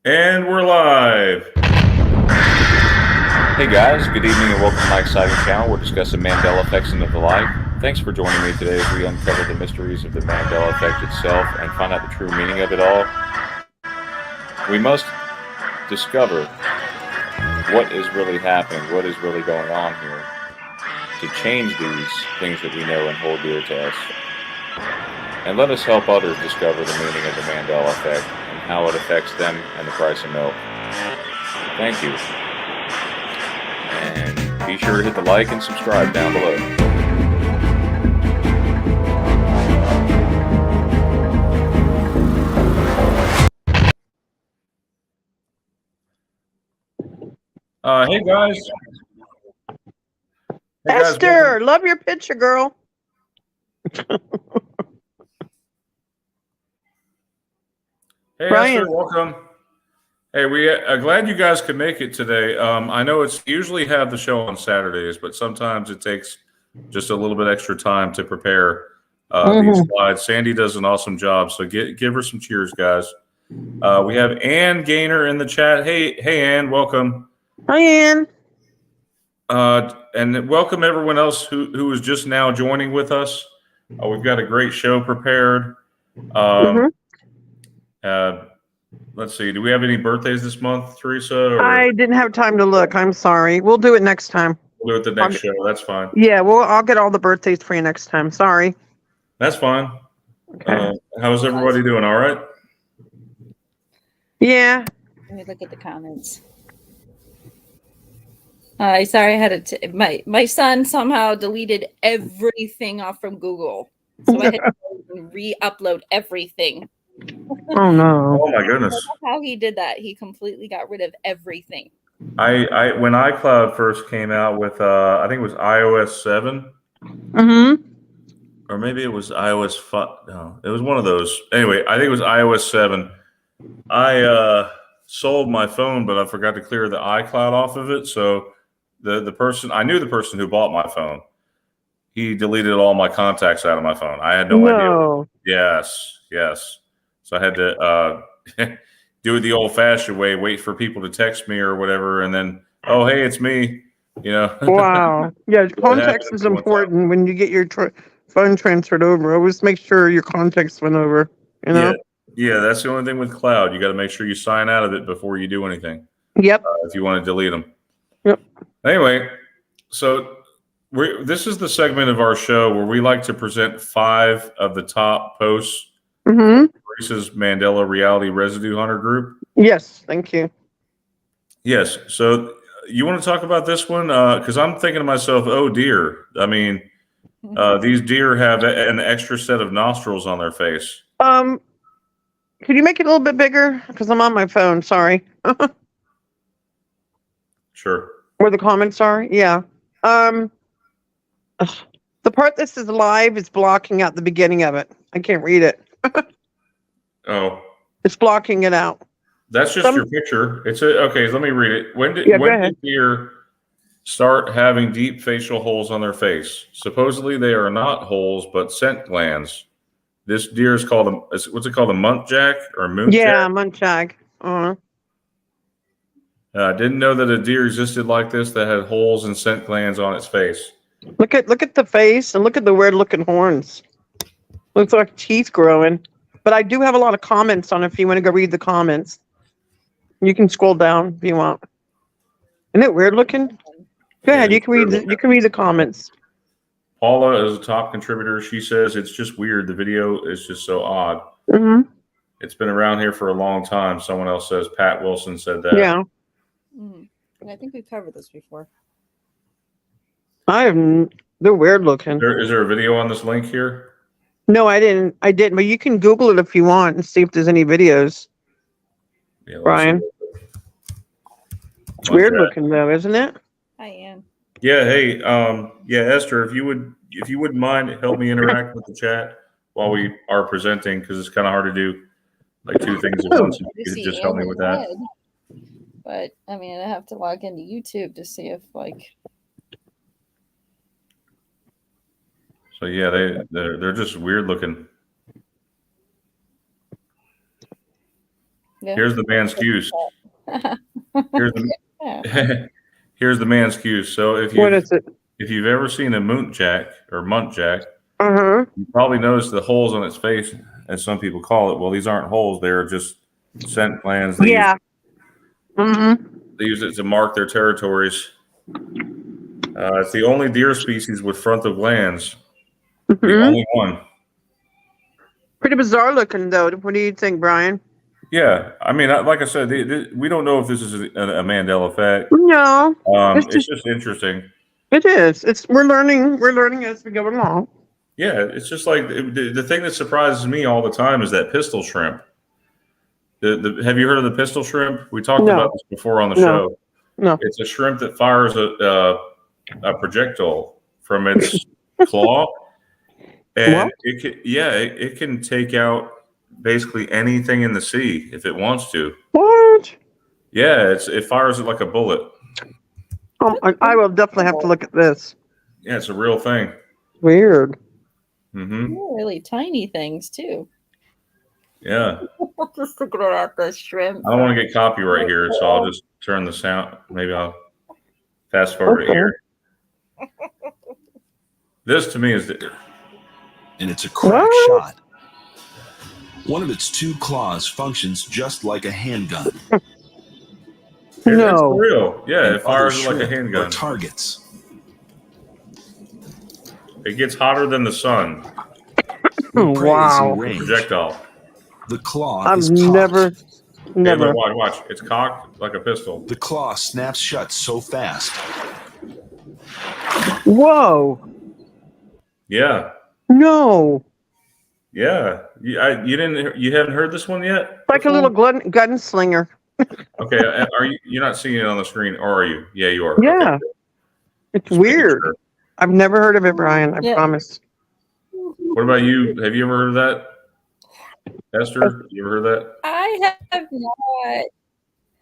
And we're live. Hey guys, good evening and welcome to my exciting channel. We're discussing Mandela effects and the like. Thanks for joining me today as we uncover the mysteries of the Mandela effect itself and find out the true meaning of it all. We must discover what is really happening, what is really going on here, to change these things that we know and hold dear to us. And let us help others discover the meaning of the Mandela effect and how it affects them and the price of milk. Thank you. And be sure to hit the like and subscribe down below. Hey guys. Hey guys, Esther, love your picture, girl. Hey Brian. Esther, welcome. Hey, we glad you guys could make it today. I know it's usually have the show on Saturdays, but sometimes it takes just a little bit extra time to prepare these slides. Sandy does an awesome job, so give her some cheers, guys. We have Ann Gaynor in the chat. Hey Ann, welcome. Hi, Ann. And welcome everyone else who is just now joining with us. We've got a great show prepared. Let's see. Do we have any birthdays this month, Teresa? Or I didn't have time to look. I'm sorry. We'll do it next time. we'll do it the next show. That's fine. Yeah, I'll get all the birthdays for you next time. Sorry. That's fine. Okay. How's everybody doing? All right? Yeah. Let me look at the comments. Sorry, I had my son somehow deleted everything off from Google, so I had to re-upload everything. Oh no! Oh my goodness! How he did that? He completely got rid of everything. I when iCloud first came out with I think it was iOS 7. Or maybe it was iOS 5. No, it was one of those. Anyway, I think it was iOS 7. I sold my phone, but I forgot to clear the iCloud off of it. So the person, I knew the person who bought my phone. He deleted all my contacts out of my phone. I had no idea. Yes. So I had to do it the old-fashioned way, wait for people to text me or whatever, and then, oh, hey, it's me. You know. Wow. Yeah, context is important when you get your phone transferred over. Always make sure your context went over. You know. Yeah, that's the only thing with cloud. You got to make sure you sign out of it before you do anything. Yep. If you want to delete them. Yep. Anyway, so this is the segment of our show where we like to present 5 of the top posts. Teresa's Mandela Reality Residue Hunter group. Yes, thank you. Yes. So you want to talk about this one? Because I'm thinking to myself, oh dear. I mean, these deer have an extra set of nostrils on their face. Could you make it a little bit bigger? Because I'm on my phone. Sorry. Sure. Where the comments are? Yeah. The part that says live is blocking out the beginning of it. I can't read it. Oh. It's blocking it out. That's just your picture. Okay, let me read it. When did deer start having deep facial holes on their face? Supposedly they are not holes, but scent glands. This deer is called what's it called? A muntjac or moonjac? Yeah, muntjac. Didn't know that a deer existed like this that had holes and scent glands on its face. Look at the face and look at the weird looking horns. Looks like teeth growing. But I do have a lot of comments on it if you want to go read the comments. You can scroll down if you want. Isn't it weird looking? Go ahead, you can read the comments. Paula is a top contributor. She says it's just weird. The video is just so odd. It's been around here for a long time. Someone else says Pat Wilson said that. Yeah. I think we've covered this before. They're weird looking. Is there a video on this link here? No, I didn't. But you can Google it if you want and see if there's any videos. Yeah, Brian. It's weird looking though, isn't it? Hi, Ann. Yeah. Hey. Esther, if you wouldn't mind, help me interact with the chat while we are presenting, because it's kind of hard to do like 2 things at once. If you could just help me with that. But I mean, I have to log into YouTube to see if So yeah, they're just weird looking. Yeah. Here's the man's excuse. Here's the, Yeah. here's the man's excuse. So What is it? if you've ever seen a muntjac or muntjac, Uh-huh. you probably noticed the holes on its face, as some people call it. Well, these aren't holes; they're just scent glands. Yeah. Mm-hmm. They use it to mark their territories. It's the only deer species with frontal glands. The Mm-hmm. only one. Pretty bizarre looking, though. What do you think, Brian? Yeah, I mean, like I said, we don't know if this is a Mandela effect. No, It's just interesting. it is. We're learning. We're learning as we go along. Yeah, it's just like the thing that surprises me all the time is that pistol shrimp. Have you heard of the pistol shrimp? We talked about this before on the show. No. It's a shrimp that fires a projectile from its claw, and it can take out basically anything in the sea if it wants to. What? Yeah, it fires it like a bullet. I will definitely have to look at this. Yeah, it's a real thing. Weird. Mm-hmm. Really tiny things too. Yeah. Just to get out the shrimp. I don't want to get copyright here, so I'll just turn the sound. Maybe I'll fast forward it here. This to me is and it's a crack shot. One of its two claws functions just like a handgun. It's real. Yeah, it fires like a handgun. Targets. It gets hotter than the sun. Wow. Projectile. The claw I've is cocked. never. Watch. It's cocked like a pistol. The claw snaps shut so fast. Whoa. Yeah. No. Yeah. You haven't heard this one yet? Like a little gunslinger. Okay. You're not seeing it on the screen, or are you? Yeah, you are. Yeah. Okay. It's Just weird. making sure. I've never heard of it, Brian. I promise. What about you? Have you ever heard of that? Esther, you ever heard that? I have not.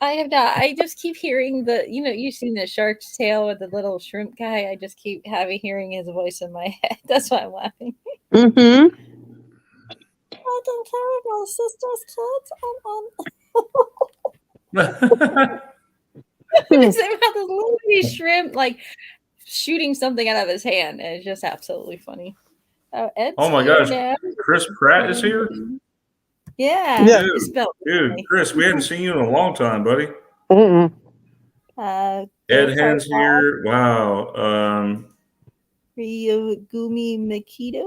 I just keep hearing you've seen the Shark's Tale with the little shrimp guy. I just keep hearing his voice in my head. That's why I'm laughing. Mm-hmm. I don't care about sister's kids. Same about this little bitty shrimp, like shooting something out of his hand, and it's just absolutely funny. Oh my gosh, Chris Pratt is here? Yeah. Dude, Chris, we haven't seen you in a long time, buddy. Mm-mm. Ed Hen's here. Wow. Ryogumi Makito.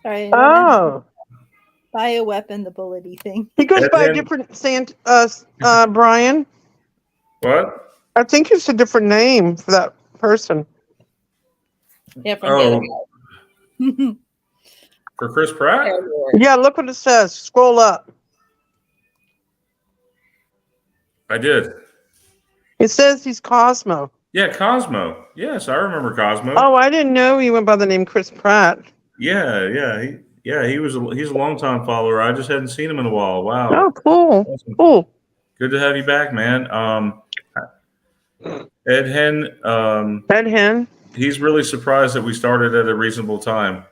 Sorry. Oh. Bioweapon, the bullety thing. He goes by a different Brian. What? I think it's a different name for that person. Yeah, from the other guy. For Chris Pratt? Yeah, look what it says. Scroll up. I did. It says he's Cosmo. Yeah, Cosmo. Yes, I remember Cosmo. Oh, I didn't know he went by the name Chris Pratt. Yeah. He's a longtime follower. I just hadn't seen him in a while. Wow. Oh, cool. Awesome. Cool. Good to have you back, man. Ed Hen. Ed Hen. He's really surprised that we started at a reasonable time.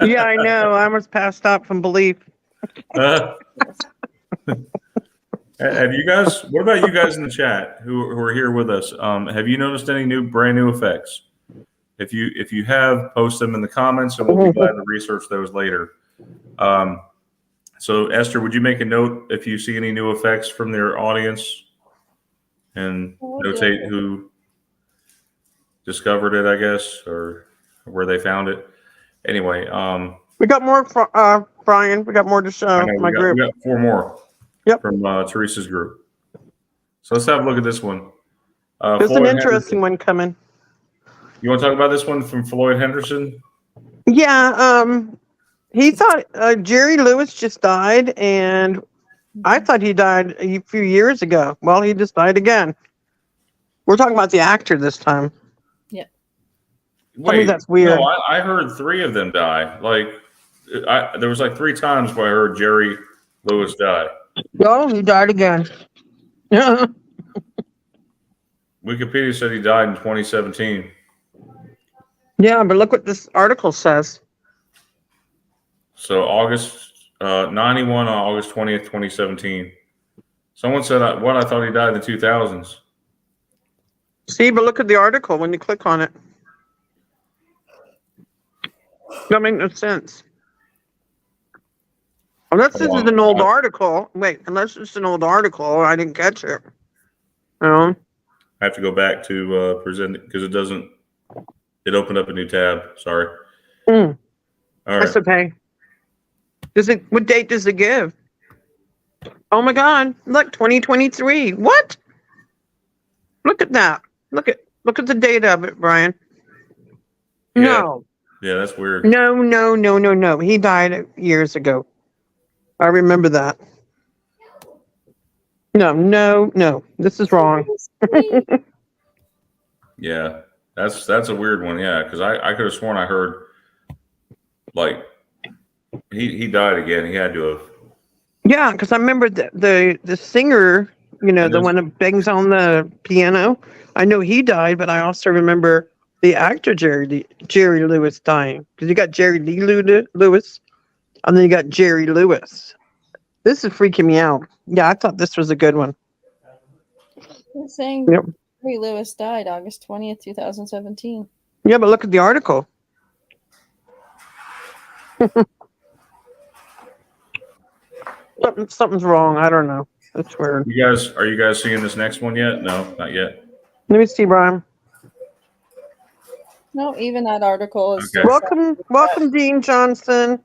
Yeah, I know. I was passed out from belief. Have you guys? What about you guys in the chat who are here with us? Have you noticed any brand new effects? If you have, post them in the comments, and we'll be glad to research those later. So Esther, would you make a note if you see any new effects from their audience, and notate who discovered it, I guess, or where they found it? Anyway, we got more, Brian. We got more to show. My group. We got 4 more. Yep. From Teresa's group. So let's have a look at this one. There's an interesting one coming. You want to talk about this one from Floyd Henderson? Yeah. He thought Jerry Lewis just died, and I thought he died a few years ago. Well, he just died again. We're talking about the actor this time. Wait, that's weird. No, I heard 3 of them die. Like, there was like 3 times where I heard Jerry Lewis die. Oh, he died again. Yeah. Wikipedia said he died in 2017. Yeah, but look what this article says. So August 91 on August 20th, 2017. Someone said, I thought he died in the 2000s. See, but look at the article when you click on it. That makes no sense. Unless this is an old article. Wait, unless it's an old article, I didn't catch it. I have to go back to present it because it opened up a new tab. Sorry. All right. That's okay. What date does it give? Oh my God. Look, 2023. What? Look at that. Look at the date of it, Brian. Yeah. No. Yeah, that's weird. No. He died years ago. I remember that. No. This is wrong. Yeah, that's a weird one. Yeah, because I could have sworn I heard like he died again. He had to have. Yeah, because I remember the singer, the one that bangs on the piano. I know he died, but I also remember the actor Jerry Lewis dying. Because you got Jerry Lee Lewis, and then you got Jerry Lewis. This is freaking me out. Yeah, I thought this was a good one. They're saying Yep. Jerry Lewis died August 20th, 2017. Yeah, but look at the article. Something's wrong. I don't know. That's weird. Are you guys seeing this next one yet? No, not yet. Let me see, Brian. No, even that article is Okay. Welcome, Dean Johnson.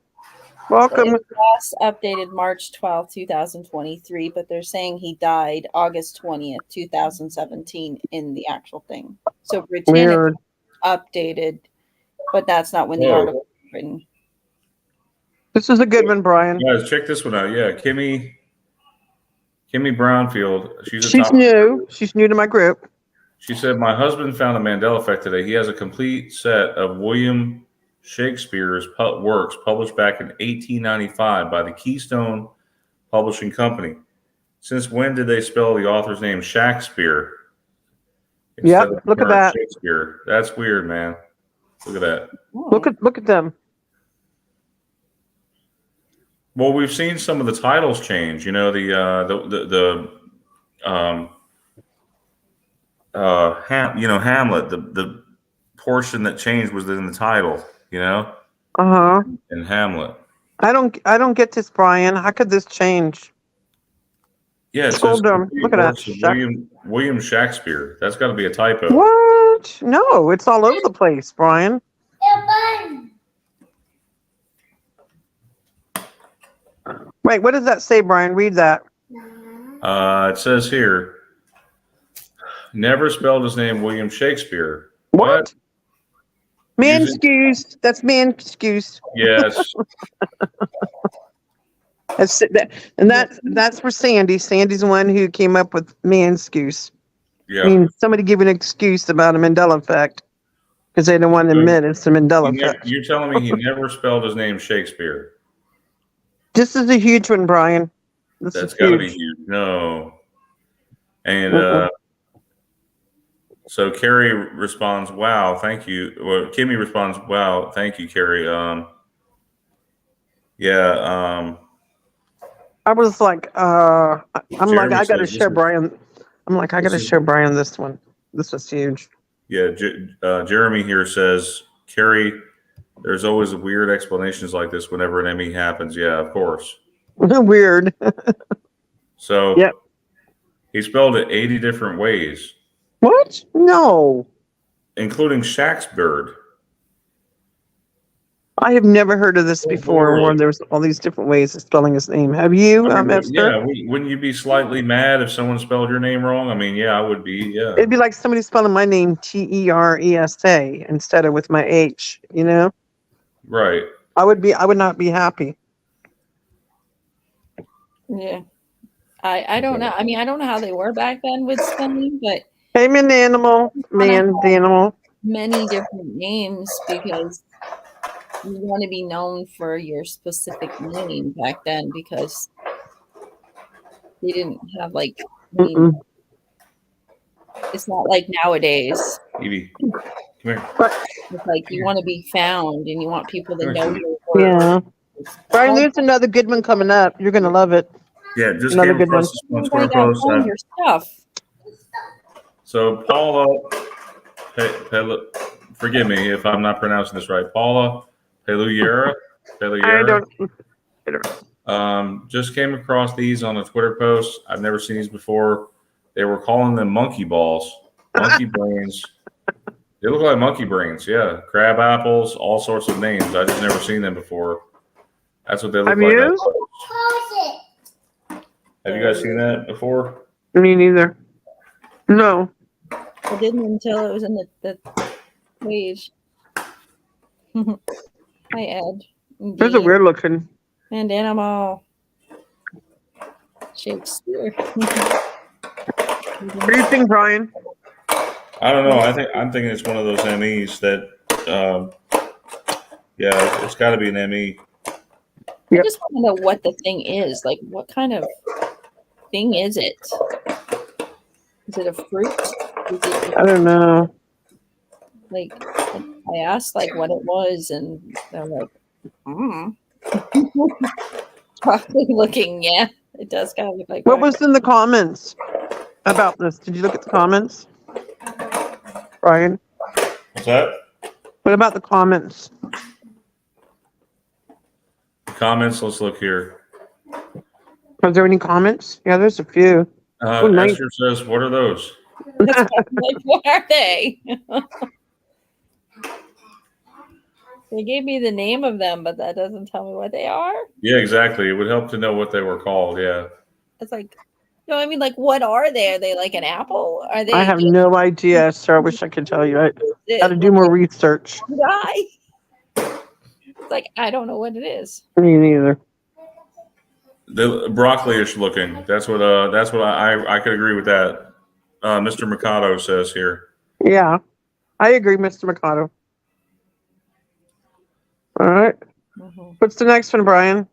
Welcome. It was last updated March 12th, 2023, but they're saying he died August 20th, 2017 in the actual thing. So Britannica Weird. updated, but that's not when the article was written. This is a good one, Brian. Guys, check this one out. Yeah, Kimmy Brownfield. She's new. She's new to my group. She said, "My husband found a Mandela effect today. He has a complete set of William Shakespeare's works published back in 1895 by the Keystone Publishing Company. Since when did they spell the author's name Shakespeare? Yep, look at that. Shakespeare. That's weird, man. Look at that. Look at them. Well, we've seen some of the titles change. Hamlet. The portion that changed was in the title. In Hamlet. I don't get this, Brian. How could this change? Yeah, it Scroll says down. Look at that. William Shakespeare. That's got to be a typo. What? No, it's all over the place, Brian. Wait, what does that say, Brian? Read that. It says here, never spelled his name William Shakespeare. What? Manscuse. That's Manscuse. Yes. That's for Sandy. Sandy's the one who came up with Manscuse. Yeah. I mean, somebody give an excuse about a Mandela effect because they don't want to admit it's a Mandela effect. You're telling me he never spelled his name Shakespeare? This is a huge one, Brian. That's got to be huge. No. And so Carrie responds, "Wow, thank you." Well, Kimmy responds, "Wow, thank you, Carrie." I was like, I got to share Brian. I got to show Brian this one. This was huge. Yeah, Jeremy here says, Carrie, there's always weird explanations like this whenever an Emmy happens. Yeah, of course. Weird. So yep. He spelled it 80 different ways. What? No. Including Shakespeare. I have never heard of this before, where there's all these different ways of spelling his name. Have you, Esther? Yeah, wouldn't you be slightly mad if someone spelled your name wrong? I mean, yeah, I would be, yeah. It'd be like somebody spelling my name Teresa instead of with my H, Right. I would not be happy. Yeah. I don't know. I mean, I don't know how they were back then with spelling, but Hey, the animal. Many different names because you want to be known for your specific name back then because they didn't have it's not like nowadays. Evie, come here. It's like you want to be found and you want people to know your work. Yeah. Brian, there's another good one coming up. You're going to love it. Yeah, just Another came good across one. this one You Twitter write down post. all your stuff. So Paula, forgive me if I'm not pronouncing this right. Paula Peluyera, I don't. just came across these on a Twitter post. I've never seen these before. They were calling them monkey balls, monkey brains. They look like monkey brains. Yeah, crab apples, all sorts of names. I just never seen them before. That's what they look Have like. you? Have you guys seen that before? Me neither. No. I didn't until it was in the page. Hi, Ed. Those are Indeed. weird looking. And animal. Shakespeare. What do you think, Brian? I don't know. I'm thinking it's one of those MEs that, yeah, it's got to be an ME. I just want to know what the thing is. Like, what kind of thing is it? Is it a fruit? Is it, I don't know. like, I asked, like, what it was, and they're like, Probably looking, yeah. It does kind of look like What was in the comments about this? Did you look at the comments, Brian? What's that? What about the comments? Comments. Let's look here. Are there any comments? Yeah, there's a few. Nice. Esther says, "What are those?" like, what are they? They gave me the name of them, but that doesn't tell me what they are. Yeah, exactly. It would help to know what they were called. Yeah. It's like, no, I mean, like, what are they? Are they like an apple? Are they? I have no idea, sir. I wish I could tell you. I got to do more research. Guy. It's like, I don't know what it is. Me neither. The broccoli-ish looking. That's what I could agree with that. Mr. Mikado says here. Yeah, I agree, Mr. Mikado. All right. Mm-hmm. What's the next one, Brian?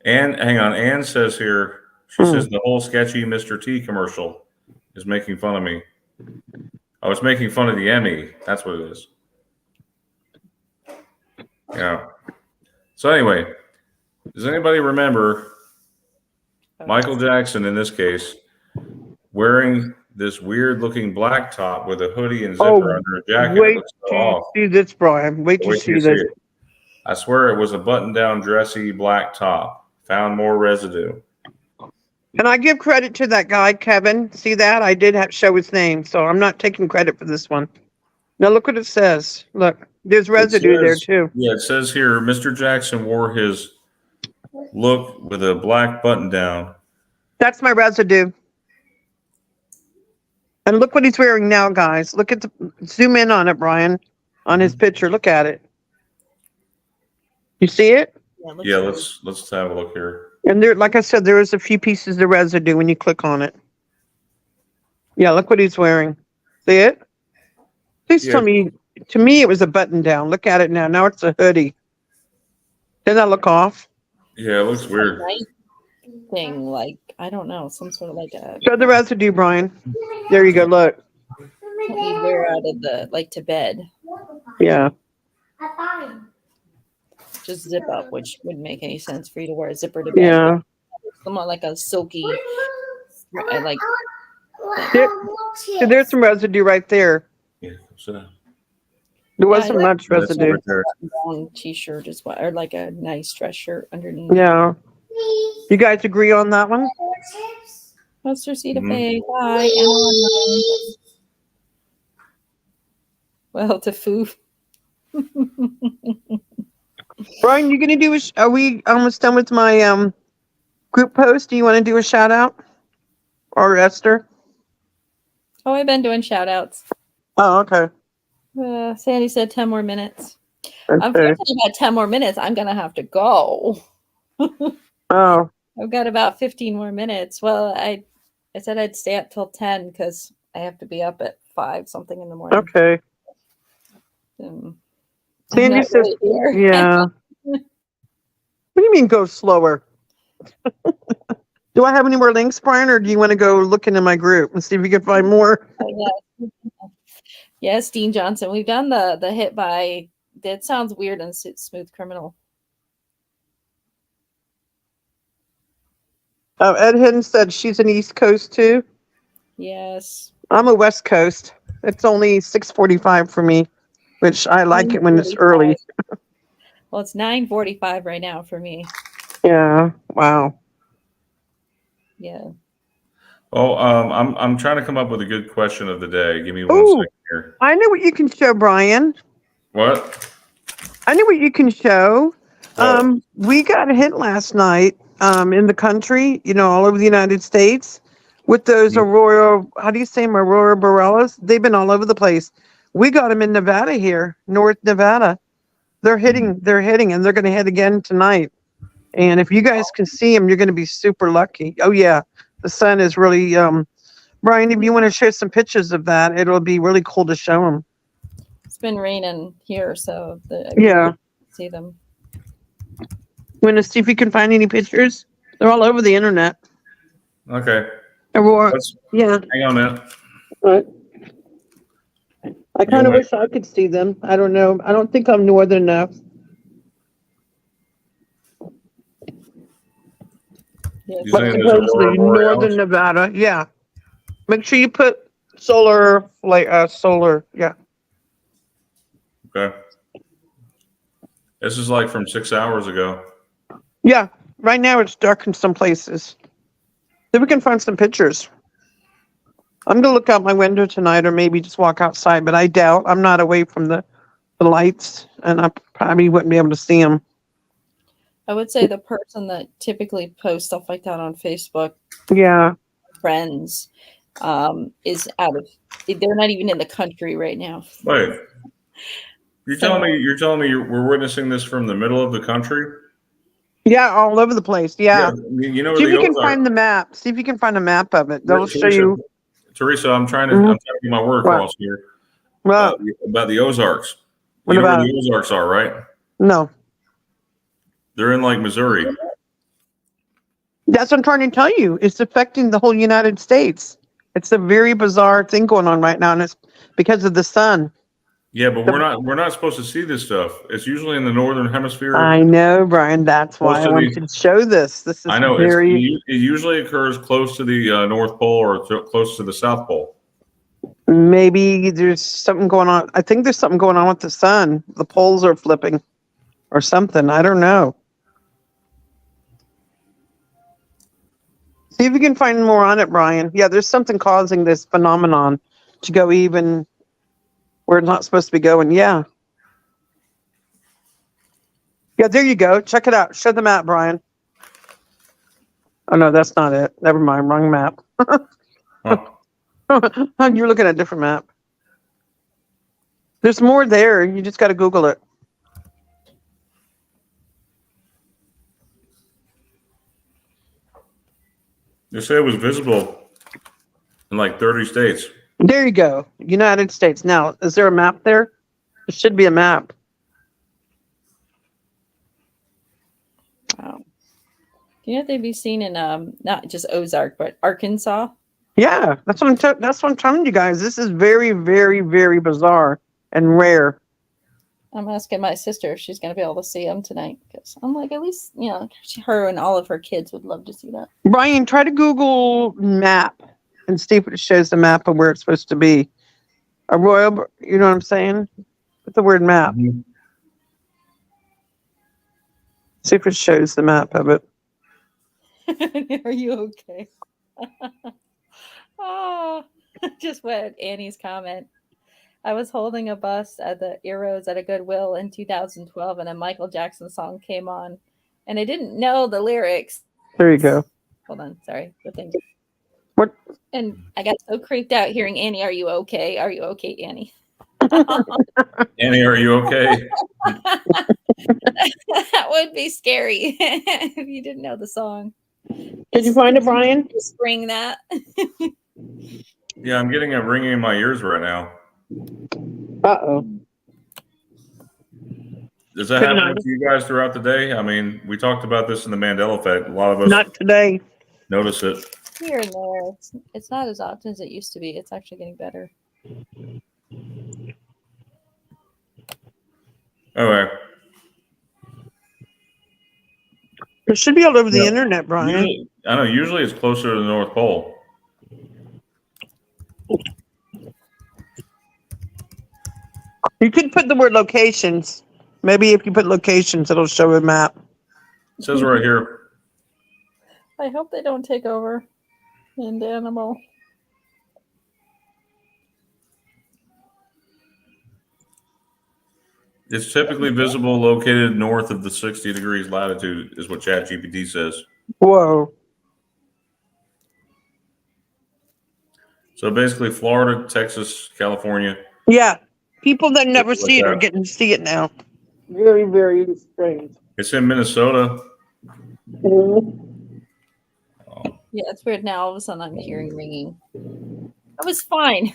And hang on, Ann says here, she says the whole sketchy Mr. T commercial is making fun of me. Oh, it's making fun of the Emmy. That's what it is. Yeah. So anyway, does anybody remember Michael Jackson, in this case, wearing this weird looking black top with a hoodie and zipper under a jacket? Wait It looks so till off. you see this, Brian. Wait till you see this. it. I swear it was a button-down, dressy black top. Found more residue. And I give credit to that guy, Kevin. See that? I did have show his name, so I'm not taking credit for this one. Now look what it says. Look, there's residue there too. Yeah, it says here, Mr. Jackson wore his look with a black button-down. That's my residue. And look what he's wearing now, guys. Look at the zoom in on it, Brian, on his picture. Look at it. You see it? Yeah, let's have a look here. And there, like I said, there is a few pieces of residue when you click on it. Yeah, look what he's wearing. See it? Please tell me. To me, it was a button down. Look at it now. Now it's a hoodie. Doesn't that look off? Yeah, it looks weird. Thing, like, I don't know, some sort of like a. Show the residue, Brian. There you go. Look. You wear out of the, like, to bed. Yeah. Just zip up, which wouldn't make any sense for you to wear a zipper to bed. Yeah. Somewhat like a silky, like. So there's some residue right there. Yeah, sit down. There wasn't much That's residue. right there. Long t-shirt as well, or like a nice dress shirt underneath. Yeah. You guys agree on that one? What's Rosita Mhm. Faye? Bye. Ellen. Well, to food. Brian, you gonna do are we almost done with my group post? Do you want to do a shout out? Or Esther? Oh, I've been doing shout outs. Oh, okay. Sandy said 10 more minutes. I'm Okay. thinking about 10 more minutes. I'm going to have to go. Oh, I've got about 15 more minutes. Well, I said I'd stay up till 10 because I have to be up at 5 something in the morning. okay. I'm Sandy not says, really here. yeah. What do you mean go slower? Do I have any more links, Brian, or do you want to go look into my group and see if you can find more? Yes, Dean Johnson. We've done the hit by. That sounds weird and Smooth Criminal. Ed Hidden said she's an East Coast too. Yes. I'm a West Coast. It's only 6:45 for me, which I like it when it's 9:45. early. Well, it's 9:45 right now for me. Yeah. Wow. Yeah. Well, I'm trying to come up with a good question of the day. Give me one Ooh. second here. I know what you can show, Brian. What? I know what you can show. What? We got a hit last night in the country, all over the United States with those aurora, how do you say them, aurora borealis? They've been all over the place. We got them in Nevada here, North Nevada. They're hitting, and they're going to hit again tonight. And if you guys can see them, you're going to be super lucky. Oh, yeah. The sun is really, Brian, if you want to share some pictures of that, it'll be really cool to show them. It's been raining here, so Yeah. See them. You want to see if you can find any pictures? They're all over the internet. Okay. Aurora. Yeah. Hang on a minute. Right. I kind of want- wish I could see them. I don't know. I don't think I'm northern enough. Yeah. You But saying there's supposedly aurora borealis? northern Nevada. Yeah. Make sure you put solar, yeah. Okay. This is like from 6 hours ago. Yeah. Right now it's dark in some places. Then we can find some pictures. I'm going to look out my window tonight or maybe just walk outside, but I doubt I'm not away from the lights and I probably wouldn't be able to see them. I would say the person that typically posts stuff like that on Facebook, Yeah. friends, is out of. They're not even in the country right now. Wait. You're telling me we're witnessing this from the middle of the country? Yeah, all over the place. Yeah. You know where See if the you can Ozarks find the map. See if you can find a map of it. That'll show you. Teresa, I'm trying to get my word across here. Well, About the Ozarks. What You know about where the Ozarks are, right? no. They're in like Missouri. That's what I'm trying to tell you. It's affecting the whole United States. It's a very bizarre thing going on right now, and it's because of the sun. Yeah, but we're not supposed to see this stuff. It's usually in the northern hemisphere. I know, Brian. That's why I wanted to show this. This is I know very. it usually occurs close to the North Pole or close to the South Pole. Maybe there's something going on. I think there's something going on with the sun. The poles are flipping, or something. I don't know. See if you can find more on it, Brian. Yeah, there's something causing this phenomenon to go even where it's not supposed to be going. Yeah. Yeah, there you go. Check it out. Show the map, Brian. Oh, no, that's not it. Never mind. Wrong map. You're looking at a different map. There's more there. You just got to Google it. They say it was visible in like 30 states. There you go. United States. Now, is there a map there? There should be a map. Wow. Do you know they'd be seen in not just Ozark, but Arkansas? Yeah, that's what I'm telling you guys. This is very, very, very bizarre and rare. I'm asking my sister if she's going to be able to see them tonight because I'm like, at least her and all of her kids would love to see that. Brian, try to Google map and see if it shows the map of where it's supposed to be. A royal, you know what I'm saying? With the word map. Mm-hmm. See if it shows the map of it. Are you okay? Oh, just read Annie's comment. I was holding a bus at the Eros at a Goodwill in 2012, and a Michael Jackson song came on, and I didn't know the lyrics. There you go. Hold on, sorry. The thing. What? And I got so creeped out hearing Annie. Are you okay? Are you okay, Annie? Annie, are you okay? That would be scary if you didn't know the song. Did you find it, Brian? Spring that. Yeah, I'm getting a ringing in my ears right now. Uh-oh. Does that happen to you guys throughout the day? I mean, we talked about this in the Mandela effect. A lot of us Not today. notice it. Here and there. It's not as often as it used to be. It's actually getting better. Okay. It should be all over the Yeah. internet, Brian. Usually it's closer to the North Pole. You could put the word locations. Maybe if you put locations, it'll show a map. It says right here. I hope they don't take over. And animal. It's typically visible located north of the 60 degrees latitude, is what ChatGPT says. Whoa. So basically, Florida, Texas, California. Yeah. People that never Like see it are that. getting to see it now. Very, very strange. It's in Minnesota. Yeah, it's weird. Now all of a sudden I'm hearing ringing. That was fine.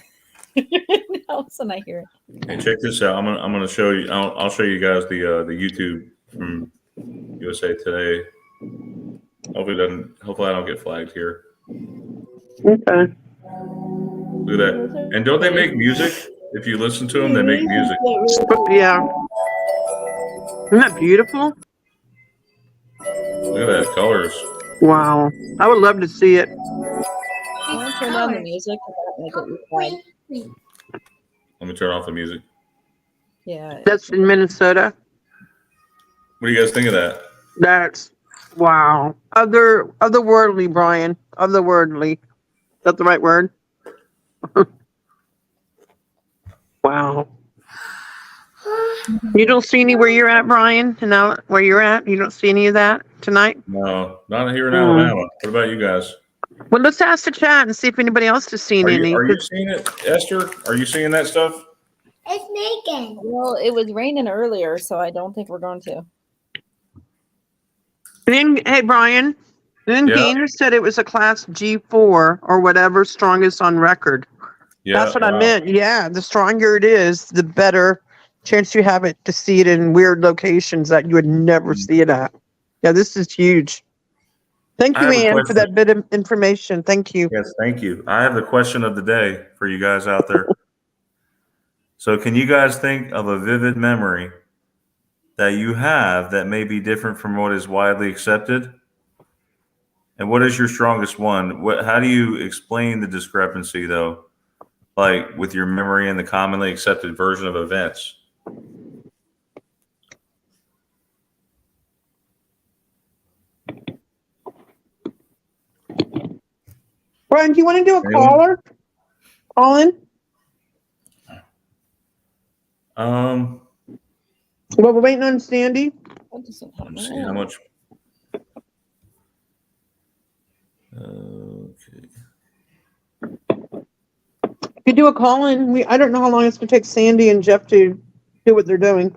All of a sudden I hear it. Hey, check this out. I'm gonna show you. I'll show you guys the YouTube from USA Today. Hopefully I don't get flagged here. Okay. Look at that. And don't they make music? If you listen to them, they make music. Yeah. Isn't that beautiful? Look at that, colors. Wow. I would love to see it. I want to turn down the music. Make it look Let me turn off the music. Yeah. That's in Minnesota. What do you guys think of that? That's wow. Otherworldly, Brian. Otherworldly. Is that the right word? Wow. You don't see any where you're at, Brian? And now where you're at, you don't see any of that tonight? No, not here in Alabama. What about you guys? Well, let's ask the chat and see if anybody else has seen any. Are you seeing it, Esther? Are you seeing that stuff? It's naked. Well, it was raining earlier, so I don't think we're going to. Then, hey, Brian. Then Yeah. Gainer said it was a class G4 or whatever, strongest on record. Yeah, That's what I meant. Yeah, the stronger it is, the better chance you have it to see it in weird locations that you would never see it at. Yeah, this is huge. Thank I you, have a Ann, for question. that bit of information. Thank you. Yes, thank you. I have the question of the day for you guys out there. So, can you guys think of a vivid memory that you have that may be different from what is widely accepted? And what is your strongest one? How do you explain the discrepancy, though, like with your memory and the commonly accepted version of events? Brian, do you want to do a Anyone? caller? Call in? Well, we're waiting on Sandy. That doesn't help Let's me see how out. much. Okay. If you do a call in, I don't know how long it's going to take Sandy and Jeff to do what they're doing.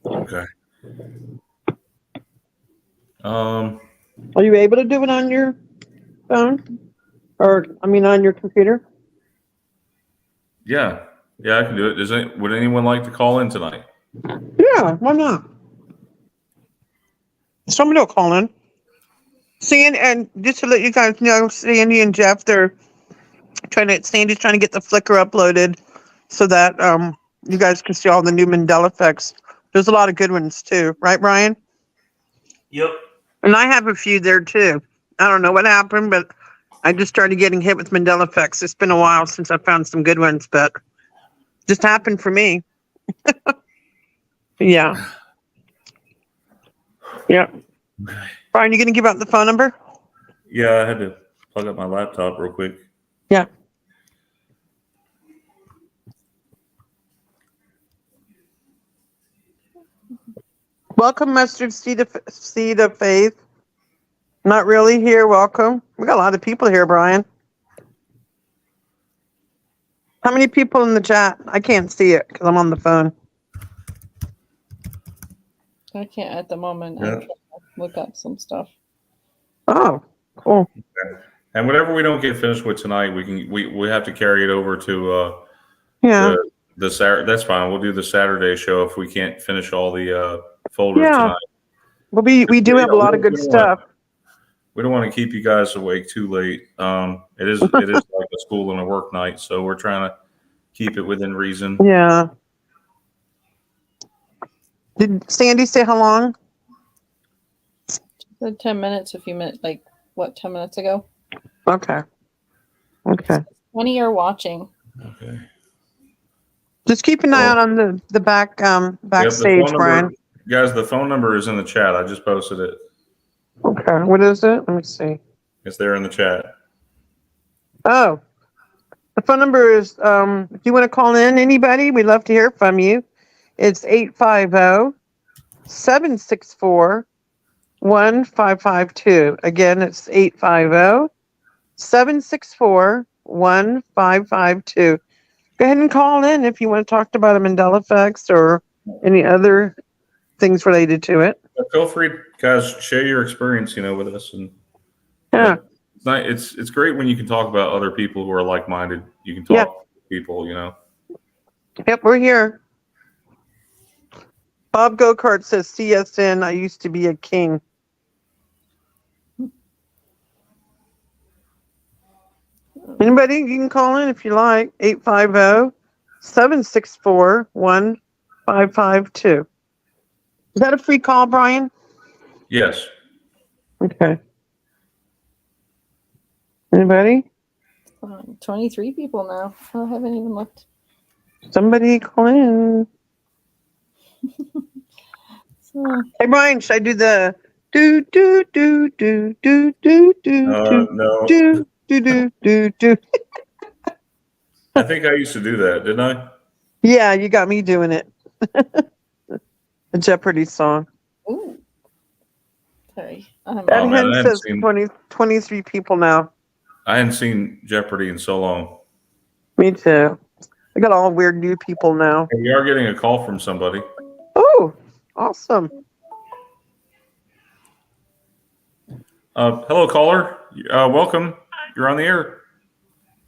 Okay. Are you able to do it on your phone? Or, on your computer? Yeah, I can do it. Would anyone like to call in tonight? Yeah, why not? Somebody will call in. Sandy, and just to let you guys know, Sandy and Jeff, Sandy's trying to get the Flickr uploaded so that you guys can see all the new Mandela effects. There's a lot of good ones too, right, Brian? Yep. And I have a few there too. I don't know what happened, but I just started getting hit with Mandela effects. It's been a while since I found some good ones, but just happened for me. Yeah. Yeah. Okay. Brian, you going to give out the phone number? Yeah, I had to plug up my laptop real quick. Yeah. Welcome, Mustard Seed of Faith. Not really here. Welcome. We got a lot of people here, Brian. How many people in the chat? I can't see it because I'm on the phone. I can't at the moment. Yeah. I can't look up some stuff. Oh, cool. And whatever we don't get finished with tonight, we have to carry it over to Yeah. the Saturday. That's fine. We'll do the Saturday show if we can't finish all the folders Yeah. tonight. Well, we do have a lot of good stuff. We don't want to keep you guys awake too late. It is like a school and a work night, so we're trying to keep it within reason. Yeah. Did Sandy say how long? 10 minutes, a few minutes, 10 minutes ago? Okay. Okay. 20 are watching. Okay. Just keep an eye Well, out on the Yep, backstage, the phone Brian. number, guys. The phone number is in the chat. I just posted it. Okay. What is it? Let me see. It's there in the chat. Oh, the phone number is, if you want to call in, anybody, we'd love to hear from you. It's 850-764-1552. Again, it's 850-764-1552. Go ahead and call in if you want to talk about a Mandela effects or any other things related to it. Feel free, guys, share your experience, with us. And Yeah. it's great when you can talk about other people who are like-minded. You can Yeah. talk to people, Yep, we're here. Bob Gokart says, CSN, I used to be a king. Anybody, you can call in if you like. 850-764-1552. Is that a free call, Brian? Yes. Okay. Anybody? 23 people now. I haven't even looked. Somebody call in. So, Hey, Brian, should I do the do do do do do do do No. do do do do do? I think I used to do that, didn't I? Yeah, you got me doing it. The Jeopardy song. ooh. Sorry. Ed Oh, man, Hen I haven't says seen- 23 people now. I hadn't seen Jeopardy in so long. Me too. I got all weird new people now. Hey, we are getting a call from somebody. Oh, awesome. Hello, caller. Welcome. You're on the air.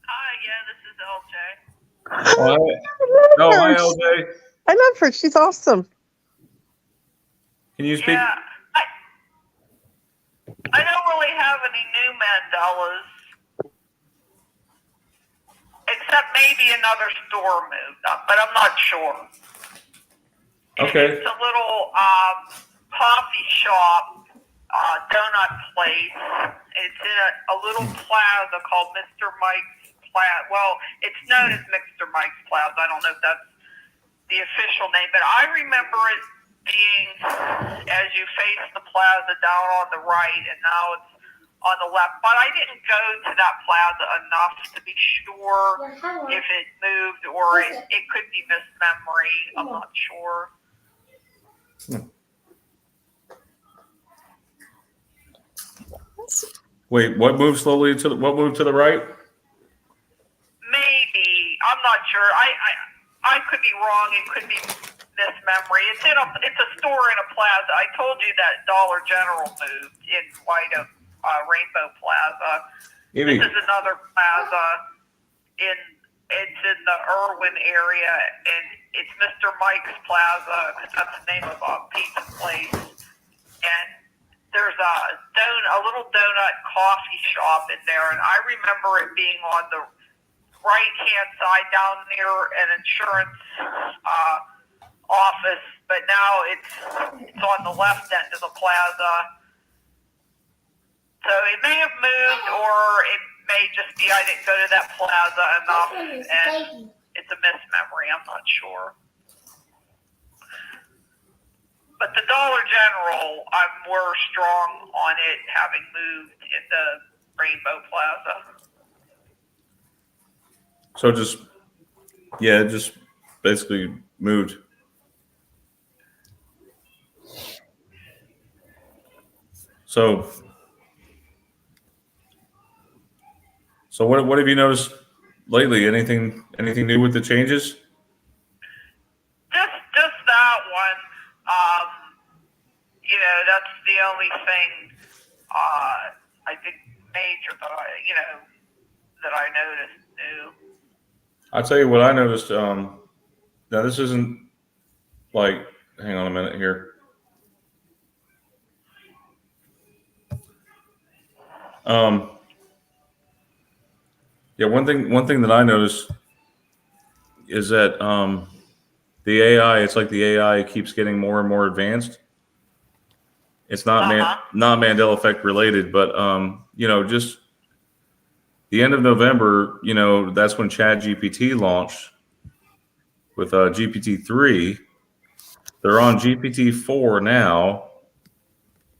Hi, yeah, this is LJ. Oh, hi, LJ. I love her. She's awesome. Can you speak? Yeah, I don't really have any new Mandelas, except maybe another store moved up, but I'm not sure. Okay. It's a little coffee shop, donut place. It's in a little plaza called Mr. Mike's Plaza. Well, it's known as Mr. Mike's Plaza. I don't know if that's the official name, but I remember it being as you face the plaza down on the right, and now it's on the left. But I didn't go to that plaza enough to be sure if it moved or it could be mismemory. I'm not sure. Wait, what moved slowly to what moved to the right? Maybe. I'm not sure. I could be wrong. It could be mismemory. It's a store in a plaza. I told you that Dollar General moved in light of Rainbow Plaza. Maybe. This is another plaza it's in the Irwin area, and it's Mr. Mike's Plaza because that's the name of a pizza place. And there's a little donut coffee shop in there, and I remember it being on the right-hand side down near an insurance office, but now it's on the left end of the plaza. So it may have moved, or it may just be I didn't go to that plaza enough, and it's a mismemory. I'm not sure. But the Dollar General, I'm more strong on it having moved into Rainbow Plaza. So it just basically moved. So what have you noticed lately? Anything new with the changes? Just that one. That's the only thing I think major that I noticed new. I'll tell you what I noticed. Now this isn't like, hang on a minute here. Yeah, one thing that I noticed is that the AI. It's like the AI keeps getting more and more advanced. It's not not Mandela effect related, but just the end of November. That's when ChatGPT launched with GPT-3. They're on GPT-4 now.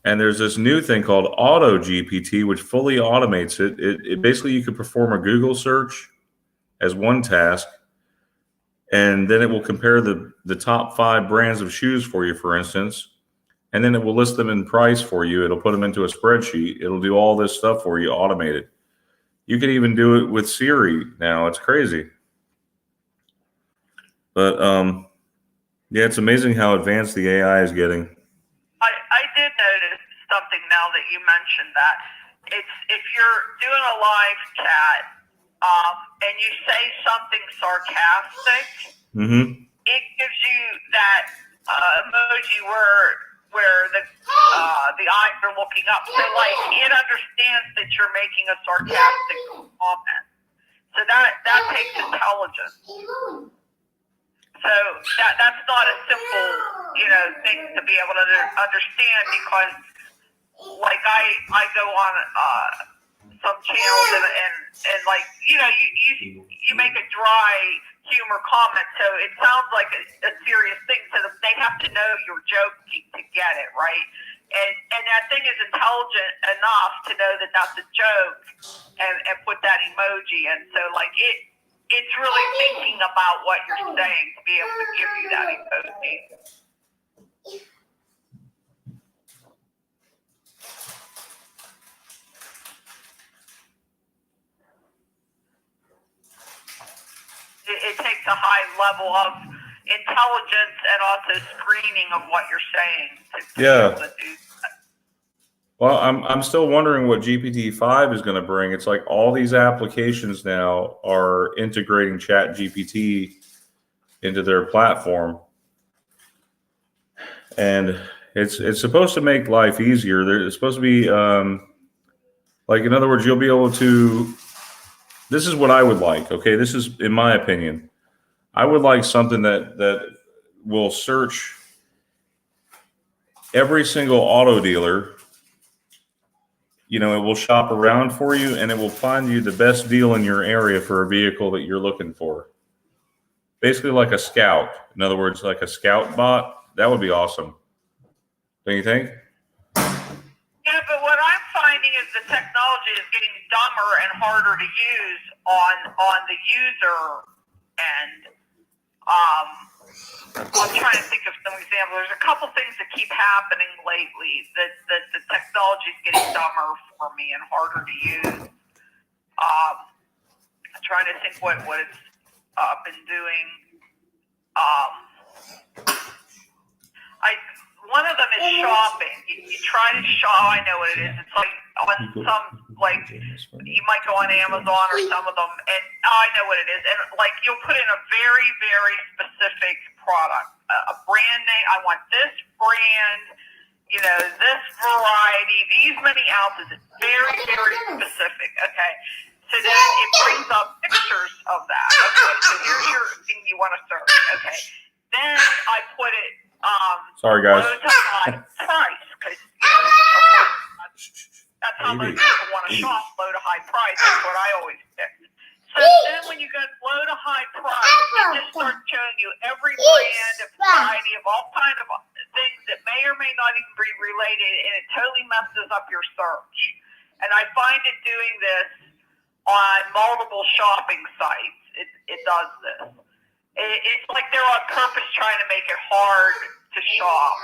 And there's this new thing called Auto GPT, which fully automates it. It basically, you could perform a Google search as one task, and then it will compare the top 5 brands of shoes for you, for instance, and then it will list them in price for you. It'll put them into a spreadsheet. It'll do all this stuff for you, automated. You can even do it with Siri now. It's crazy. But yeah, it's amazing how advanced the AI is getting. I did notice something now that you mentioned that. It's if you're doing a live chat and you say something sarcastic, it gives you that emoji where the eyes are looking up. So like it understands that you're making a sarcastic comment. So that takes intelligence. So that's not a simple, thing to be able to understand, because like I go on some channels and like, you make a dry humor comment, so it sounds like a serious thing. So they have to know you're joking to get it, right? And that thing is intelligent enough to know that that's a joke and put that emoji. And so like it's really thinking about what you're saying to be able to give you that emoji. It takes a high level of intelligence and also screening of what you're saying to be able to do that. Well, I'm still wondering what GPT-5 is going to bring. It's like all these applications now are integrating ChatGPT into their platform, and it's supposed to make life easier. There's supposed to be like, in other words, you'll be able to. This is what I would like. Okay, this is in my opinion. I would like something that will search every single auto dealer. It will shop around for you, and it will find you the best deal in your area for a vehicle that you're looking for. Basically like a scout. In other words, like a scout bot. That would be awesome. Don't you think? Yeah, but what I'm finding is the technology is getting dumber and harder to use on the user end. I'm trying to think of some examples. There's a couple things that keep happening lately that the technology is getting dumber for me and harder to use. I'm trying to think what it's been doing. One of them is shopping. You try to shop. I know what it is. It's like on some, like, you might go on Amazon or some of them, and I know what it is. And like, you'll put in a very, very specific product, a brand name. I want this brand, this variety, these many ounces. It's very, very specific. Okay. So then it brings up pictures of that. Okay. So here's your thing you want to search. Okay. Then I put it. Sorry, guys. Low to high price, because that's how most people want to shop. Low to high price. That's what I always pick. So then, when you go low to high price, it just starts showing you every brand and variety of all kind of things that may or may not even be related, and it totally messes up your search. And I find it doing this on multiple shopping sites. It does this. It's like they're on purpose trying to make it hard to shop.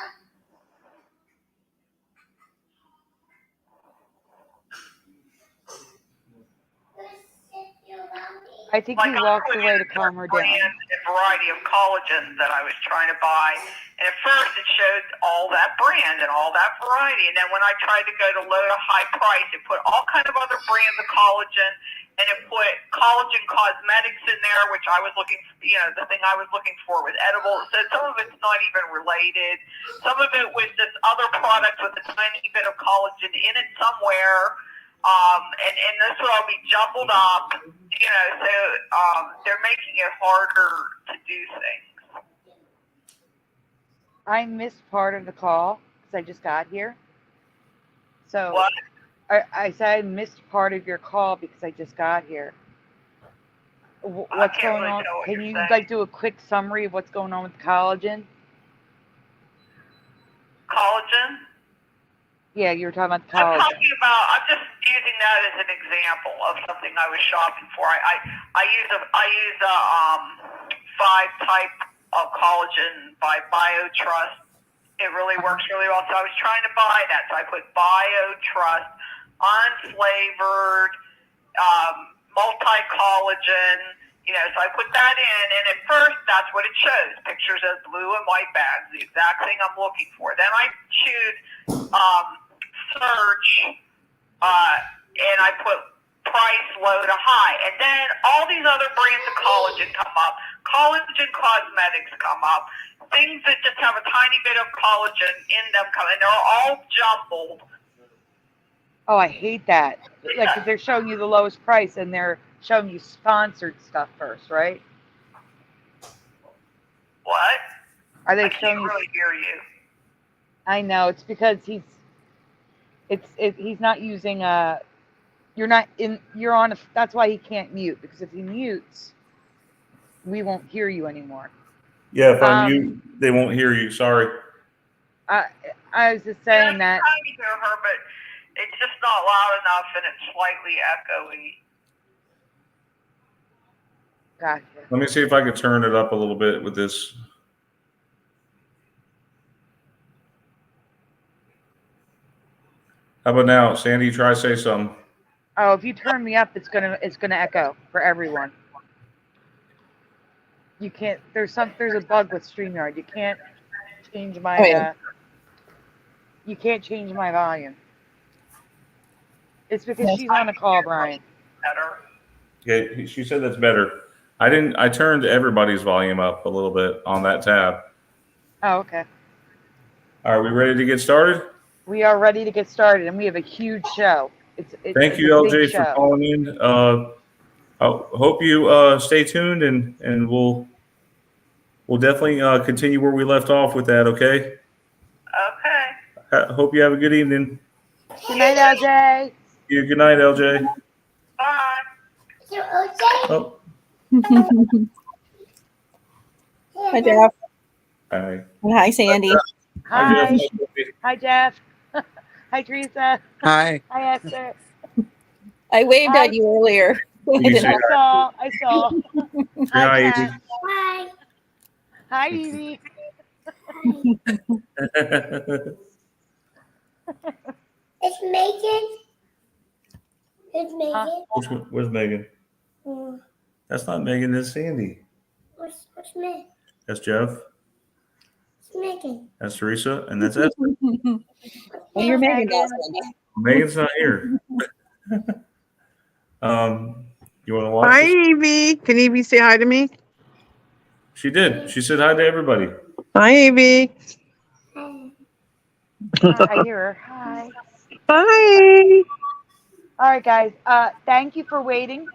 I think he walked away to calm her down. A variety of collagens that I was trying to buy, and at first it showed all that brand and all that variety, and then when I tried to go to low to high price, it put all kind of other brands of collagen. And it put collagen cosmetics in there, which I was looking for, the thing I was looking for was edible. So some of it's not even related. Some of it was this other product with a tiny bit of collagen in it somewhere. And this would all be jumbled up, so they're making it harder to do things. I missed part of the call because I just got here. So What? I said I missed part of your call because I just got here. What's can't going really on? tell what Can you're you saying. do a quick summary of what's going on with collagen? Collagen? Yeah, you were talking about the I'm collagen. talking about. I'm just using that as an example of something I was shopping for. I use a 5-type of collagen by BioTrust. It really works really well. So I was trying to buy that. So I put BioTrust, unflavored, multi-collagen. So I put that in, and at first that's what it shows: pictures of blue and white bags, the exact thing I'm looking for. Then I choose search, and I put price low to high, and then all these other brands of collagen come up. Collagen cosmetics come up. Things that just have a tiny bit of collagen in them come, and they're all jumbled. Oh, I hate that. Like, 'cause they're showing you the lowest price and they're showing you sponsored stuff first, right? What? Are they I showing can't you? really hear you. I know it's because he's not using you're on that's why he can't mute, because if he mutes, we won't hear you anymore. Yeah, if I mute, they won't hear you. Sorry. I was just saying that. I'm trying to hear her, but it's just not loud enough, and it's slightly echoey. Gotcha. Let me see if I can turn it up a little bit with this. How about now, Sandy? Try to say something. Oh, if you turn me up, it's gonna echo for everyone. You can't. There's a bug with StreamYard. You can't change my. You can't change my volume. It's because she's on a call, Brian. Better. Okay, she said that's better. I turned everybody's volume up a little bit on that tab. Oh, okay. Are we ready to get started? We are ready to get started, and we have a huge show. Thank you, LJ, for calling in. I hope you stay tuned, and we'll definitely continue where we left off with that. Okay. Okay. Hope you have a good evening. Good night, LJ. Yeah, good night, LJ. Bye. Oh. Hi, Jeff. Hi. Hi, Sandy. Hi. Hi, Jeff. Hi, Teresa. Hi. Hi, Esther. I waved at you earlier. I saw. Hi, Jeff. Evie. Hi. Hi, Evie. It's Megan. It's Megan. Where's Megan? That's not Megan. That's Sandy. What's Megan? That's Jeff. It's Megan. That's Teresa, and that's Esther. Well, you're Megan now, Sandy. Megan's not here. You want to watch? Hi, this? Evie. Can Evie say hi to me? She did. She said hi to everybody. Hi, Evie. I hear her. Hi. Hi. All right, guys. Thank you for waiting.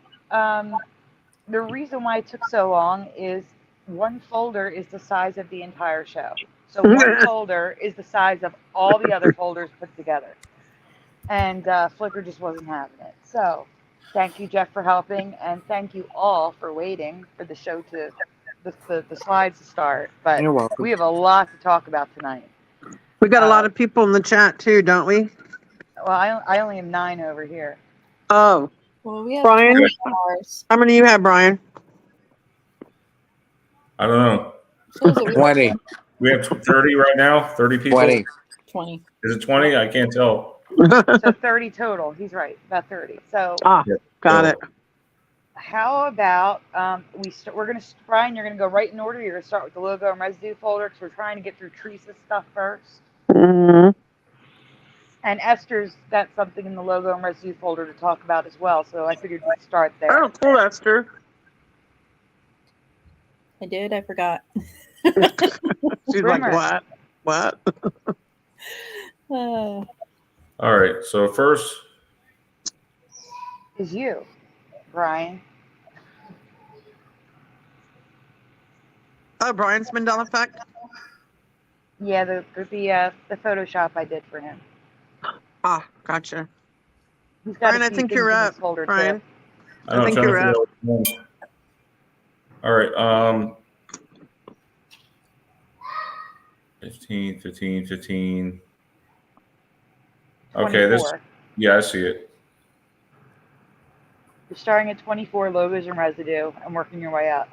The reason why it took so long is one folder is the size of the entire show. So one folder is the size of all the other folders put together. And Flickr just wasn't having it. So thank you, Jeff, for helping. And thank you all for waiting for the show to, the slides to start. But You're welcome. we have a lot to talk about tonight. We got a lot of people in the chat too, don't we? Well, I only have 9 over here. Oh, Well, we have Brian? 20 hours. How many you have, Brian? I don't know. Shows that we have 20. We have 30 right now. 30 people. 20. 20. Is it 20? I can't tell. So 30 total. He's right, about 30. So Got it. how about we're gonna, Brian, you're gonna go right in order. You're gonna start with the logo and residue folder because we're trying to get through Teresa's stuff first. Mm-hmm. And Esther's got something in the logo and residue folder to talk about as well. So I figured we'd start there. Oh, cool, Esther. I did. I forgot. She's like, Rumor. what? What? All right. So first, is you, Brian. Oh, Brian's Mandela effect. Yeah, the Photoshop I did for him. Ah, gotcha. He's got Brian, a I few think things you're in up. his folder Brian, too. I know, I think I'm trying to you're figure up. out which one. All right. 15, 15, 15. Okay, this. 24. Yeah, I see it. You're starting at 24 logos and residue and working your way up.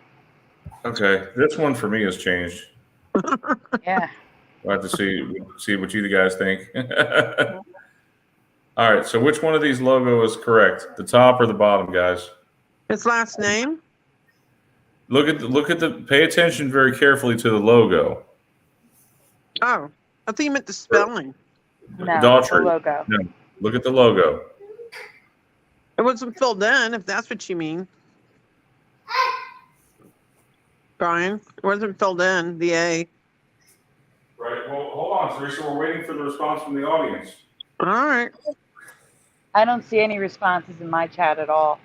Okay, this one for me has changed. Yeah. We'll have to see what you guys think. All right, so which one of these logos is correct? The top or the bottom, guys? His last name? Look at the. Pay attention very carefully to the logo. Oh, I think you meant the spelling. No, Daughtry. the logo. No, look at the logo. It wasn't filled in, if that's what you mean. Brian, it wasn't filled in, the A. Right. Well, hold on, Teresa. We're waiting for the response from the audience. All right. I don't see any responses in my chat at all.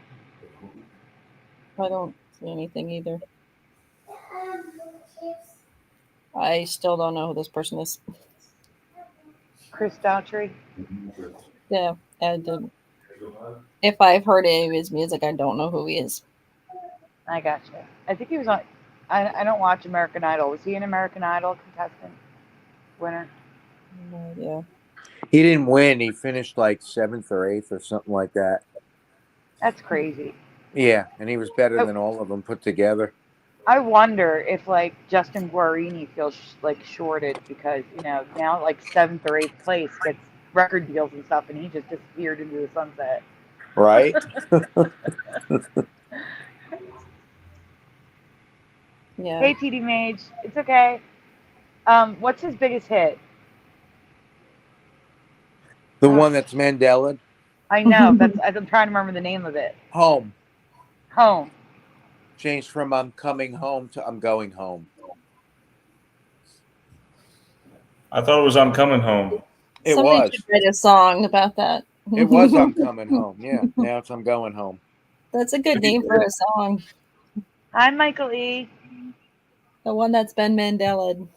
I don't see anything either. I still don't know who this person is. Chris Daughtry. Yeah, if I've heard any of his music, I don't know who he is. I gotcha. I think he was on. I don't watch American Idol. Was he an American Idol contestant? Winner? No idea. He didn't win. He finished like 7th or 8th or something like that. That's crazy. Yeah, and he was better than all of them put together. I wonder if like Justin Guarini feels like shorted because now like 7th or 8th place gets record deals and stuff, and he just disappeared into the sunset. Right? Yeah. Hey, TD Mage, it's okay. What's his biggest hit? The one that's Mandela. I know. I'm trying to remember the name of it. Home. Home. Changed from I'm coming home to I'm going home. I thought it was I'm coming home. Somebody should write a song about that. It was I'm coming home. Yeah. Now it's I'm going home. That's a good name for a song. Hi, Michael E. The one that's been Mandela.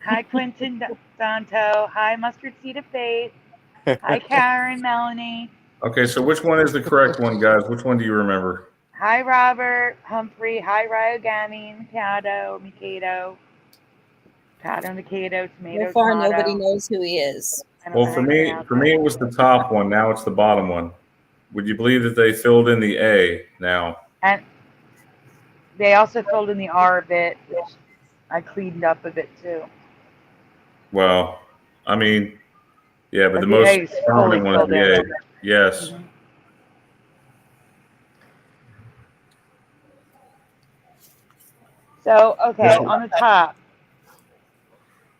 Hi, Quentin Danto. Hi, Mustard Seed of Faith. Hi, Karen, Melanie. Okay, so which one is the correct one, guys? Which one do you remember? Hi, Robert Humphrey. Hi, Ryogami, Mikado, tomato, So far, tomato. nobody knows who he is. Well, for me, it was the top one. Now it's the bottom one. Would you believe that they filled in the A now? And they also filled in the R a bit, which I cleaned up a bit too. Well, I mean, yeah, but the The A most is prominent fully one is the A. filled in. Yes. Mhm. So, okay, on the top,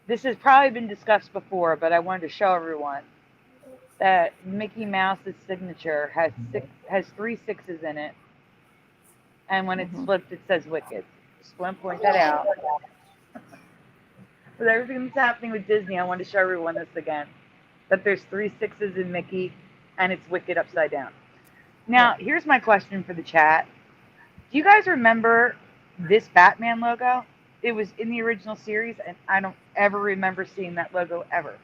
this has probably been discussed before, but I wanted to show everyone that Mickey Mouse's signature has 3 6s in it, and when it's flipped, it says Wicked. Just want to point that out. With everything that's happening with Disney, I wanted to show everyone this again, that there's 3 6s in Mickey, and it's Wicked upside down. Now, here's my question for the chat. Do you guys remember this Batman logo? It was in the original series, and I don't ever remember seeing that logo ever.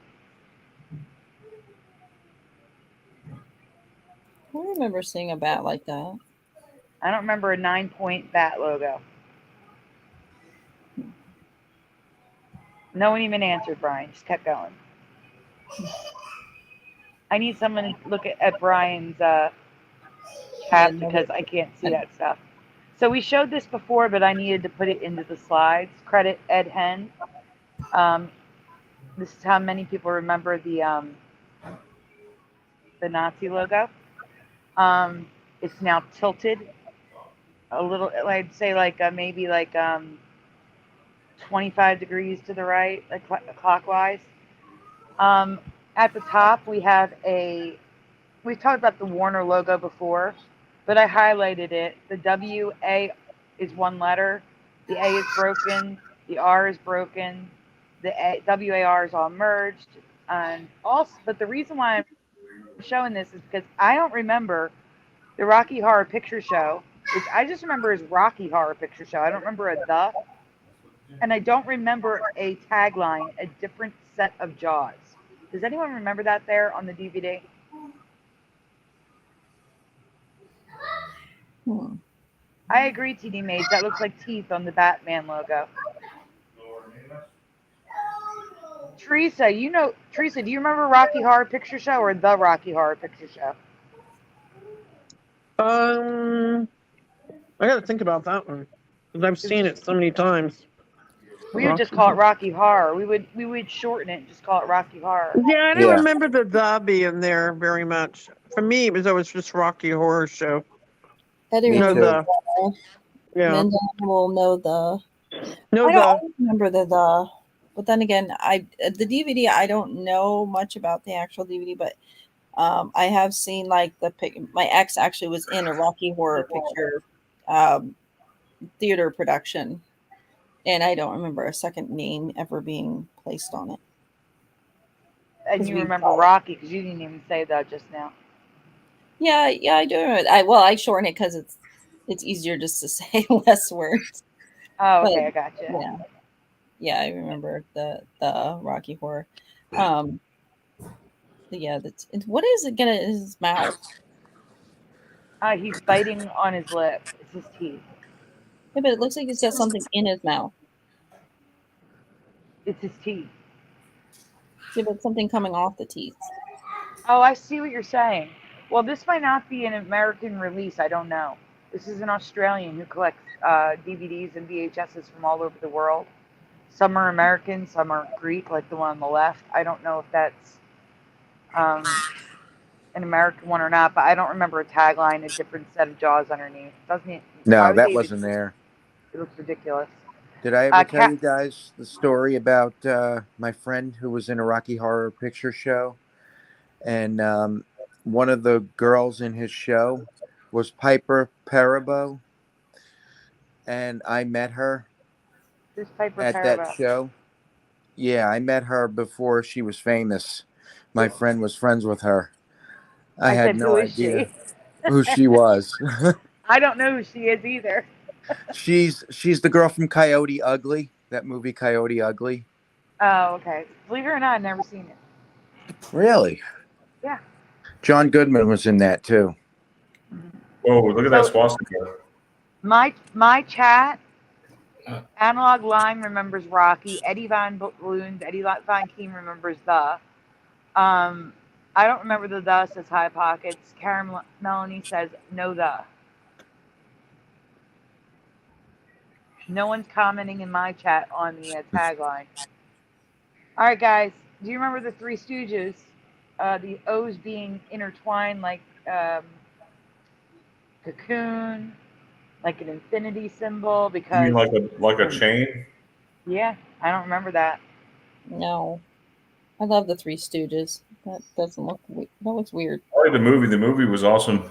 I remember seeing a bat like that. I don't remember a 9-point bat logo. No one even answered, Brian. Just kept going. I need someone to look at Brian's tab because I can't see that stuff. So we showed this before, but I needed to put it into the slides. Credit Ed Hen. This is how many people remember the Nazi logo. It's now tilted a little. I'd say like maybe like 25 degrees to the right, like clockwise. At the top, we have we've talked about the Warner logo before, but I highlighted it. The W-A is one letter. The A is broken. The R is broken. The W-A-R is all merged. And also, but the reason why I'm showing this is because I don't remember the Rocky Horror Picture Show, which I just remember as Rocky Horror Picture Show. I don't remember a the, and I don't remember a tagline, a different set of jaws. Does anyone remember that there on the DVD? I agree, TD Maids. That looks like teeth on the Batman logo. Teresa, Teresa, do you remember Rocky Horror Picture Show or the Rocky Horror Picture Show? I got to think about that one because I've seen it so many times. We would just call it Rocky Horror. We would shorten it and just call it Rocky Horror. Yeah, I don't remember the being there very much. For me, it was always just Rocky Horror Show. I do Me remember too. Yeah. Mandela will know the. No, I don't remember the. But then again, the DVD. I don't know much about the actual DVD, but I have seen like my ex actually was in a Rocky Horror Picture theater production, and I don't remember a second name ever being placed on it. And you remember Rocky because you didn't even say that just now. Yeah, I do remember. I shorten it because it's easier just to say less words. Oh, okay, I got you. Yeah, I remember the Rocky Horror. Yeah, what is it gonna in his mouth? He's biting on his lip. It's his teeth. Yeah, but it looks like he's got something in his mouth. It's his teeth. Yeah, but something coming off the teeth. Oh, I see what you're saying. Well, this might not be an American release. I don't know. This is an Australian who collects DVDs and VHSs from all over the world. Some are American, some are Greek, like the one on the left. I don't know if that's an American one or not, but I don't remember a tagline, a different set of jaws underneath. Doesn't it? No, that wasn't there. It looks ridiculous. Did I ever tell you guys the story about my friend who was in a Rocky Horror Picture Show? And one of the girls in his show was Piper Perabo. And I met her at that show. Yeah, I met her before she was famous. My friend was friends with her. I had no idea who she was. I don't know who she is either. She's the girl from Coyote Ugly, that movie Coyote Ugly. Oh, okay. Believe it or not, I've never seen it. Really? Yeah. John Goodman was in that too. Whoa, look at that swastika. My chat, Analog Line remembers Rocky. Eddie Von Balloons, Eddie Von Keem remembers the. I don't remember the says High Pockets. Karen Melanie says no the. No one's commenting in my chat on the tagline. All right, guys. Do you remember the Three Stooges? The O's being intertwined like cocoon, like an infinity symbol. Because You mean like a chain? Yeah, I don't remember that. No, I love the Three Stooges. That doesn't look. That looks weird. I like the movie. The movie was awesome.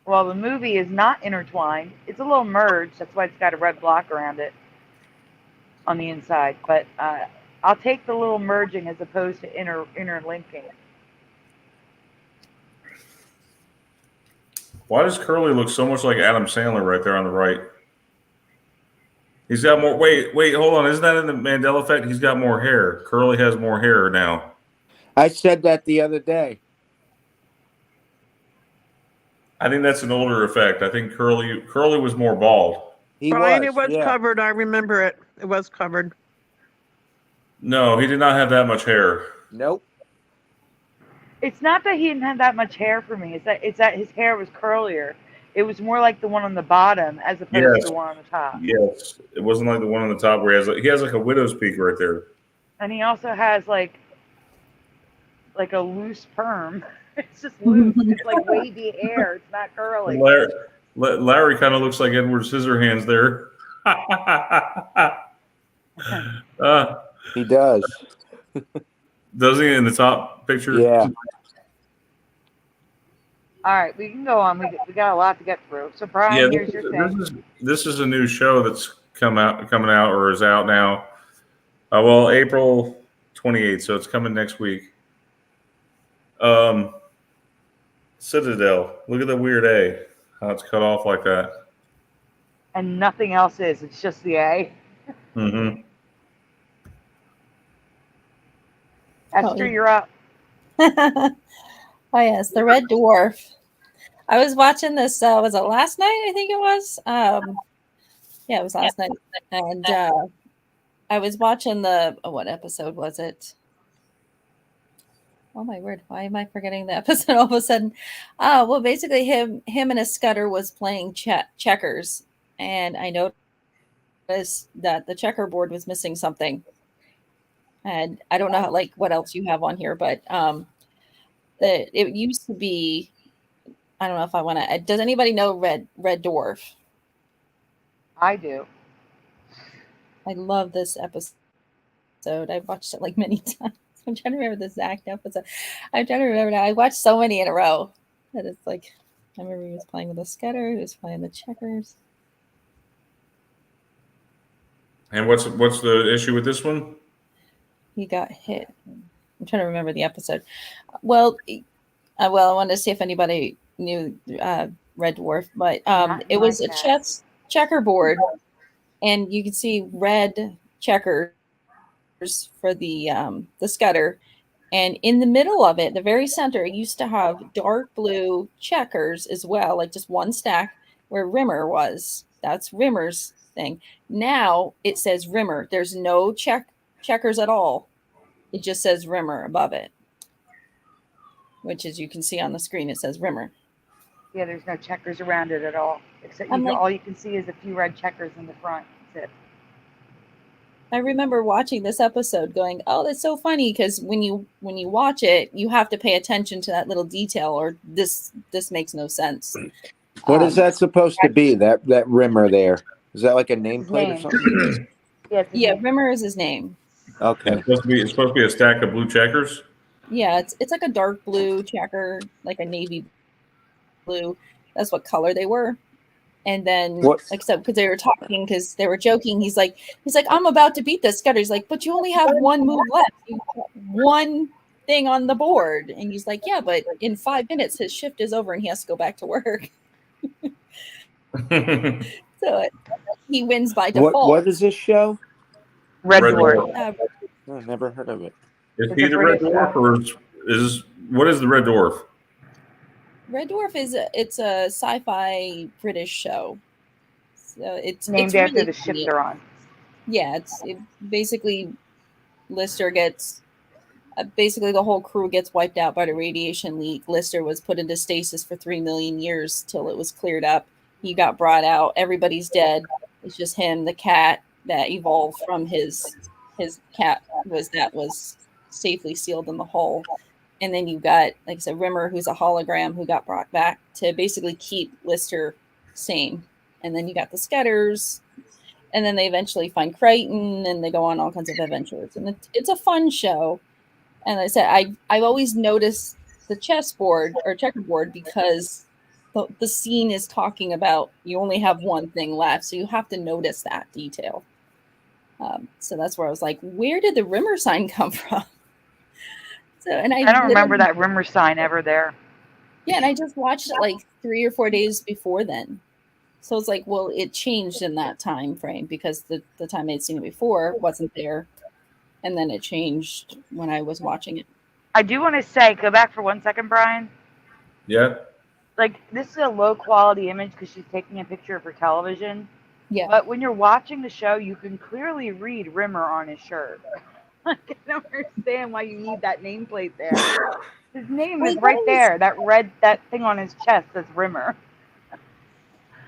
Well, the movie is not intertwined. It's a little merged. That's why it's got a red block around it on the inside. But I'll take the little merging as opposed to interlinking. Why does Curly look so much like Adam Sandler right there on the right? He's got more. Wait, hold on. Isn't that in the Mandela effect? He's got more hair. Curly has more hair now. I said that the other day. I think that's an older effect. I think Curly was more bald. Brian, it was covered. I remember it. It was covered. No, he did not have that much hair. Nope. It's not that he didn't have that much hair for me. It's that his hair was curlier. It was more like the one on the bottom as opposed to the one on the top. Yes, it wasn't like the one on the top where he has like a widow's peak right there. And he also has like a loose perm. It's just loose. It's like wavy hair. It's not curly. Larry kind of looks like Edward Scissorhands there. He does. Does he in the top picture? Yeah. All right, we can go on. We got a lot to get through. So Brian, here's your thing. This is a new show that's coming out or is out now. Well, April 28th, so it's coming next week. Citadel. Look at the weird A. How it's cut off like that. And nothing else is. It's just the A. Mm-hmm. Esther, you're up. Oh yes, the Red Dwarf. I was watching this. Was it last night? I think it was. Yeah, it was last night, and I was watching the. What episode was it? Oh my word! Why am I forgetting the episode all of a sudden? Well, basically, him and a scudder was playing checkers, and I noticed that the checkerboard was missing something, and I don't know like what else you have on here, but it used to be. I don't know if I want to. Does anybody know Red Dwarf? I do. I love this episode. I've watched it like many times. I'm trying to remember the exact episode. I'm trying to remember now. I watched so many in a row that it's like I remember he was playing with the scudder, he was playing the checkers. And what's the issue with this one? He got hit. I'm trying to remember the episode. Well, I wanted to see if anybody knew Red Dwarf, but it was a checkerboard, and you could see red checkers for the scudder, and in the middle of it, the very center, it used to have dark blue checkers as well, like just one stack where Rimmer was. That's Rimmer's thing. Now it says Rimmer. There's no checkers at all. It just says Rimmer above it, which as you can see on the screen, it says Rimmer. Yeah, there's no checkers around it at all, except Like, all you can see is a few red checkers in the front. That's it. I remember watching this episode going, oh, that's so funny, because when you watch it, you have to pay attention to that little detail, or this makes no sense. What is that supposed to be? That Rimmer there? Is that like a nameplate or something? Yeah, Rimmer is his name. Okay. It's supposed to be a stack of blue checkers. Yeah, it's like a dark blue checker, like a navy blue. That's what color they were. And then, except because they were talking, because they were joking, he's like, I'm about to beat this scudder. He's like, but you only have one move left. You have one thing on the board. And he's like, yeah, but in 5 minutes, his shift is over and he has to go back to work. So he wins by default. What is this show? Red Dwarf. I've never heard of it. Is he the Red Dwarf, or what is the Red Dwarf? Red Dwarf it's a sci-fi British show. So it's named really after the ship they're on. Yeah, it basically Lister gets basically the whole crew gets wiped out by the radiation leak. Lister was put into stasis for 3 million years till it was cleared up. He got brought out. Everybody's dead. It's just him, the cat that evolved from his cat was safely sealed in the hull. And then you got, like I said, Rimmer, who's a hologram who got brought back to basically keep Lister sane. And then you got the Skedders, and then they eventually find Crichton, and they go on all kinds of adventures. And it's a fun show. And like I said, I've always noticed the chessboard or checkerboard because the scene is talking about you only have one thing left, so you have to notice that detail. So that's where I was like, where did the Rimmer sign come from? So, and I don't remember that Rimmer sign ever there. Yeah, and I just watched it like 3 or 4 days before then. So it's like, well, it changed in that time frame because the time I'd seen it before wasn't there. And then it changed when I was watching it. I do want to say, go back for 1 second, Brian. Yeah. Like, this is a low quality image because she's taking a picture of her television. Yeah. But when you're watching the show, you can clearly read Rimmer on his shirt. I don't understand why you need that nameplate there. His name is right there. That thing on his chest says Rimmer.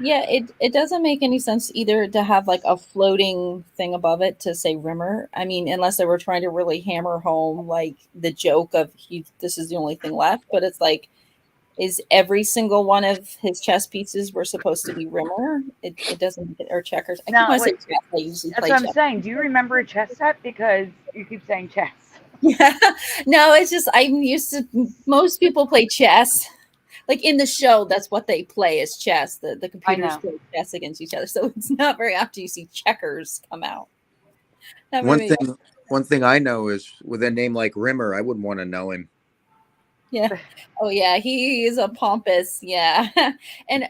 Yeah, it doesn't make any sense either to have like a floating thing above it to say Rimmer. I mean, unless they were trying to really hammer home like the joke of this is the only thing left. But it's like, is every single one of his chess pieces were supposed to be Rimmer? It doesn't, or checkers. That's what I'm saying. Do you remember a chess set? Because you keep saying chess. Yeah. No, it's just I'm used to most people play chess. Like in the show, that's what they play is chess. The computers play chess against each other. So it's not very often you see checkers come out. One thing I know is with a name like Rimmer, I wouldn't want to know him. Yeah. Oh yeah, he is a pompous. Yeah. And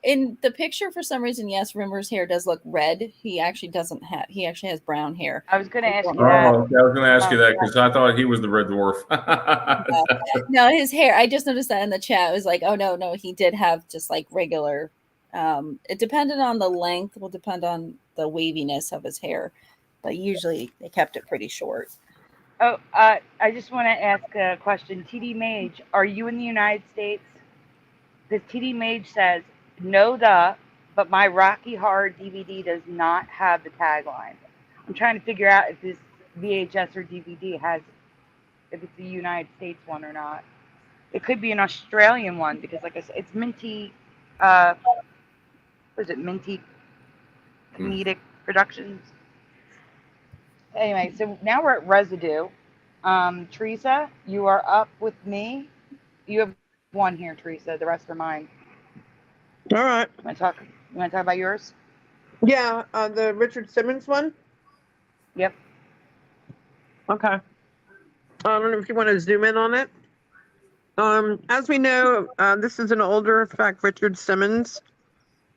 in the picture, for some reason, yes, Rimmer's hair does look red. He actually doesn't have. He actually has brown hair. I was going to ask you Oh, that. okay, I was going to ask you that because I thought he was the Red Dwarf. No, his hair. I just noticed that in the chat. It was like, oh no, he did have just like regular. It depended on the length. Will depend on the waviness of his hair, but usually they kept it pretty short. Oh, I just want to ask a question. TD Mage, are you in the United States? Because TD Mage says, no but my Rocky Horror DVD does not have the tagline. I'm trying to figure out if this VHS or DVD has, if it's a United States one or not. It could be an Australian one because, like I said, it's Minty, what is it, Minty Comedic Productions? Anyway, so now we're at Residue. Teresa, you are up with me. You have one here, Teresa. The rest are mine. All right. You want to talk about yours? Yeah, the Richard Simmons one. Yep. Okay. I don't know if you want to zoom in on it. As we know, this is an older, in fact, Richard Simmons.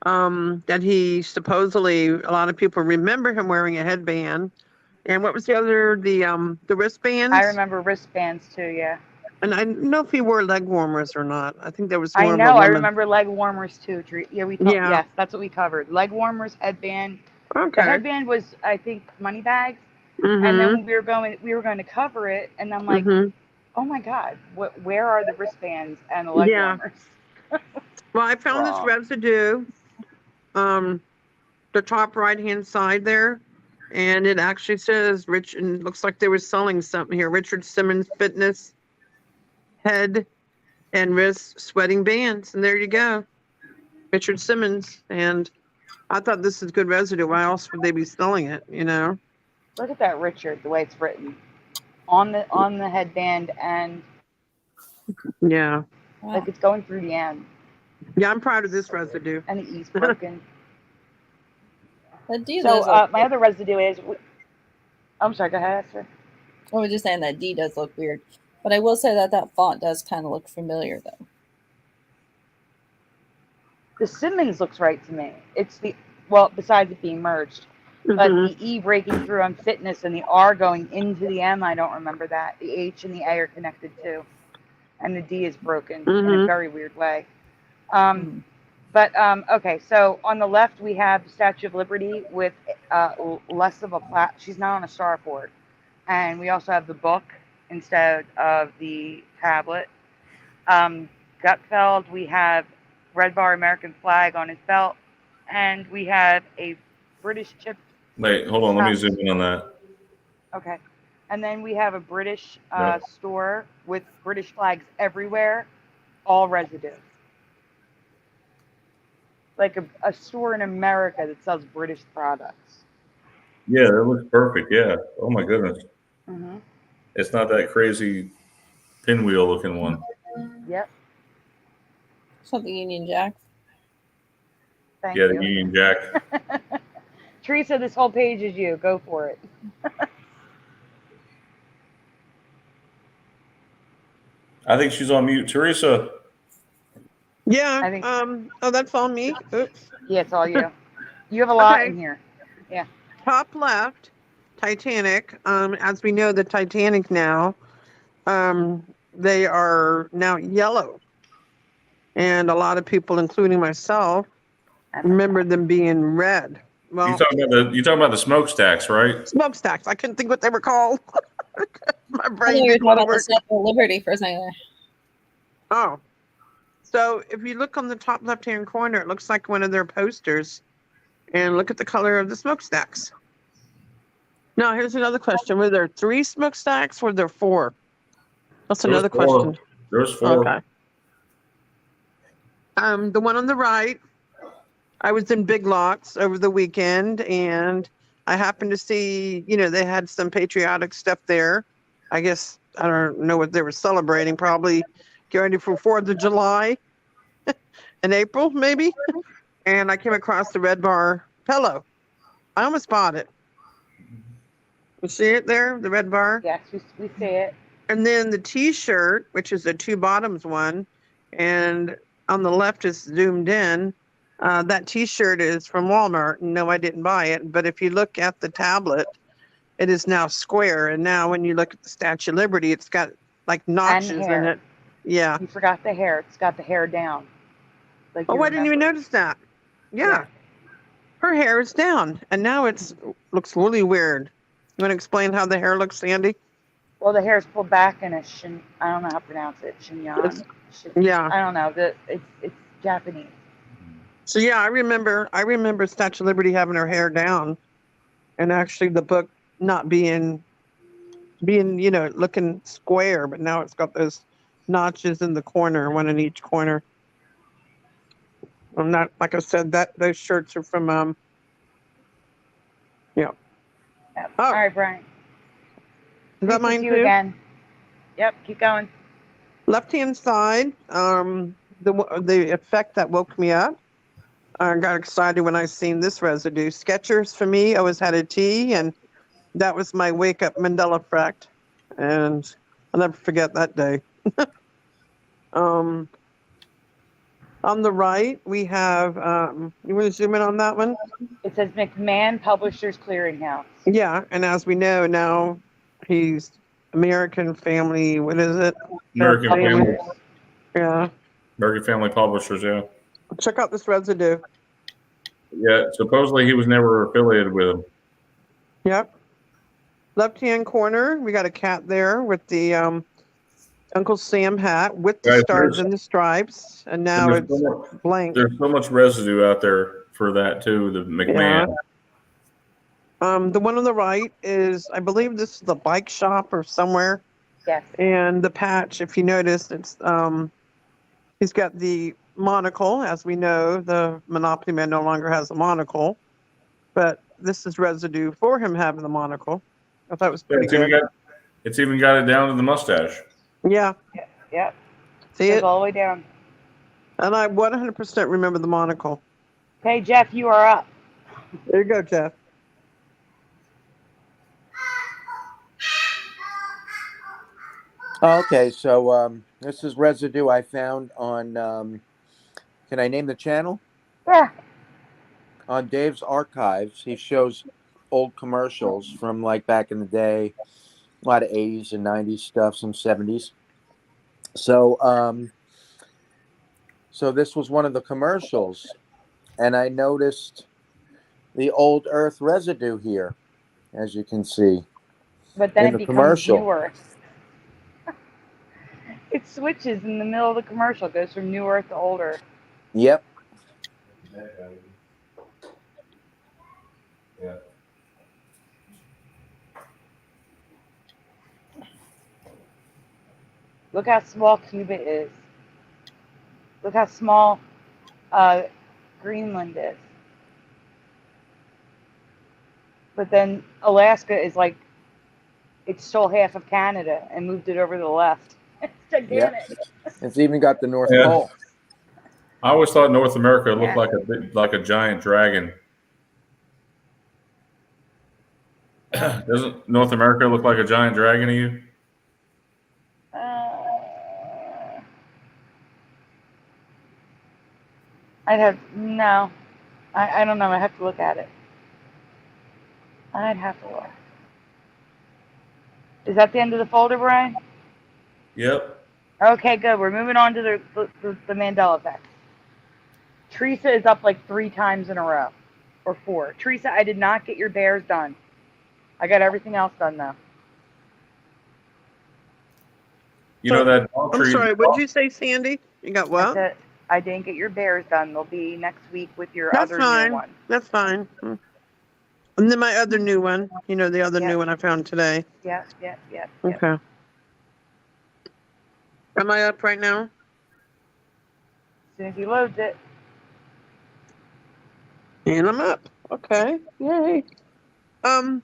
That he supposedly, a lot of people remember him wearing a headband. And what was the other? The wristbands. I remember wristbands too. Yeah. And I don't know if he wore leg warmers or not. I think there was I more know. of a I woman. remember leg warmers too. Yeah, Yeah. Yes, that's what we covered. Leg warmers, headband. Okay. The headband was, I think, money bags. Mm-hmm. And then we were going to cover it, and I'm like, oh my God, where are the wristbands and the leg warmers? Well, I found this residue, the top right-hand side there, and it actually says Rich, and it looks like they were selling something here. Richard Simmons Fitness Head and Wrist Sweating Bands, and there you go, Richard Simmons. And I thought this is good residue. Why else would they be selling it? You know. Look at that, Richard, the way it's written on the headband, and yeah, like it's going through the end. Yeah, I'm proud of this residue. And the E's broken. So my other residue is. I'm sorry. Go ahead, Esther. I was just saying that D does look weird, but I will say that font does kind of look familiar, though. The Simmons looks right to me. It's besides it being merged. But the E breaking through on fitness and the R going into the M, I don't remember that. The H and the A are connected too. And the D is broken in a very weird way. Okay, so on the left we have the Statue of Liberty with less of a she's not on a starboard. And we also have the book instead of the tablet. Gutfeld, we have Red Bar American flag on his belt. And we have a British chip. Wait, hold on. Let me zoom in on that. Okay. And then we have a British store with British flags everywhere, all residue. Like a store in America that sells British products. Yeah, that looks perfect. Yeah. Oh, my goodness. Mm-hmm. It's not that crazy pinwheel looking one. Yep. It's not the Union Jack. Thank you. The Union Jack. Teresa, this whole page is you. Go for it. I think she's on mute. Teresa. Yeah. Oh, that's all me. Oops. Yeah, it's all you. You have a lot in here. Yeah. Top left, Titanic. As we know, the Titanic now, they are now yellow. And a lot of people, including myself, remember them being red. Well, you're talking about the smokestacks, right? Smokestacks. I couldn't think what they were called. My brain. You were talking about the Statue of Liberty for a second. Oh, so if you look on the top left-hand corner, it looks like one of their posters. And look at the color of the smokestacks. Now, here's another question: were there 3 smokestacks, or were there 4? That's another question. There's 4. Okay. The one on the right. I was in Big Lots over the weekend, and I happened to see, they had some patriotic stuff there. I guess, I don't know what they were celebrating, probably getting ready for 4th of July in April, maybe. And I came across the Red Bar pillow. I almost bought it. You see it there, the Red Bar? Yes, we see it. And then the T-shirt, which is a two bottoms one, and on the left is zoomed in. That T-shirt is from Walmart. No, I didn't buy it. But if you look at the tablet, it is now square. And now when you look at the Statue of Liberty, it's got like notches in hair. it. Yeah. You forgot the hair. It's got the hair down. Like Oh, you I didn't even remember. notice that. Yeah. Her hair is down, and now it's looks really weird. You want to explain how the hair looks, Sandy? Well, the hair is pulled back in a I don't know how to pronounce it. Chignon. Yeah. I don't know. It's Japanese. So yeah, I remember Statue of Liberty having her hair down, and actually the book not being looking square, but now it's got those notches in the corner, one in each corner. I'm not, like I said, that those shirts are from yeah. Yep. Oh. All right, Brian. Is that This mine you too? again. Yep, keep going. Left hand side, the effect that woke me up. I got excited when I seen this residue. Skechers for me, I always had a T, and that was my wake up Mandela effect, and I'll never forget that day. On the right, we have. You want to zoom in on that one? It says McMahon Publishers Clearinghouse. Yeah, and as we know now, he's American Family. What is it? American Family. Yeah. American Family Publishers. Yeah. Check out this residue. Yeah. Supposedly he was never affiliated with them. Yep. Left-hand corner, we got a cat there with the Uncle Sam hat with the Guys, stars and the stripes, and now there's it's so blank. There's so much residue out there for that too. The McMahon. Yeah. The one on the right is, I believe this is the bike shop or somewhere. Yes. And the patch, if you notice, it's he's got the monocle. As we know, the Monopoly Man no longer has a monocle, but this is residue for him having the monocle. I thought it was pretty good. It's even got it down to the mustache. Yeah. Yep. See it all the way down. And I 100% remember the monocle. Okay, Jeff, you are up. There you go, Jeff. Okay, so this is residue I found on. Can I name the channel? Yeah. On Dave's archives, he shows old commercials from like back in the day, a lot of 80s and 90s stuff, some 70s. So, so this was one of the commercials, and I noticed the old Earth residue here, as you can see. But then in it the becomes commercial. New Earth. It switches in the middle of the commercial. It goes from New Earth to Old Earth. Yep. Yeah. Look how small Cuba is. Look how small Greenland is. But then Alaska is like, it stole half of Canada and moved it over to the left. It's gigantic. Yep. It's even got the North Yeah. Pole. I always thought North America looked like a giant dragon. Doesn't North America look like a giant dragon to you? I don't know. I have to look at it. I'd have to look. Is that the end of the folder, Brian? Yep. Okay, good. We're moving on to the Mandela effect. Teresa is up like 3 times in a row, or 4. Teresa, I did not get your bears done. I got everything else done though. You know that dog I'm tree. sorry, what did you say, Sandy? You got I what? said I didn't get your bears done. They'll be next week with your That's other fine. new one. That's fine. And then my other new one, the other new one I found today. Yep. Okay. Am I up right now? As soon as he loads it. And I'm up. Okay. Yay. A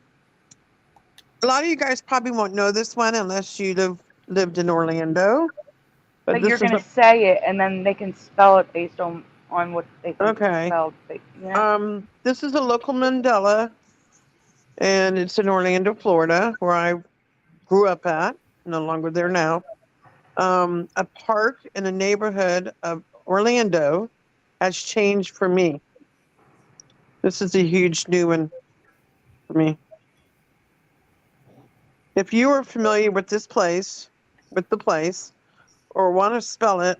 lot of you guys probably won't know this one unless you lived in Orlando. But this you're is going to say it, and then they can spell it based on what they think it's spelled. This is a local Mandela, and it's in Orlando, Florida, where I grew up at. no longer there now. A park in a neighborhood of Orlando has changed for me. This is a huge new one for me. If you are familiar with the place, or want to spell it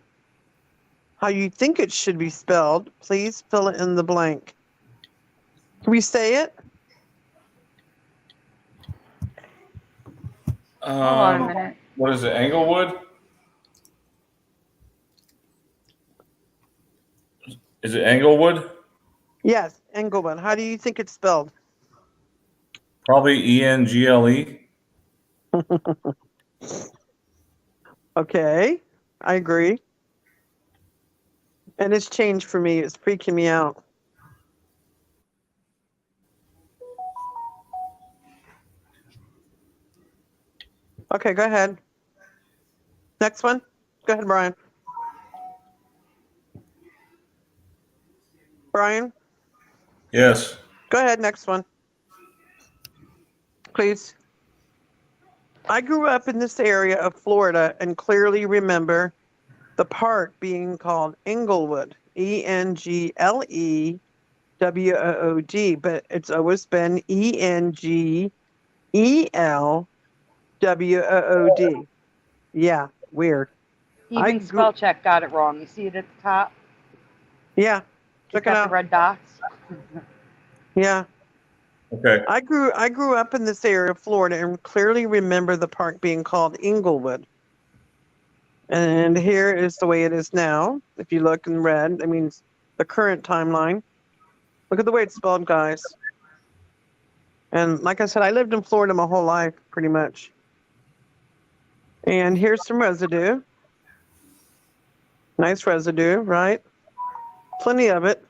how you think it should be spelled, please fill it in the blank. Can we say it? Hold on a minute. What is it? Englewood? Is it Englewood? Yes, Englewood. How do you think it's spelled? Probably Engle. Okay, I agree. And it's changed for me. It's freaking me out. Okay, go ahead. Next one. Go ahead, Brian. Brian, Yes. go ahead. Next one. Please. I grew up in this area of Florida and clearly remember the park being called Englewood, Englewood, but it's always been Engelwood. Yeah, weird. Even spell check got it wrong. You see it at the top? Yeah, It's check it got out. the red dots. Yeah. Okay. I grew up in this area of Florida and clearly remember the park being called Englewood. And here is the way it is now. If you look in red, that means the current timeline. Look at the way it's spelled, guys. And like I said, I lived in Florida my whole life, pretty much. And here's some residue. Nice residue, right? Plenty of it.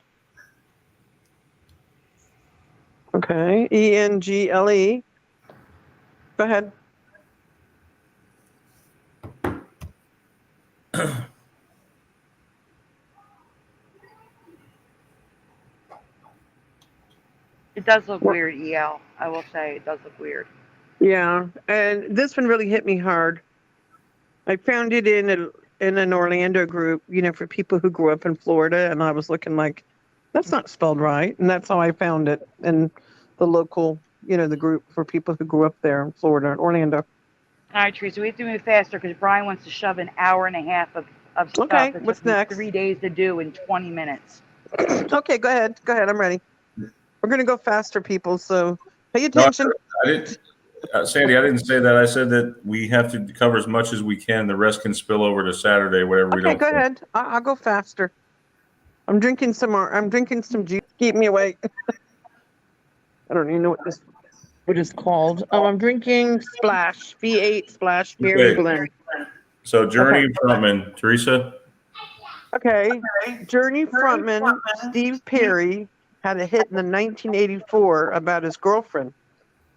Okay, Engle. Go ahead. It does look weird, EL. I will say it does look weird. Yeah, and this one really hit me hard. I found it in an Orlando group, for people who grew up in Florida, and I was looking like, that's not spelled right, and that's how I found it in the local, the group for people who grew up there in Florida, Orlando. All right, Teresa, we have to move faster because Brian wants to shove an hour and a half of stuff. Okay, It what's took me next? 3 days to do in 20 minutes. Okay, go ahead. I'm ready. We're going to go faster, people, so pay attention. No, I didn't. Sandy, I didn't say that. I said that we have to cover as much as we can. The rest can spill over to Saturday, whatever we don't. Okay, go ahead. I'll go faster. I'm drinking some more. I'm drinking some juice. Keep me awake. I don't even know what it's called. I'm drinking Splash, V8 Splash Berry Blend. So Journey frontman, Teresa. Okay, Journey frontman Steve Perry had a hit in the 1984 about his girlfriend.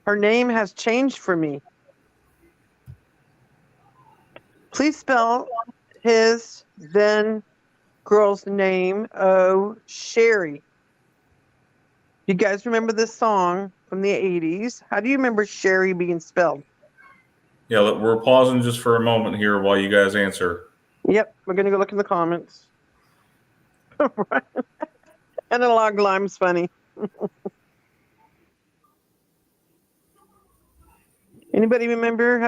Her name has changed for me. Please spell his then girl's name. Oh, Sherry. You guys remember this song from the 80s? How do you remember Sherry being spelled? Yeah, we're pausing just for a moment here while you guys answer. Yep, we're going to go look in the comments. Analog Lime's funny. Anybody remember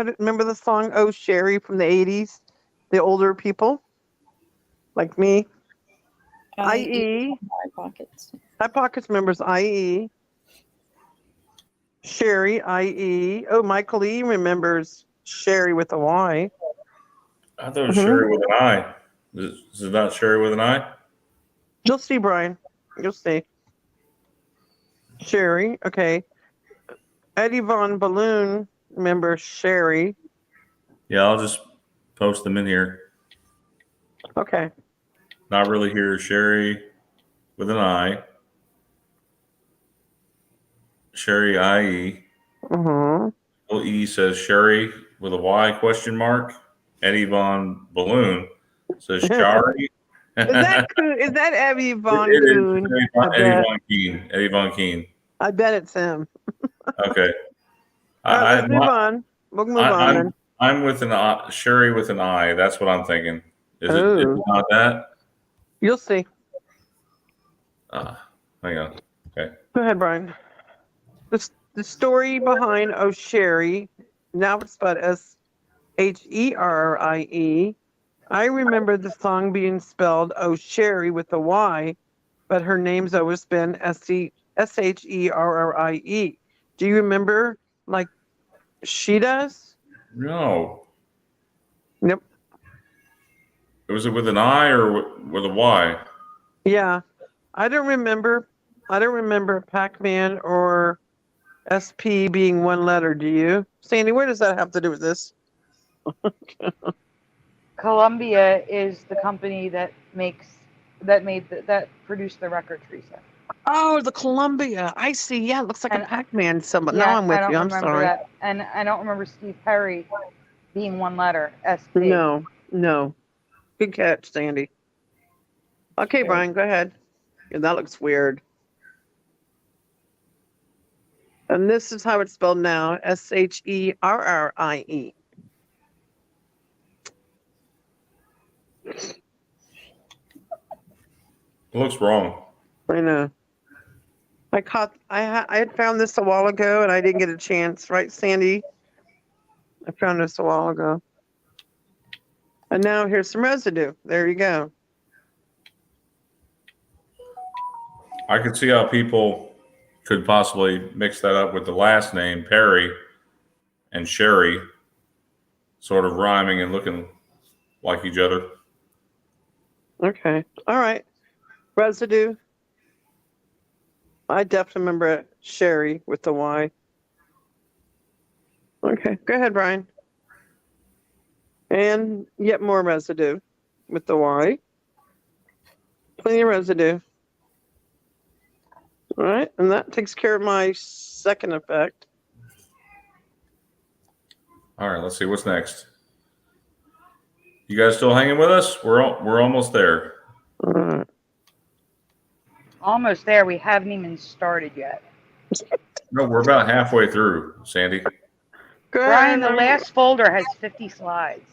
the song "Oh Sherry" from the 80s? The older people, like me. IE. High Pockets. High Pockets members. IE. Sherry. IE. Oh, Michael E. remembers Sherry with a Y. I thought it was Sherry with an I. Is it not Sherry with an I? You'll see, Brian. You'll see. Sherry. Okay. Eddie Von Balloon. Remember Sherry. Yeah, I'll just post them in here. Okay. Not really here. Sherry with an I. Sherry IE. E says Sherry with a Y question mark. Eddie Von Balloon says Shari. Is that Eddie Von Coon? Eddie Von Keen. I bet it's him. Okay. All right, let's move on. We'll move on then. I'm with an I, Sherry with an I. That's what I'm thinking. Is it not that? You'll see. Hang on. Okay. Go ahead, Brian. The story behind O'Sherry, now it's spelled Sherie. I remember the song being spelled O'Sherry with a Y, but her name's always been Sherie. Do you remember like she does? No. Nope. Was it with an I or with a Y? Yeah. I don't remember Pac-Man or SP being one letter, do you? Sandy, where does that have to do with this? Columbia is the company that produced the record, Teresa. Oh, the Columbia. I see. Yeah, it looks like a Pac-Man symbol. Yeah, Now I'm with I don't you. I'm remember sorry. that. And I don't remember Steve Perry being one letter, SP. No. Good catch, Sandy. Okay, Brian, go ahead. Yeah, that looks weird. And this is how it's spelled now, Sherrie. It looks wrong. I know. I had found this a while ago and I didn't get a chance, right, Sandy? I found this a while ago. And now here's some residue. There you go. I could see how people could possibly mix that up with the last name, Perry and Sherry, sort of rhyming and looking like each other. Okay. All right. Residue. I definitely remember Sherry with the Y. Okay. Go ahead, Brian. And yet more residue with the Y. Plenty of residue. All right. And that takes care of my second effect. All right. Let's see what's next. You guys still hanging with us? We're almost there. All right. Almost there. We haven't even started yet. No, we're about halfway through, Sandy. Go Brian, ahead. the last folder has 50 slides.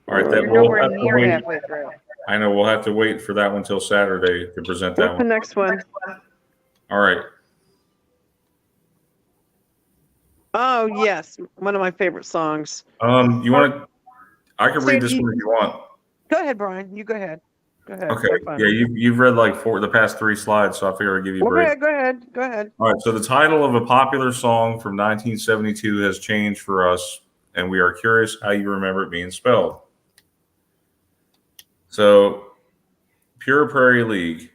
All right. You're nowhere near halfway through. I know. We'll have to wait for that one till Saturday to present that What's the one. next one? All right. Oh, yes. One of my favorite songs. You want to? I can read this one if you want. Go ahead, Brian. You go ahead. Go ahead. Okay. Yeah, you've read like the past 3 slides, so I figured I'd give you a break. Go ahead. All right. So the title of a popular song from 1972 has changed for us, and we are curious how you remember it being spelled. So, Pure Prairie League.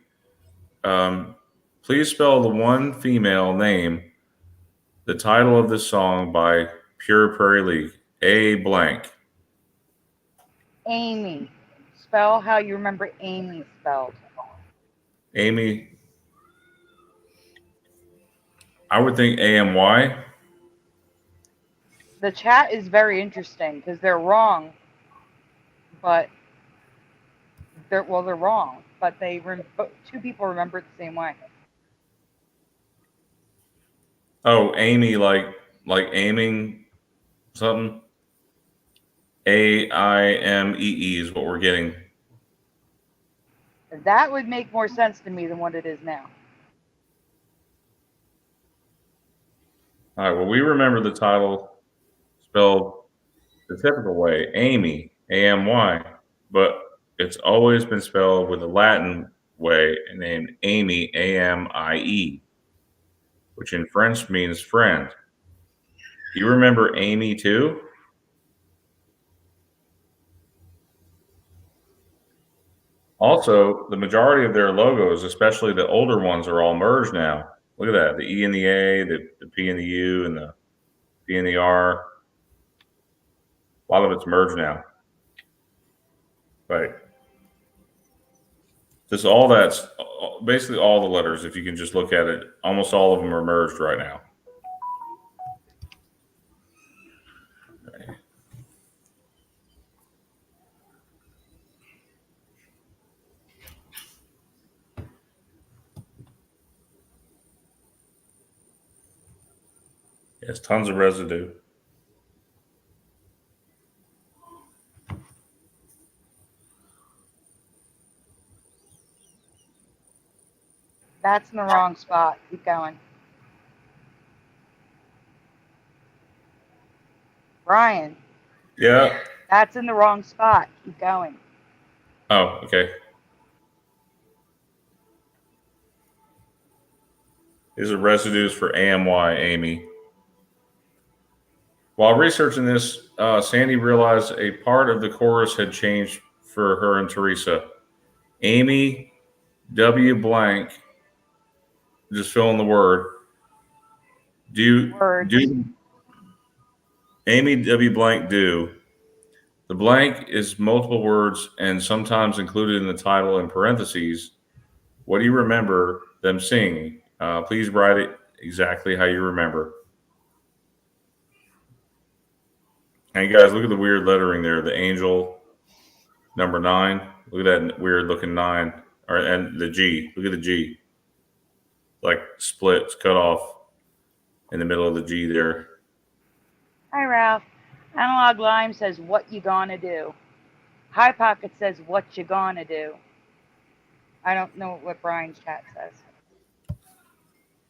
Please spell the one female name, the title of this song by Pure Prairie League. A blank. Amy. Spell how you remember Amy spelled. Amy. I would think AMY. The chat is very interesting because they're wrong, but they're wrong, but two people remember it the same way. Oh, Amy, like aiming something. AIMEE is what we're getting. That would make more sense to me than what it is now. All right. Well, we remember the title spelled the typical way, Amy, AMY, but it's always been spelled with the Latin way and named Amy, AMIE, which in French means friend. Do you remember Amy too? Also, the majority of their logos, especially the older ones, are all merged now. Look at that. The E and the A, the P and the U, and the P and the R. A lot of it's merged now. Right. Just all that's basically all the letters. If you can just look at it, almost all of them are merged right now. Okay. Yes, tons of residue. That's in the wrong spot. Keep going. Brian, Yeah. that's in the wrong spot. Keep going. Oh, okay. These are residues for AMY, Amy. While researching this, Sandy realized a part of the chorus had changed for her and Teresa. Amy W. blank, just fill in the word. Words. Amy W. blank do. The blank is multiple words and sometimes included in the title in parentheses. What do you remember them singing? Please write it exactly how you remember. And guys, look at the weird lettering there. The angel, number 9. Look at that weird looking 9. And the G. Look at the G. Like split, it's cut off in the middle of the G there. Hi, Ralph. Analog Lime says, what you gonna do? High Pocket says, what you gonna do? I don't know what Brian's chat says.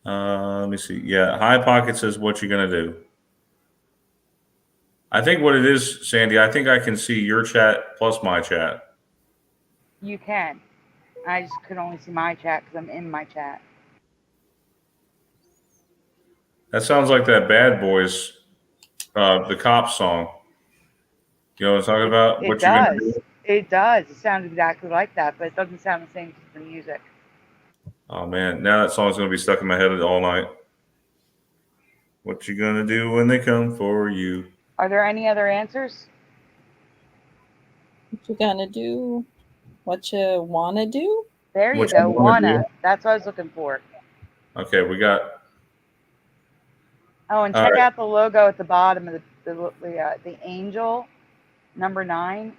Let me see. Yeah, High Pocket says, what you gonna do? I think what it is, Sandy, I think I can see your chat plus my chat. You can. I just could only see my chat because I'm in my chat. That sounds like that Bad Boys, the cop song. You know what I'm talking about? It does. It does. It sounds exactly like that, but it doesn't sound the same as the music. Oh man, now that song's gonna be stuck in my head all night. What you gonna do when they come for you? Are there any other answers? What you gonna do? What you wanna do? There you What go. you wanna Wanna. do? That's what I was looking for. Okay, we got. Oh, and All check right. out the logo at the bottom of the angel, number 9.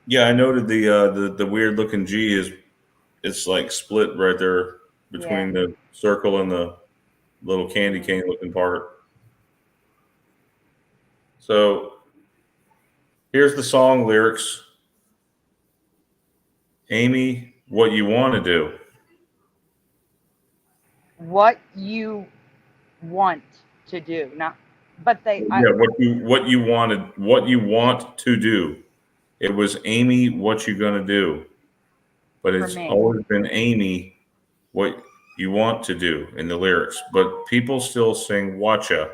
Yeah, I noted the weird looking G is it's like split right there between the circle and the little candy cane looking part. So here's the song lyrics. Amy, what you want to do? What you want to do, not, but they. Yeah, what you want to do. It was Amy, what you gonna do? But it's me. always been Amy, what you want to do in the lyrics. But people still sing watcha,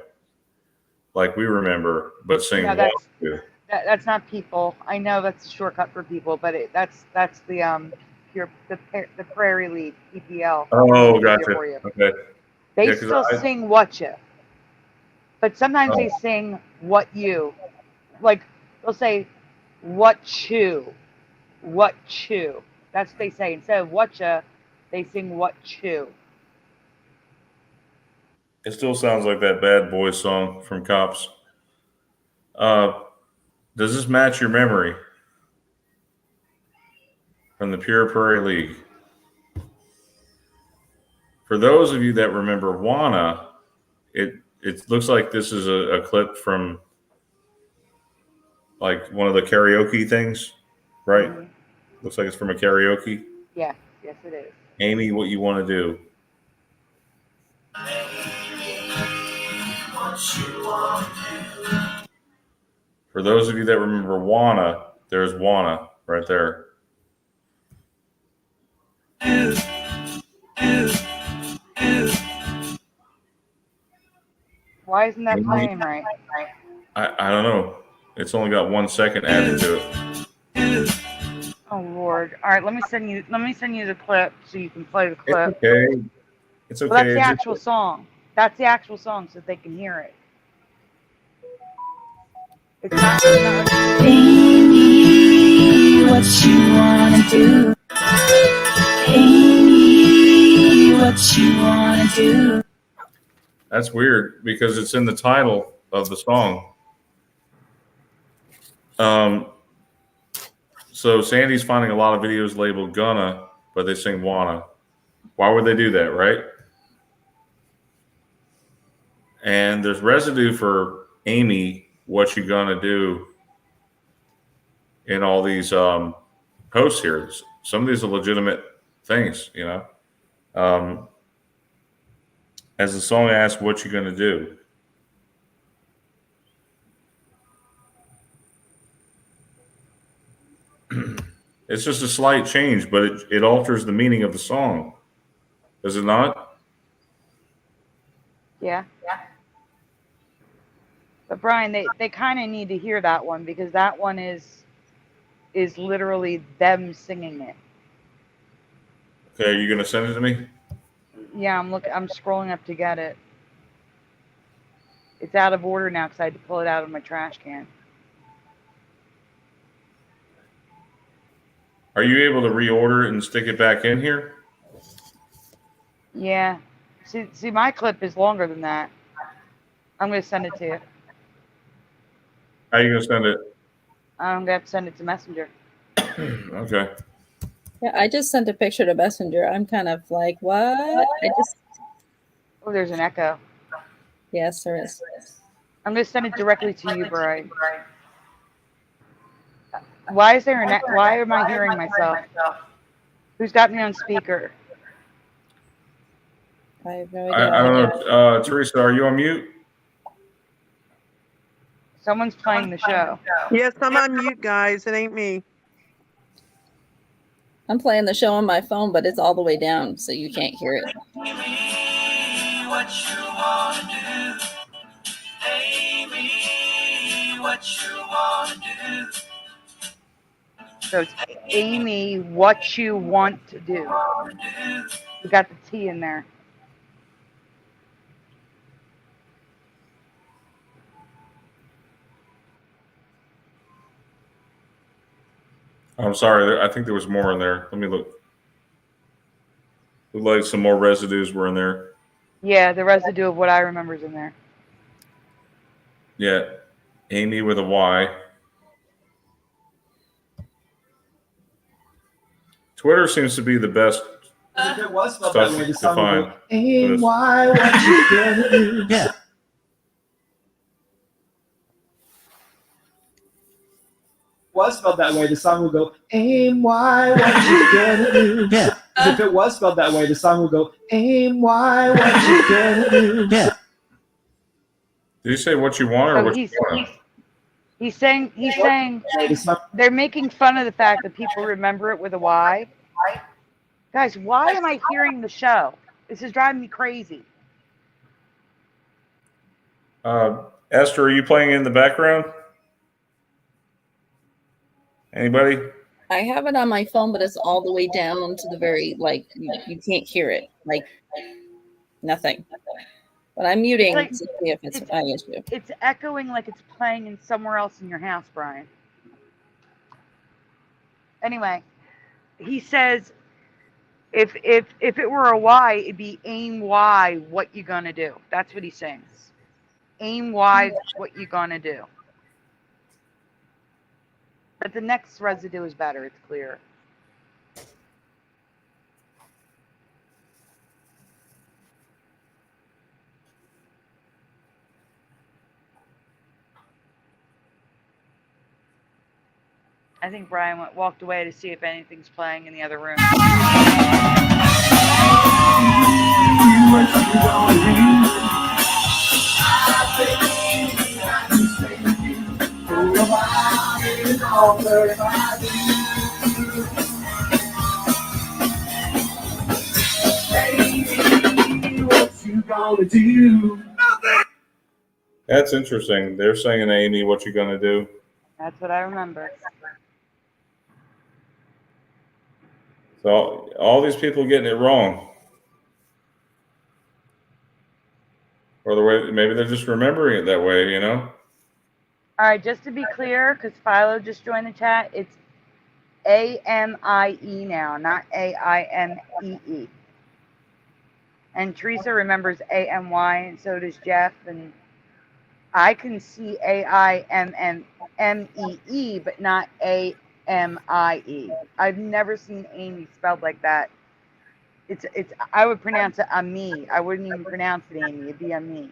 like we remember, but sing No, want to. that's not people. I know that's a shortcut for people, but that's the the Prairie League PPL. Oh, Easier gotcha. for you. Okay. They Yeah, 'cause still sing whatcha, but sometimes they sing what you, like they'll say what chew. That's what they say. Instead of whatcha, they sing what chew. It still sounds like that Bad Boys song from Cops. Does this match your memory from the Pure Prairie League? For those of you that remember Wanna, it looks like this is a clip from like one of the karaoke things, right? Mm-hmm. Looks like it's from a karaoke. Yes, it is. Amy, what you want to do? For those of you that remember Wanna, there's Wanna right there. Why isn't that playing right? I don't know. It's only got 1 second added to it. Oh Lord! All right, let me send you the clip so you can play the clip. It's okay. It's okay. Well, that's the actual song. That's the actual song, so they can hear it. It's not Amy, what you wanna do? Amy, what you wanna do? That's weird because it's in the title of the song. So Sandy's finding a lot of videos labeled Gonna, but they sing Wanna. Why would they do that, right? And there's residue for Amy, what you gonna do in all these posts here. Some of these are legitimate things, you know. As the song asks, what you gonna do? It's just a slight change, but it alters the meaning of the song. Does it not? Yeah. But Brian, they kind of need to hear that one because that one is literally them singing it. Okay, are you gonna send it to me? Yeah, I'm scrolling up to get it. It's out of order now because I had to pull it out of my trash can. Are you able to reorder it and stick it back in here? Yeah. See, my clip is longer than that. I'm gonna send it to you. How are you gonna send it? I'm gonna have to send it to Messenger. Okay. Yeah, I just sent a picture to Messenger. I'm kind of like, what? Oh, there's an echo. Yes, there is. I'm gonna send it directly to you, Brian. Why is there why am I hearing myself? Who's got me on speaker? I have no I idea. don't know. Teresa, are you on mute? Someone's playing the show. Yes, I'm on mute, guys. It ain't me. I'm playing the show on my phone, but it's all the way down, so you can't hear it. What you wanna do? Amy, what you wanna do? So it's Amy, what you want to do. We got the T in there. I'm sorry. I think there was more in there. Let me look. Looked like some more residues were in there. Yeah, the residue of what I remember is in there. Yeah. Amy with a Y. Twitter seems to be the best If it was spelled stuff that way, the to song would find. go, "Aim, why, what you gonna do?" Yeah. Was spelled that way, the song will go, "Aim, why, what you gonna do?" Yeah. If it was spelled that way, the song will go, "Aim, why, what you gonna do?" Yeah. Did you say what you want or So what you want? he's saying they're making fun of the fact that people remember it with a Y. Guys, why am I hearing the show? This is driving me crazy. Esther, are you playing in the background? Anybody? I have it on my phone, but it's all the way down to the very, like, you can't hear it. Like, nothing. But I'm muting Like, to see if it's an issue. It's echoing like it's playing in somewhere else in your house, Brian. Anyway, he says if it were a Y, it'd be aim Y, what you gonna do? That's what he sings. Aim Y, what you gonna do? But the next residue is better. It's clear. I think Brian walked away to see if anything's playing in the other room. What you gonna do? That's interesting. They're saying, Amy, what you gonna do? That's what I remember. So all these people getting it wrong. Or the way maybe they're just remembering it that way, you know? All right, just to be clear, because Philo just joined the chat, it's AMIE now, not AIMEE. And Teresa remembers AMY, and so does Jeff. And I can see AIMMEE, but not AMIE. I've never seen Amy spelled like that. It's. I would pronounce it a me. I wouldn't even pronounce it Amy. It'd be a me.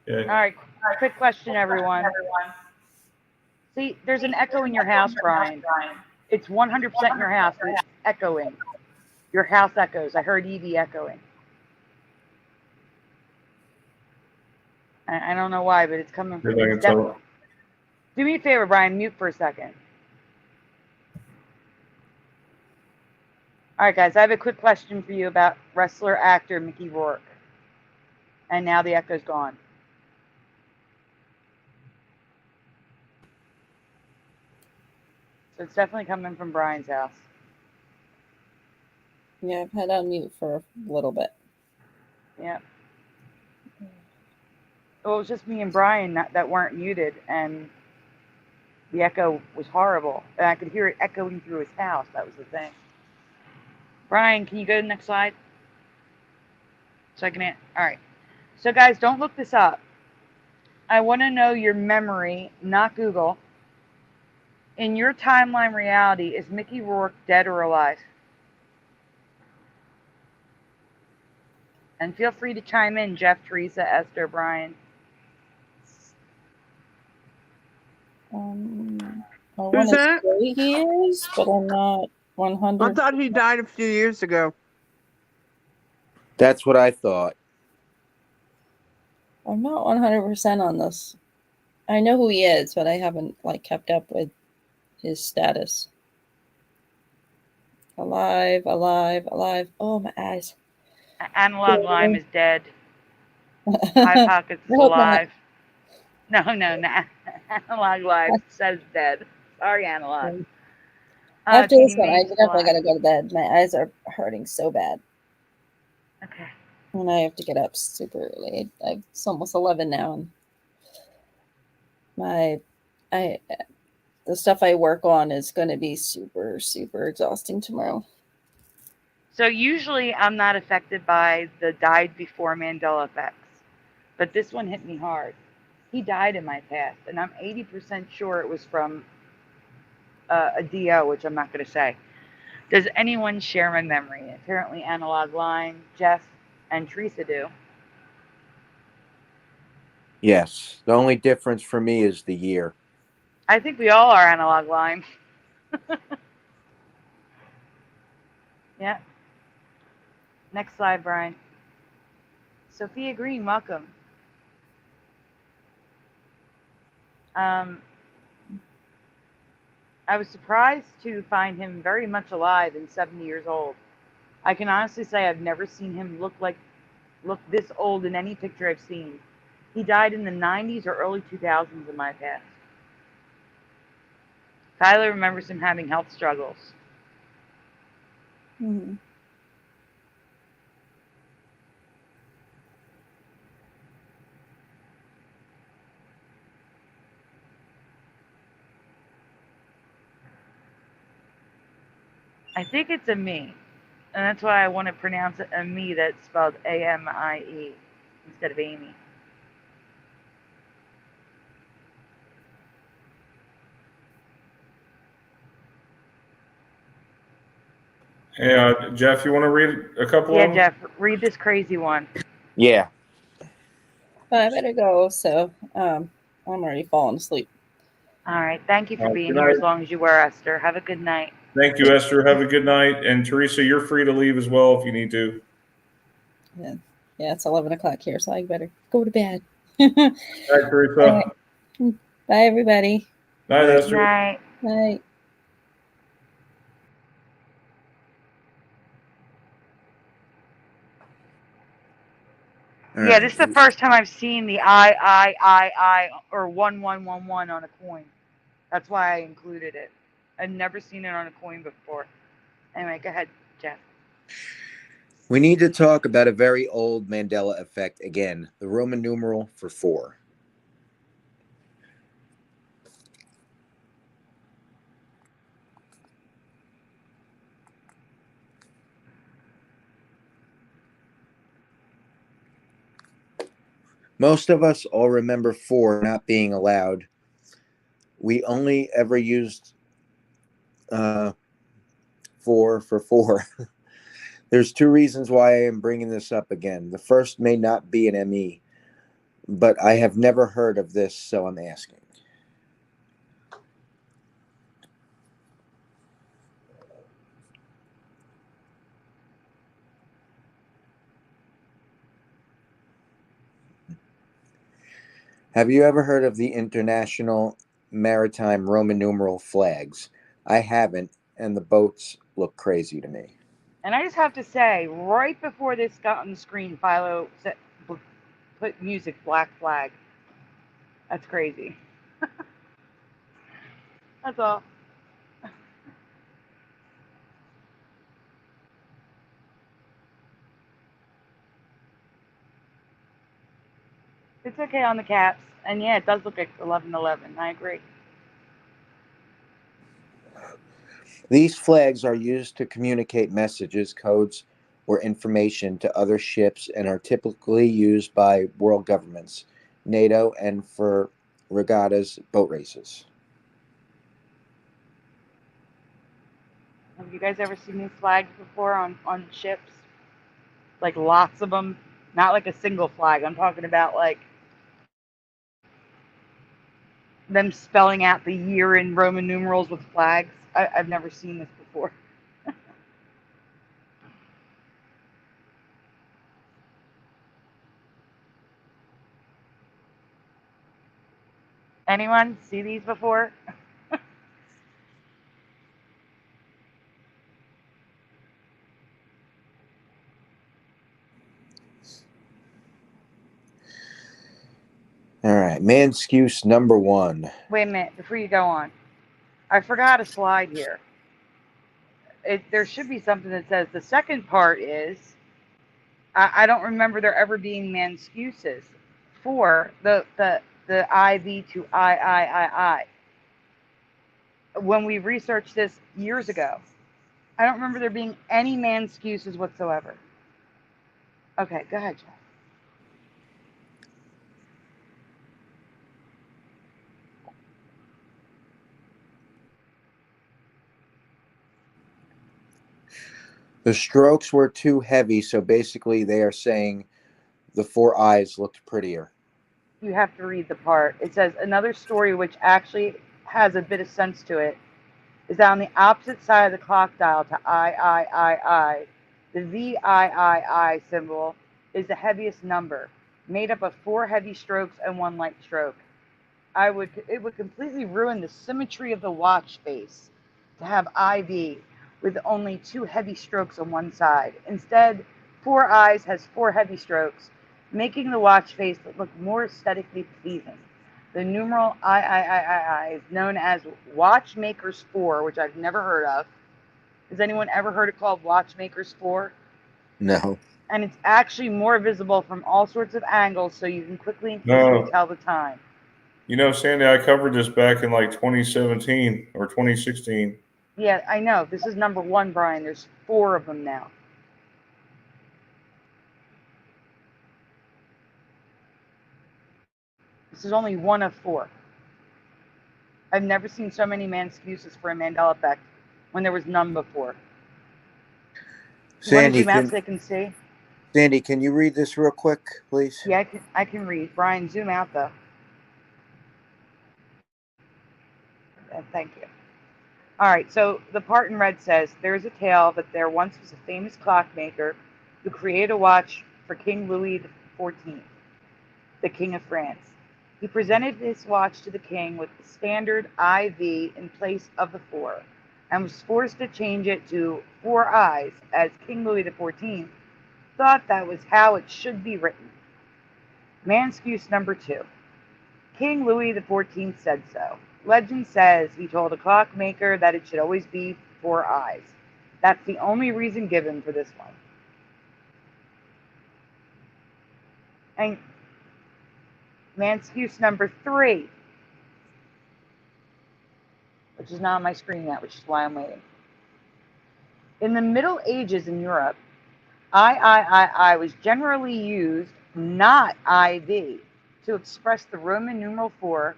Yeah. All right, quick question, everyone. See, there's an echo in your house, Brian. It's 100% in your house, but it's echoing. Your house echoes. I heard Evie echoing. I don't know why, but it's coming from. Good, I can tell. Do me a favor, Brian. Mute for a second. All right, guys. I have a quick question for you about wrestler actor Mickey Rourke. And now the echo's gone. So it's definitely coming from Brian's house. Yeah, I've had on mute for a little bit. Yeah. Well, it was just me and Brian that weren't muted, and the echo was horrible. And I could hear it echoing through his house. That was the thing. Brian, can you go to the next slide? So I can. All right. So, guys, don't look this up. I want to know your memory, not Google. In your timeline reality, is Mickey Rourke dead or alive? And feel free to chime in, Jeff, Teresa, Esther, Brian. I Who's want to that? say he is, but I'm not 100. I thought he died a few years ago. That's what I thought. I'm not 100% on this. I know who he is, but I haven't kept up with his status. Alive. Oh, my eyes. Analog Lime is dead. High Pocket's I hope not. alive. No. Analog Lime says dead. Sorry, Analog. After this one, I Main's definitely alive. gotta go to bed. My eyes are hurting so bad. Okay. And I have to get up super early. It's almost 11 now. And the stuff I work on is going to be super, super exhausting tomorrow. So usually I'm not affected by the died before Mandela effects, but this one hit me hard. He died in my past, and I'm 80% sure it was from a DO, which I'm not going to say. Does anyone share my memory? Apparently Analog Line, Jeff, and Teresa do. Yes. The only difference for me is the year. I think we all are Analog Line. Yeah. Next slide, Brian. Sophia Green, welcome. I was surprised to find him very much alive and 70 years old. I can honestly say I've never seen him look this old in any picture I've seen. He died in the 90s or early 2000s in my past. Tyler remembers him having health struggles. Mm-hmm. I think it's a me, and that's why I want to pronounce it a me that's spelled A-M-I-E instead of Amy. Hey, Jeff, you want to read a couple Yeah, of them? Jeff, read this crazy one. Yeah. But I better go, so I'm already falling asleep. All right. Thank you for being good here night. as long as you were, Esther. Have a good night. Thank you, Esther. Have a good night. And Teresa, you're free to leave as well if you need to. Yeah, it's 11 o'clock here, so I better go to bed. All right, Teresa. Right. Bye, everybody. Night, Good Esther. night. Night. Yeah, this is the first time I've seen the I or 1111 on a coin. That's why I included it. I've never seen it on a coin before. Anyway, go ahead, Jeff. We need to talk about a very old Mandela effect again, the Roman numeral for 4. Most of us all remember 4 not being allowed. We only ever used 4 for 4. There's 2 reasons why I am bringing this up again. The first may not be an ME, but I have never heard of this, so I'm asking. Have you ever heard of the International Maritime Roman numeral flags? I haven't, and the boats look crazy to me. And I just have to say, right before this got on the screen, Philo put music Black Flag. That's crazy. That's all. It's okay on the caps. And yeah, it does look like 1111. I agree. These flags are used to communicate messages, codes, or information to other ships and are typically used by world governments, NATO, and for regattas, boat races. Have you guys ever seen these flags before on ships? Like lots of them. Not like a single flag. I'm talking about like them spelling out the year in Roman numerals with flags. I've never seen this before. Anyone see these before? All right, Manscuse number 1. Wait a minute, before you go on. I forgot a slide here. There should be something that says the second part is, I don't remember there ever being Manscuses for the IV to I. When we researched this years ago, I don't remember there being any Manscuses whatsoever. Okay, go ahead, Jeff. The strokes were too heavy, so basically they are saying the 4 eyes looked prettier. You have to read the part. It says another story which actually has a bit of sense to it is that on the opposite side of the clock dial to I, the VIII symbol is the heaviest number, made up of 4 heavy strokes and 1 light stroke. It would completely ruin the symmetry of the watch face to have IV with only 2 heavy strokes on one side. Instead, 4 eyes has 4 heavy strokes, making the watch face look more aesthetically pleasing. The numeral I is known as Watchmaker's 4, which I've never heard of. Has anyone ever heard it called Watchmaker's 4? No. And it's actually more visible from all sorts of angles, so you can quickly and easily tell the time. You know, Sandy, I covered this back in like 2017 or 2016. Yeah, I know. This is number 1, Brian. There's 4 of them now. This is only 1 of 4. I've never seen so many Manscuses for a Mandela effect when there was none before. Sandy, zoom out so they can see? Sandy, can you read this real quick, please? Yeah, I can read. Brian, zoom out though. Thank you. All right, so the part in red says, there is a tale that there once was a famous clockmaker who created a watch for King Louis XIV, the King of France. He presented his watch to the king with the standard IV in place of the 4, and was forced to change it to 4 eyes, as King Louis XIV thought that was how it should be written. Manscuse number 2. King Louis XIV said so. Legend says he told a clockmaker that it should always be 4 eyes. That's the only reason given for this one. And Manscuse number 3, which is not on my screen yet, which is why I'm waiting. In the Middle Ages in Europe, I was generally used, not IV, to express the Roman numeral 4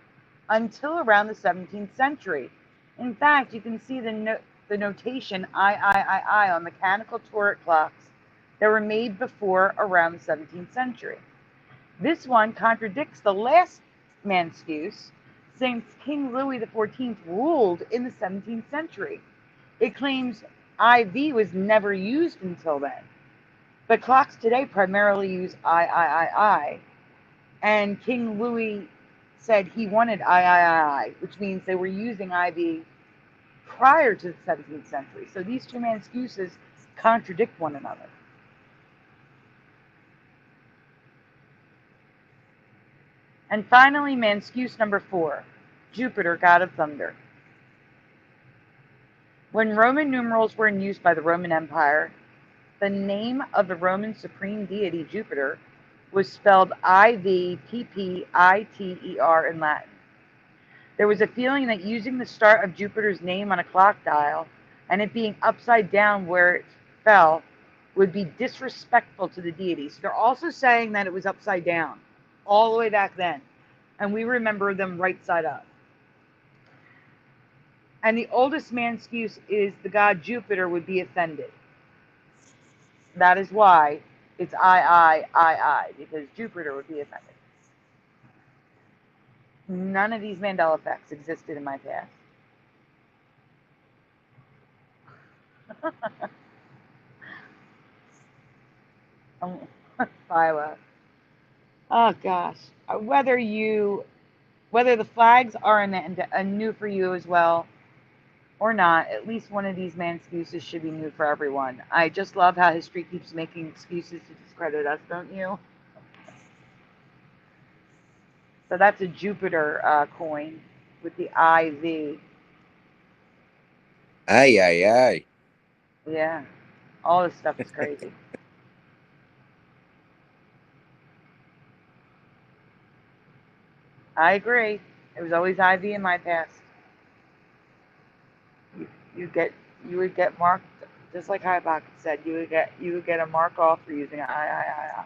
until around the 17th century. In fact, you can see the notation I on mechanical turret clocks that were made before around the 17th century. This one contradicts the last Manuscript, since King Louis XIV ruled in the 17th century. It claims IV was never used until then. But clocks today primarily use I, and King Louis said he wanted I, which means they were using IV prior to the 17th century. So these two manuscripts contradict one another. And finally, manuscript number 4, Jupiter, god of thunder. When Roman numerals were in use by the Roman Empire, the name of the Roman supreme deity, Jupiter, was spelled Ivppiter in Latin. There was a feeling that using the start of Jupiter's name on a clock dial and it being upside down where it fell would be disrespectful to the deity. So they're also saying that it was upside down all the way back then, and we remember them right side up. And the oldest manuscript is the god Jupiter would be offended. That is why it's I, because Jupiter would be offended. None of these Mandela effects existed in my past. Philo. Oh gosh. Whether the flags are new for you as well or not, at least one of these manuscripts should be new for everyone. I just love how history keeps making excuses to discredit us, don't you? So that's a Jupiter coin with the IV. Aye, aye, aye. Yeah. All this stuff is crazy. I agree. It was always IV in my past. You would get marked, just like Heibach said. You would get a mark off for using I.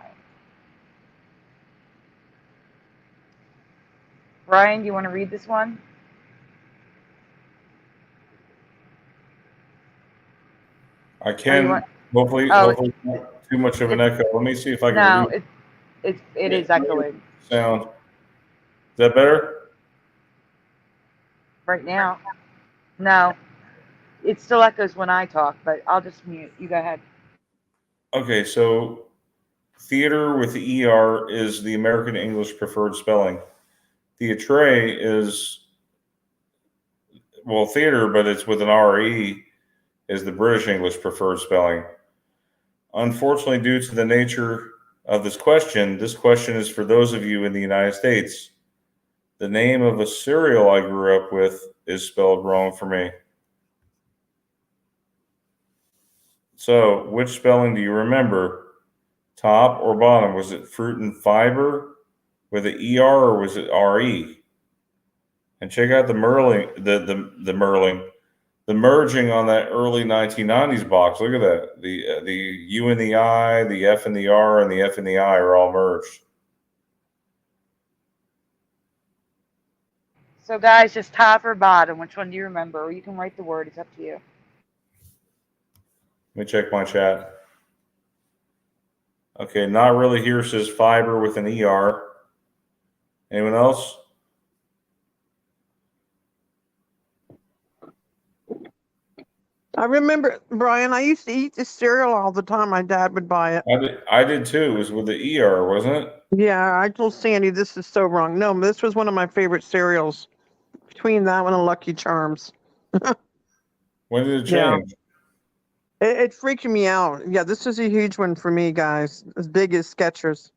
Brian, do you want to read this one? I can. Hopefully not too much of an echo. Let me see if I can. No, it is echoing. Sound. Is that better? Right now, no. It still echoes when I talk, but I'll just mute. You go ahead. Okay, so theater with the ER is the American English preferred spelling. Theatre is, well, theater, but it's with an RE, is the British English preferred spelling. Unfortunately, due to the nature of this question is for those of you in the United States. The name of a cereal I grew up with is spelled wrong for me. So, which spelling do you remember? Top or bottom? Was it fruit and fiber with an ER or was it RE? And check out the merging on that early 1990s box. Look at that. The U and the I, the F and the R, and the F and the I are all merged. So guys, just top or bottom, which one do you remember? Or you can write the word, it's up to you. Let me check my chat. Okay, not really here says fiber with an ER. Anyone else? I remember, Brian, I used to eat this cereal all the time. My dad would buy it. I did too. It was with the ER, wasn't it? Yeah, I told Sandy this is so wrong. No, this was one of my favorite cereals. Between that one and Lucky Charms. When did it change? Yeah. It freaked me out. Yeah, this is a huge one for me, guys. As big as Skechers.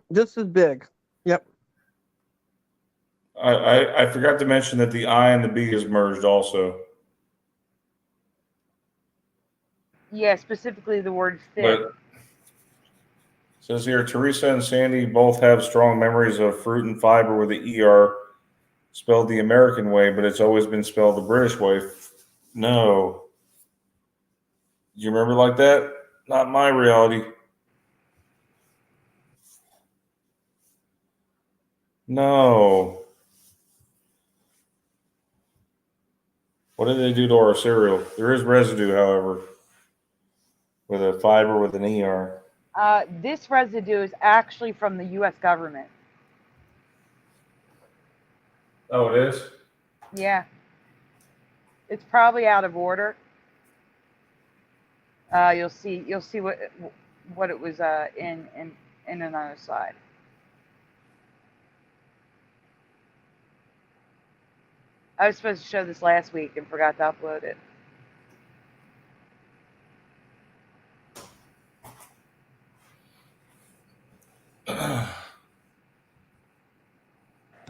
This is big. Yep. I forgot to mention that the I and the B is merged also. Yeah, specifically the word fit. But it says here, Teresa and Sandy both have strong memories of fruit and fiber with the ER spelled the American way, but it's always been spelled the British way. No. Do you remember like that? Not my reality. No. What did they do to our cereal? There is residue, however, with a fiber with an ER. This residue is actually from the U.S. government. Oh, it is? Yeah. It's probably out of order. You'll see what it was in another slide. I was supposed to show this last week and forgot to upload it.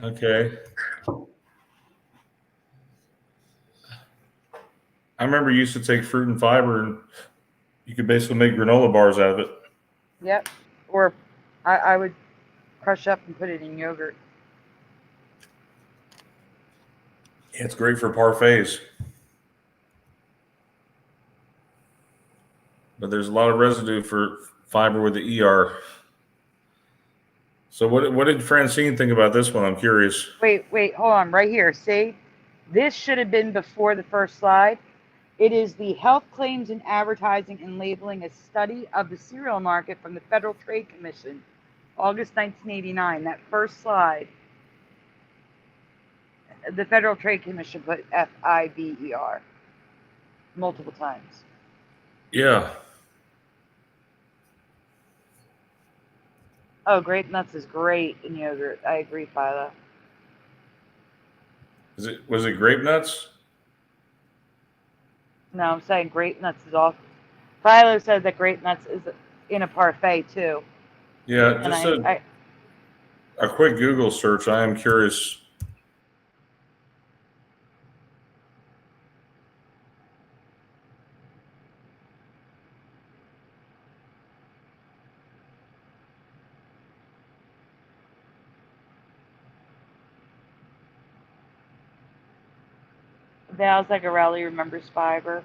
Okay. I remember you used to take fruit and fiber, and you could basically make granola bars out of it. Yep. Or I would crush up and put it in yogurt. Yeah, it's great for parfaits. But there's a lot of residue for fiber with the ER. So what did Francine think about this one? I'm curious. Wait, hold on. Right here. See? This should have been before the first slide. It is the Health Claims in Advertising and Labeling, a study of the cereal market from the Federal Trade Commission, August 1989. That first slide, the Federal Trade Commission put FIBER multiple times. Yeah. Oh, grape nuts is great in yogurt. I agree, Philo. Was it grape nuts? No, I'm saying grape nuts is off. Philo said that grape nuts is in a parfait too. Yeah, And just a quick Google search. I am curious. Val's like a rally remembers fiber.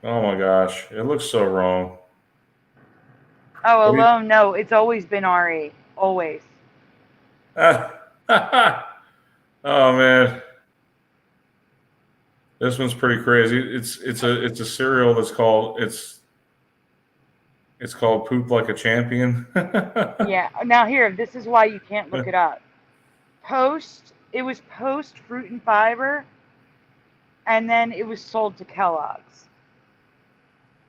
Oh my gosh, it looks so wrong. Oh, alone? No, it's always been RE. Always. Oh man, this one's pretty crazy. It's a cereal that's called it's called Poop Like a Champion. Yeah. Now here, this is why you can't look it up. It was post Fruit and Fiber, and then it was sold to Kellogg's.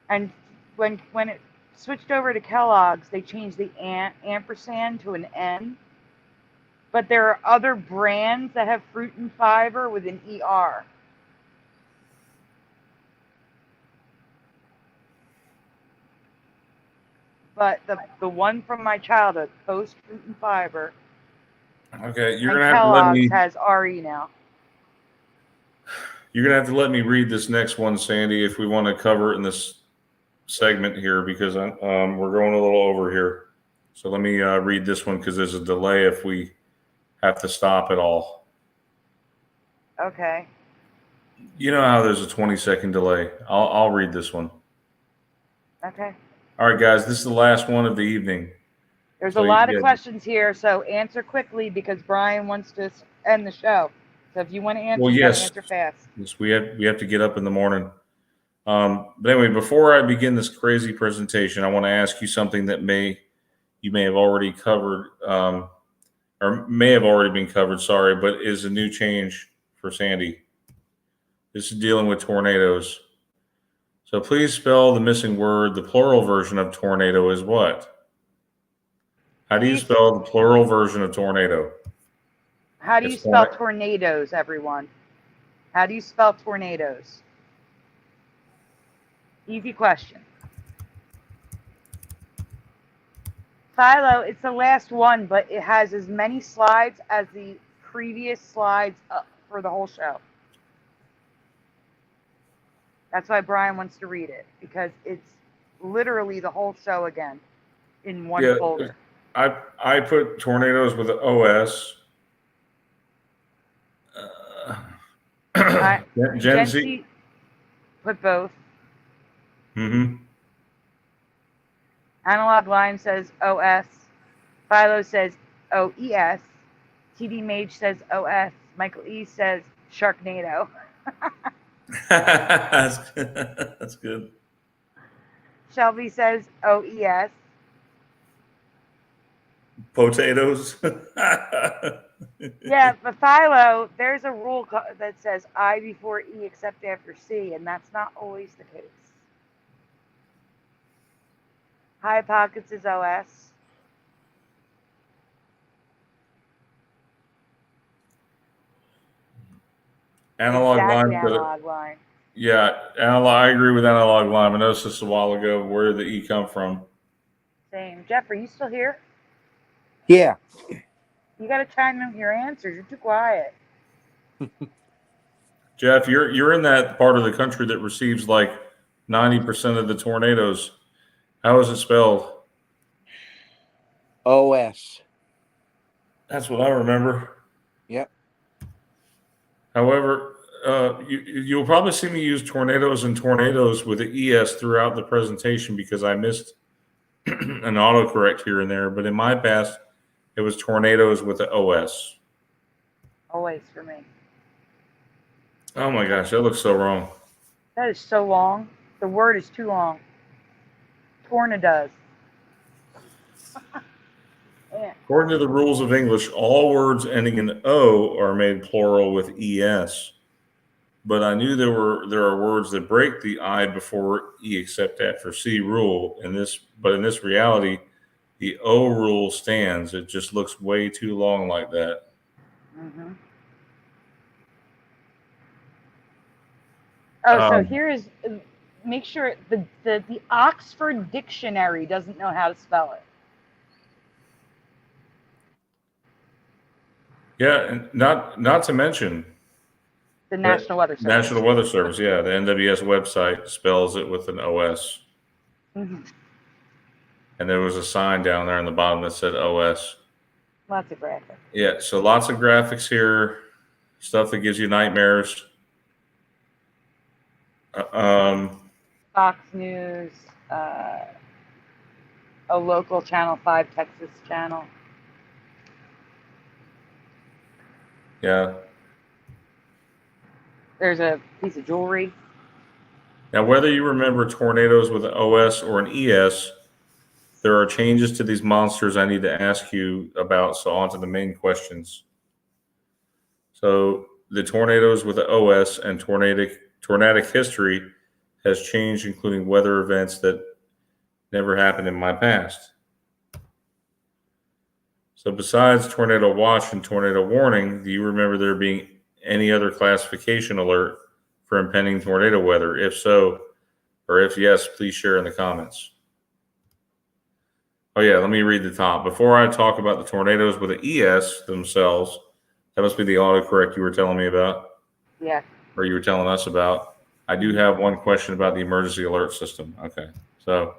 And when it switched over to Kellogg's, they changed the ampersand to an N. But there are other brands that have Fruit and Fiber with an ER. But the one from my childhood, post Fruit and Fiber. Okay, you're and gonna have to let me. Kellogg's has RE now. You're gonna have to let me read this next one, Sandy, if we want to cover it in this segment here, because we're going a little over here. So let me read this one because there's a delay if we have to stop at all. Okay. You know how there's a 20-second delay. I'll read this one. Okay. All right, guys, this is the last one of the evening. There's a lot of questions here, so answer quickly because Brian wants to end the show. So if you want to answer, well, yes, answer fast. Yes, we have to get up in the morning. But anyway, before I begin this crazy presentation, I want to ask you something that you may have already covered, or may have already been covered. Sorry, but is a new change for Sandy. This is dealing with tornadoes. So please spell the missing word. The plural version of tornado is what? How do you spell the plural version of tornado? How do you spell tornadoes, everyone? How do you spell tornadoes? Easy question. Philo, it's the last one, but it has as many slides as the previous slides for the whole show. That's why Brian wants to read it, because it's literally the whole show again in one folder. I put tornadoes with an OS. Gen Z put both. Mm-hmm. Analog Line says OS. Philo says OES. TD Mage says OS. Michael E says Sharknado. That's good. Shelby says OES. Potatoes. Yeah, but Philo, there's a rule that says I before E except after C, and that's not always the case. High Pockets is OS. Analog Exactly, line. analog line. Yeah, analog. I agree with analog line. I noticed this a while ago. Where did the E come from? Same. Jeff, are you still here? Yeah. You got to chime in with your answers. You're too quiet. Jeff, you're in that part of the country that receives like 90% of the tornadoes. How is it spelled? OS. That's what I remember. Yep. However, you'll probably see me use tornadoes and tornadoes with the ES throughout the presentation because I missed an autocorrect here and there. But in my past, it was tornadoes with the OS. Always for me. Oh my gosh, that looks so wrong. That is so long. The word is too long. Tornadoes. Yeah. According to the rules of English, all words ending in O are made plural with ES. But I knew there are words that break the I before E except after C rule. In this reality, the O rule stands. It just looks way too long like that. Mm-hmm. Oh, so here is. Make sure the Oxford Dictionary doesn't know how to spell it. Yeah, and not to mention The National Weather Service. National Weather Service, yeah, the NWS website spells it with an OS. Mm-hmm. And there was a sign down there on the bottom that said OS. Lots of graphics. Yeah, so lots of graphics here, stuff that gives you nightmares. Fox News, a local Channel 5 Texas channel. Yeah. There's a piece of jewelry. Now, whether you remember tornadoes with an OS or an ES, there are changes to these monsters I need to ask you about. So on to the main questions. So the tornadoes with the OS and tornadic history has changed, including weather events that never happened in my past. So besides tornado watch and tornado warning, do you remember there being any other classification alert for impending tornado weather? If so, or if yes, please share in the comments. Oh yeah, let me read the top. Before I talk about the tornadoes with the ES themselves, that must be the autocorrect you were telling me about. Yeah. Or you were telling us about. I do have one question about the emergency alert system. Okay, so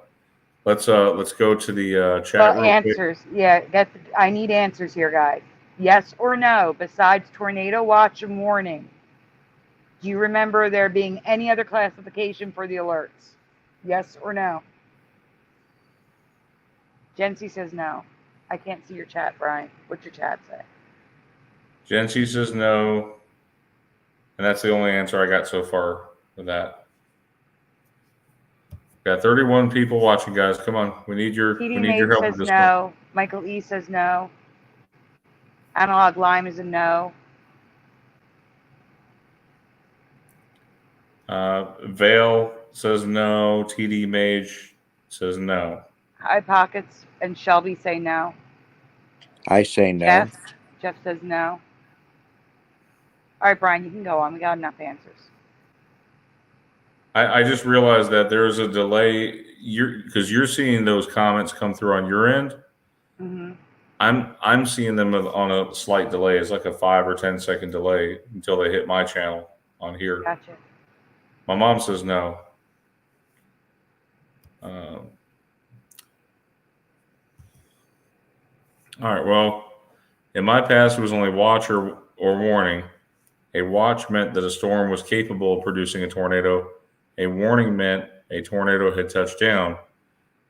let's go to the chat. Well, answers. Yeah, I need answers here, guys. Yes or no, besides tornado watch and warning, do you remember there being any other classification for the alerts? Yes or no? Jency says no. I can't see your chat, Brian. What's your chat say? Jency says no, and that's the only answer I got so far with that. Got 31 people watching, guys. Come on, we need your help says with this no. Michael E says no. Analog Lime is a no. Vale says no. TD Mage says no. High Pockets and Shelby say no. I say no. Jeff says no. All right, Brian, you can go on. We got enough answers. I just realized that there's a delay because you're seeing those comments come through on your end. Mm-hmm. I'm seeing them on a slight delay. It's like a 5 or 10 second delay until they hit my channel on here. Gotcha. My mom says no. All right. Well, in my past, it was only watch or warning. A watch meant that a storm was capable of producing a tornado. A warning meant a tornado had touched down.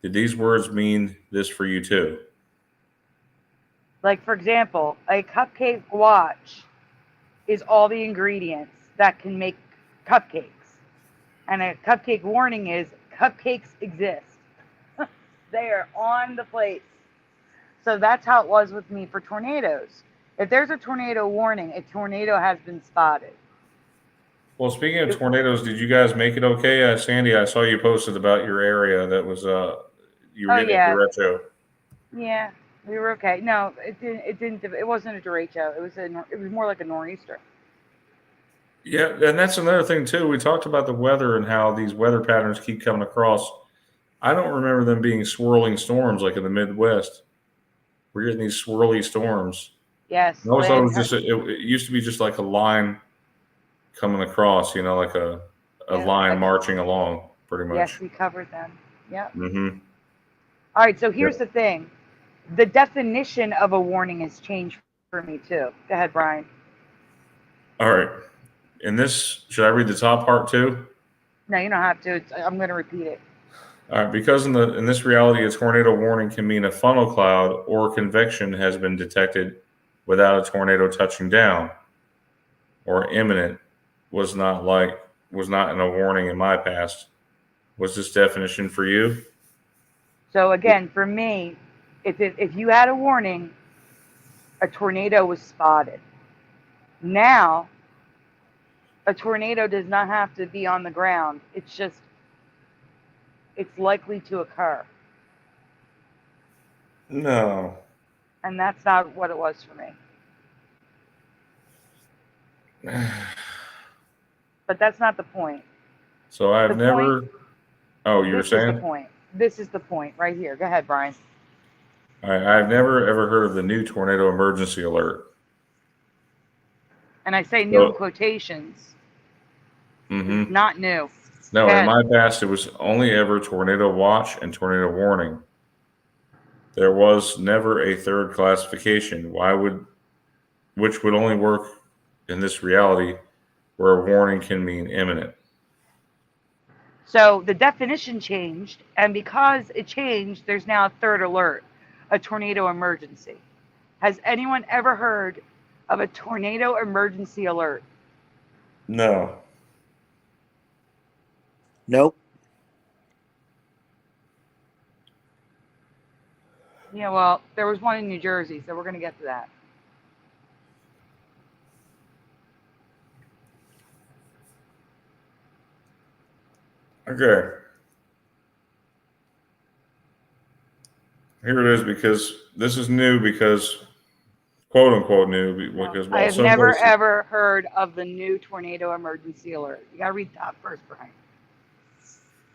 Did these words mean this for you too? Like, for example, a cupcake watch is all the ingredients that can make cupcakes. And a cupcake warning is cupcakes exist. They are on the plates. So that's how it was with me for tornadoes. If there's a tornado warning, a tornado has been spotted. Well, speaking of tornadoes, did you guys make it okay? Sandy, I saw you posted about your area that was you were getting a derecho. Yeah, we were okay. No, it didn't. It wasn't a derecho. It was more like a nor'easter. Yeah, and that's another thing too. We talked about the weather and how these weather patterns keep coming across. I don't remember them being swirling storms like in the Midwest. We're getting these swirly storms. Yes. I always thought it was just it used to be just like a line coming across, like a line marching along, pretty much. Yes, we covered them. Yeah. Mm-hmm. All right, so here's the thing. The definition of a warning has changed for me too. Go ahead, Brian. All right. In this, should I read the top part too? No, you don't have to. I'm going to repeat it. All right, because in this reality, a tornado warning can mean a funnel cloud or convection has been detected without a tornado touching down, or imminent was not in a warning in my past. Was this definition for you? So again, for me, if you had a warning, a tornado was spotted. Now, a tornado does not have to be on the ground. It's likely to occur. No. And that's not what it was for me. But that's not the point. So I've never. Oh, you were saying? This is the point. This is the point right here. Go ahead, Brian. All right, I've never ever heard of the new tornado emergency alert. And I say new in quotations. Mm-hmm. Not new. No, in my past, it was only ever tornado watch and tornado warning. There was never a third classification. Which would only work in this reality where a warning can mean imminent. So the definition changed, and because it changed, there's now a third alert, a tornado emergency. Has anyone ever heard of a tornado emergency alert? No. Nope. Yeah, well, there was one in New Jersey, so we're going to get to that. Okay. Here it is, because this is new, because quote unquote new, because I have never ever heard of the new tornado emergency alert. You got to read top first, Brian.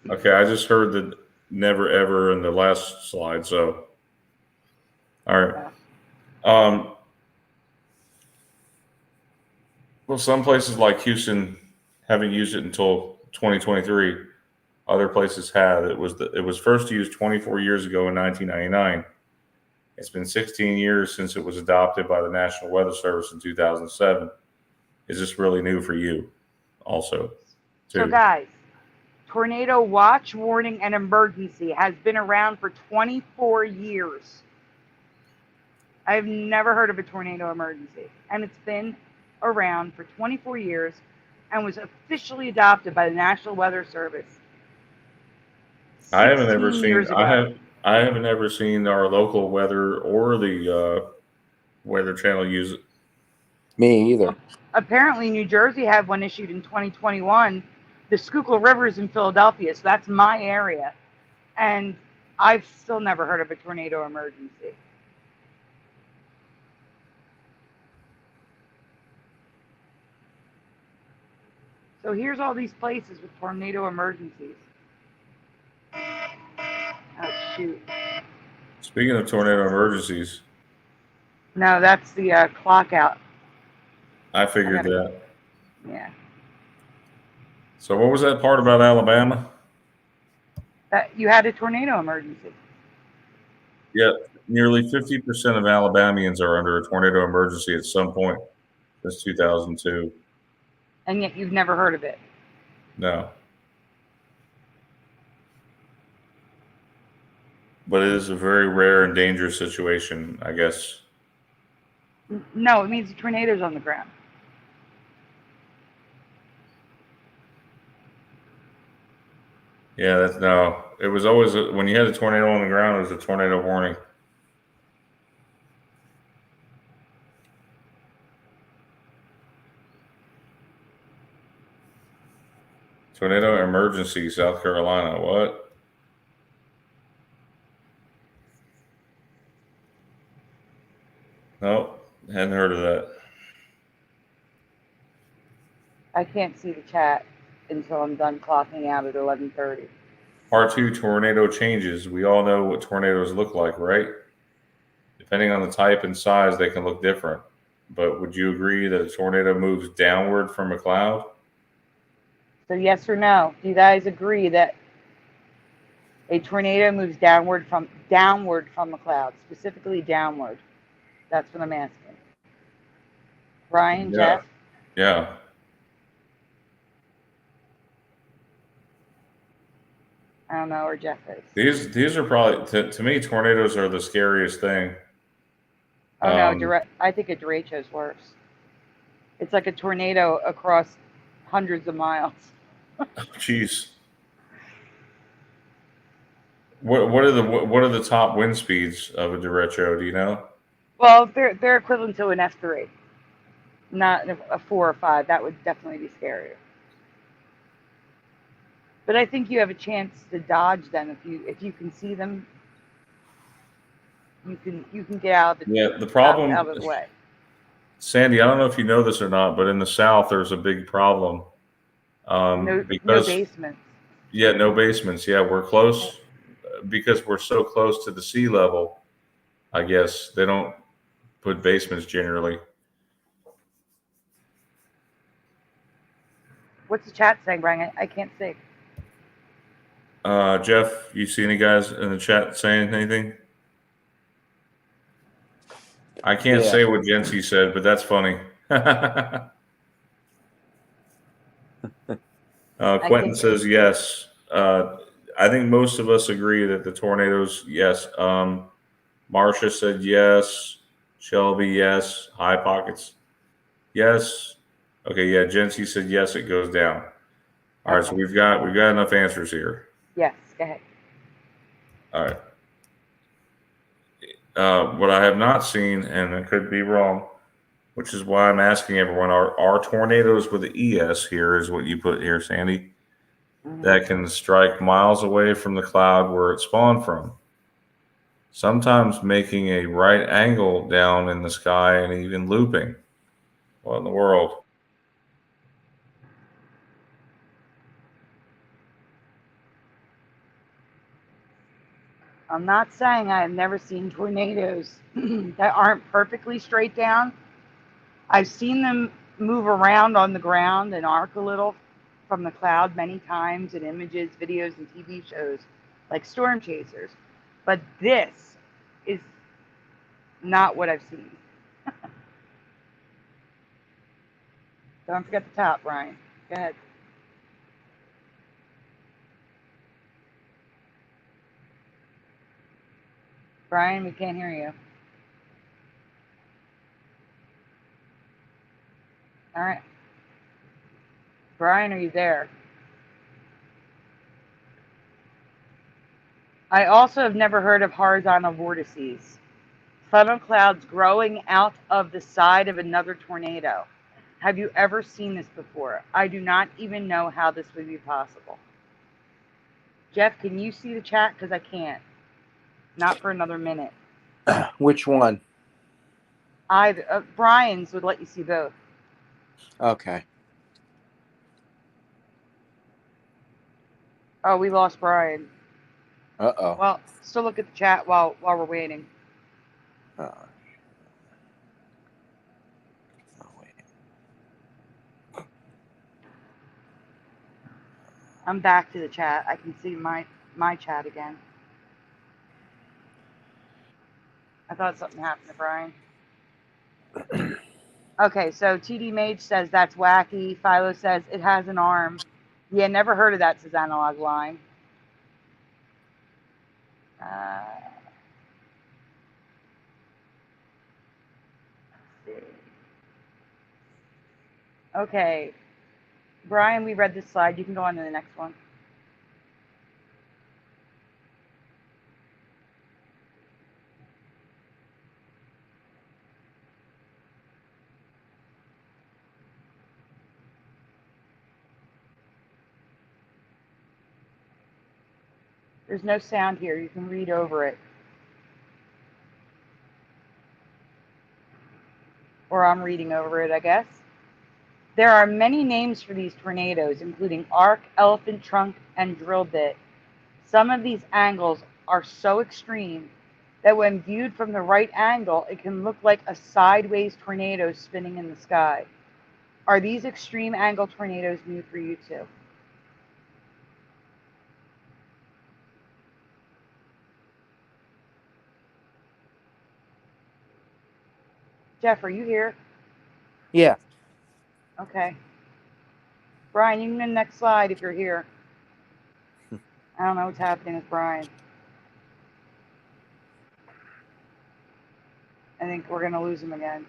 Okay, I just heard the never ever in the last slide, so all right. Well, some places like Houston haven't used it until 2023. Other places have. It was first used 24 years ago in 1999. It's been 16 years since it was adopted by the National Weather Service in 2007. Is this really new for you also, too? So guys, tornado watch, warning, and emergency has been around for 24 years. I've never heard of a tornado emergency, and it's been around for 24 years and was officially adopted by the National Weather Service. I haven't ever seen our local weather or the Weather Channel use it. Me either. Apparently, New Jersey had one issued in 2021. The Schuylkill River is in Philadelphia, so that's my area. And I've still never heard of a tornado emergency. So here's all these places with tornado emergencies. Oh, shoot. Speaking of tornado emergencies. No, that's the clock out. I figured that. Yeah. So what was that part about Alabama? That you had a tornado emergency. Yeah, nearly 50% of Alabamians are under a tornado emergency at some point since 2002. And yet you've never heard of it. No. But it is a very rare and dangerous situation, I guess. No, it means the tornado's on the ground. Yeah, that's no. It was always when you had a tornado on the ground, it was a tornado warning. Tornado emergency, South Carolina. What? Nope, hadn't heard of that. I can't see the chat until I'm done clocking out at 11:30. Part 2, tornado changes. We all know what tornadoes look like, right? Depending on the type and size, they can look different. But would you agree that a tornado moves downward from a cloud? So yes or no? Do you guys agree that a tornado moves downward from a cloud, specifically downward? That's what I'm asking. Brian, Yeah. Jeff? Yeah. I don't know where Jeff is. These are probably to me, tornadoes are the scariest thing. Oh no, I think a derecho's worse. It's like a tornado across hundreds of miles. Jeez. What are the top wind speeds of a derecho? Do you know? Well, they're equivalent to an F3, not a 4 or 5. That would definitely be scarier. But I think you have a chance to dodge them if you can see them. You can get out of The problem, out of the way. Sandy, I don't know if you know this or not, but in the South, there's a big problem. No basements. Yeah, no basements. Yeah, we're close because we're so close to the sea level. I guess they don't put basements generally. What's the chat saying, Brian? I can't see. Jeff, you see any guys in the chat saying anything? I can't say what Jency said, but that's funny. Quentin says yes. I think most of us agree that the tornadoes, yes. Marcia said yes. Shelby, yes. High Pockets, yes. Okay, yeah. Jency said yes. It goes down. All right, so we've got enough answers here. Yes, go ahead. All right. What I have not seen, and I could be wrong, which is why I'm asking everyone: are tornadoes with the ES here? Is what you put here, Sandy? That can strike miles away from the cloud where it spawned from, sometimes making a right angle down in the sky and even looping. What in the world? I'm not saying I have never seen tornadoes that aren't perfectly straight down. I've seen them move around on the ground and arc a little from the cloud many times in images, videos, and TV shows like Storm Chasers. But this is not what I've seen. Don't forget the top, Brian. Go ahead. Brian, we can't hear you. All right. Brian, are you there? I also have never heard of horizontal vortices. Funnel clouds growing out of the side of another tornado. Have you ever seen this before? I do not even know how this would be possible. Jeff, can you see the chat? Because I can't. Not for another minute. Which one? Brian's would let you see both. Okay. Oh, we lost Brian. Uh-oh. Well, still look at the chat while we're waiting. I'm back to the chat. I can see my chat again. I thought something happened to Brian. Okay, so TD Mage says that's wacky. Philo says it has an arm. Yeah, never heard of that, says Analog Line. Let's see. Okay. Brian, we read this slide. You can go on to the next one. There's no sound here. You can read over it. Or I'm reading over it, I guess. There are many names for these tornadoes, including arc, elephant trunk, and drill bit. Some of these angles are so extreme that when viewed from the right angle, it can look like a sideways tornado spinning in the sky. Are these extreme angle tornadoes new for you too? Jeff, are you here? Yeah. Okay. Brian, you can go to the next slide if you're here. I don't know what's happening with Brian. I think we're going to lose him again.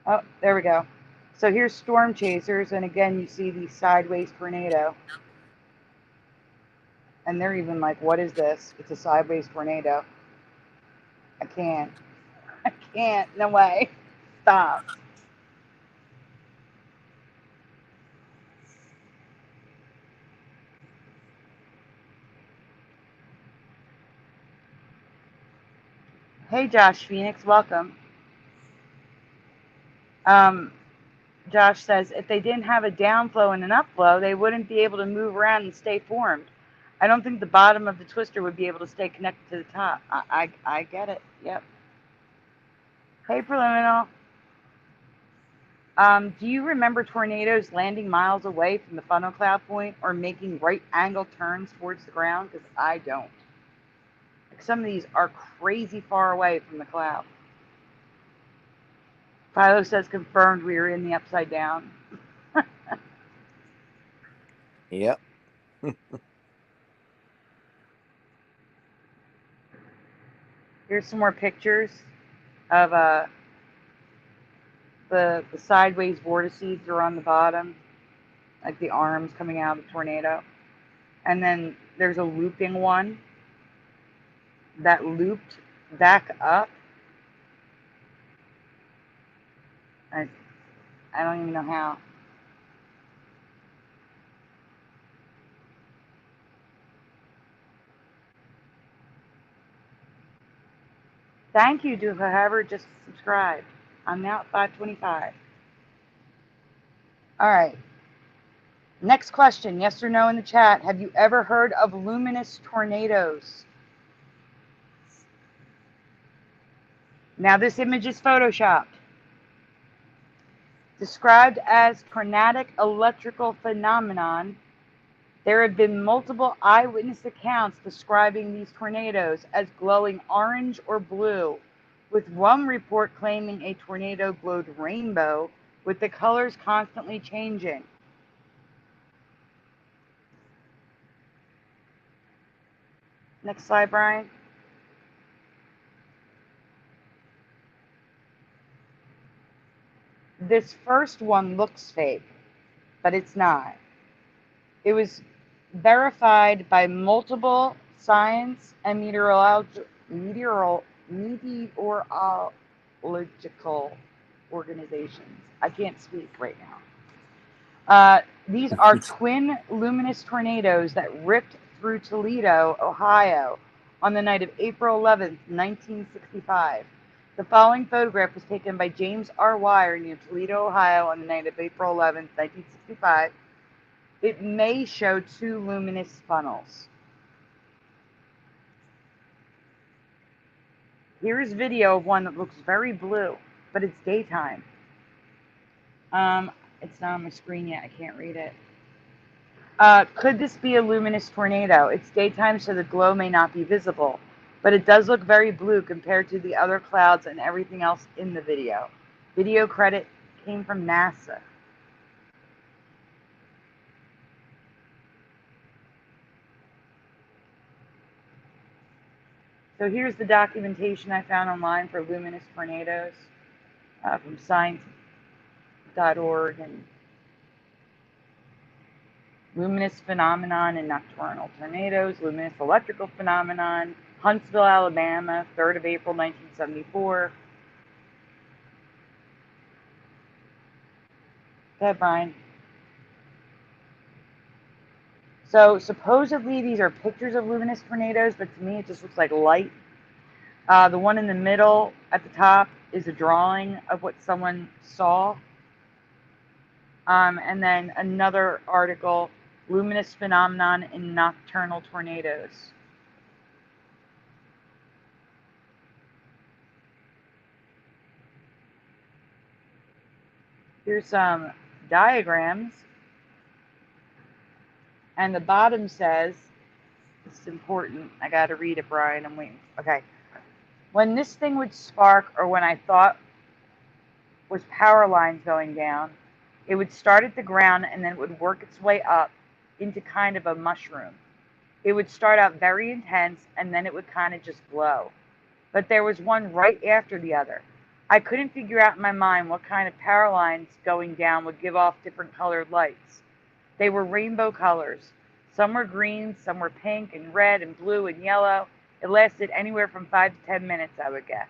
Oh, there we go. So here's storm chasers, and again, you see the sideways tornado. And they're even like, what is this? It's a sideways tornado. I can't. I can't. No way. Stop. Hey, Josh Phoenix, welcome. Josh says, if they didn't have a downflow and an upflow, they wouldn't be able to move around and stay formed. I don't think the bottom of the twister would be able to stay connected to the top. I get it. Yep. Hey, Preliminal. Do you remember tornadoes landing miles away from the funnel cloud point or making right angle turns towards the ground? Because I don't. Like, some of these are crazy far away from the cloud. Philo says confirmed we are in the upside down. Yep. Here's some more pictures of the sideways vortices are on the bottom, like the arms coming out of the tornado. And then there's a looping one that looped back up. I don't even know how. Thank you to whoever just subscribed. I'm now at 525. All right. Next question, yes or no in the chat. Have you ever heard of luminous tornadoes? Now this image is photoshopped. Described as tornadic electrical phenomenon, there have been multiple eyewitness accounts describing these tornadoes as glowing orange or blue, with one report claiming a tornado glowed rainbow, with the colors constantly changing. Next slide, Brian. This first one looks fake, but it's not. It was verified by multiple science and meteorological organizations. I can't speak right now. These are twin luminous tornadoes that ripped through Toledo, Ohio on the night of April 11th, 1965. The following photograph was taken by James R. Wire near Toledo, Ohio on the night of April 11th, 1965. It may show two luminous funnels. Here's video of one that looks very blue, but it's daytime. It's not on my screen yet. I can't read it. Could this be a luminous tornado? It's daytime, so the glow may not be visible, but it does look very blue compared to the other clouds and everything else in the video. Video credit came from NASA. So here's the documentation I found online for luminous tornadoes from science.org and luminous phenomenon and nocturnal tornadoes, luminous electrical phenomenon, Huntsville, Alabama, 3rd of April, 1974. Go ahead, Brian. So supposedly these are pictures of luminous tornadoes, but to me it just looks like light. The one in the middle at the top is a drawing of what someone saw. And then another article, luminous phenomenon in nocturnal tornadoes. Here's some diagrams. And the bottom says, it's important. I got to read it, Brian. I'm waiting. Okay. When this thing would spark, or when I thought was power lines going down, it would start at the ground and then it would work its way up into kind of a mushroom. It would start out very intense and then it would kind of just glow. But there was one right after the other. I couldn't figure out in my mind what kind of power lines going down would give off different colored lights. They were rainbow colors. Some were green, some were pink and red and blue and yellow. It lasted anywhere from 5 to 10 minutes, I would guess.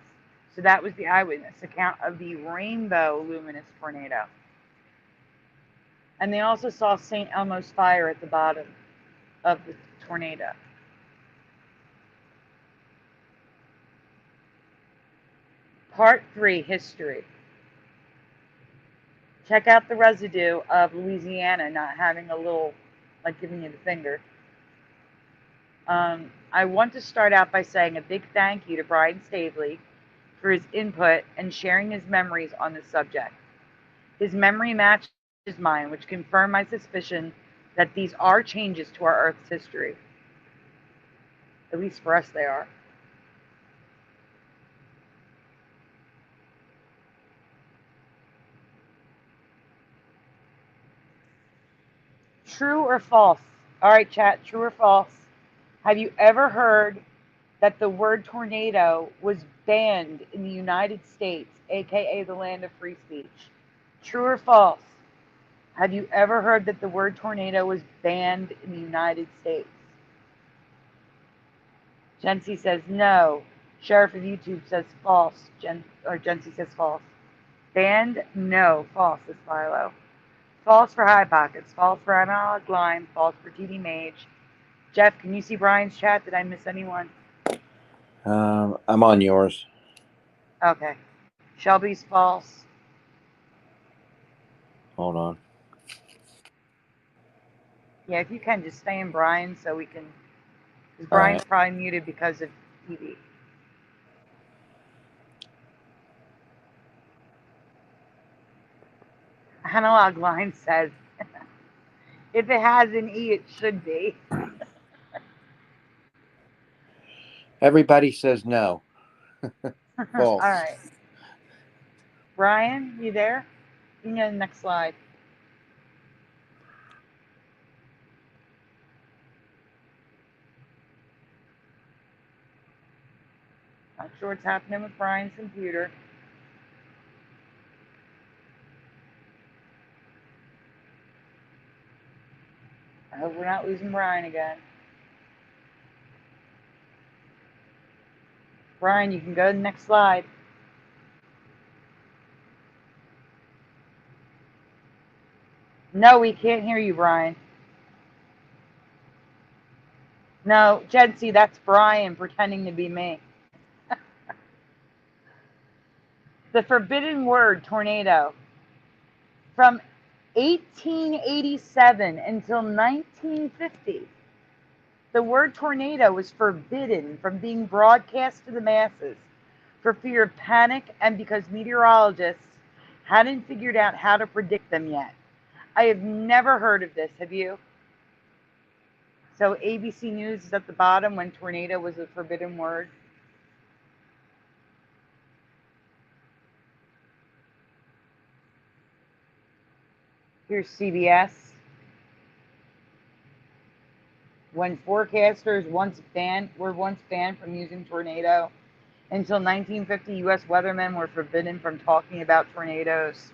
So that was the eyewitness account of the rainbow luminous tornado. And they also saw St. Elmo's fire at the bottom of the tornado. Part 3, history. Check out the residue of Louisiana not having a little, like giving you the finger. I want to start out by saying a big thank you to Brian Stavely for his input and sharing his memories on this subject. His memory matches mine, which confirmed my suspicion that these are changes to our Earth's history. At least for us, they are. True or false? All right, chat, true or false? Have you ever heard that the word tornado was banned in the United States, aka the land of free speech? True or false? Have you ever heard that the word tornado was banned in the United States? Jency says no. Sheriff of YouTube says false. Jency says false. Banned? No. False, says Philo. False for High Pockets. False for Analog Line. False for TD Mage. Jeff, can you see Brian's chat? Did I miss anyone? I'm on yours. Okay. Shelby's false. Hold on. Yeah, if you can, just stay in Brian so we can... Because Brian's probably muted because of TV. Analog Line says, if it has an E, it should be. Everybody says no. False. All right. Brian, you there? You can go to the next slide. Not sure what's happening with Brian's computer. I hope we're not losing Brian again. Brian, you can go to the next slide. No, we can't hear you, Brian. No, Jency, that's Brian pretending to be me. The forbidden word, tornado. From 1887 until 1950, the word tornado was forbidden from being broadcast to the masses for fear of panic and because meteorologists hadn't figured out how to predict them yet. I have never heard of this, have you? So ABC News is at the bottom when tornado was a forbidden word. Here's CBS. When forecasters were once banned from using tornado, until 1950, U.S. weathermen were forbidden from talking about tornadoes.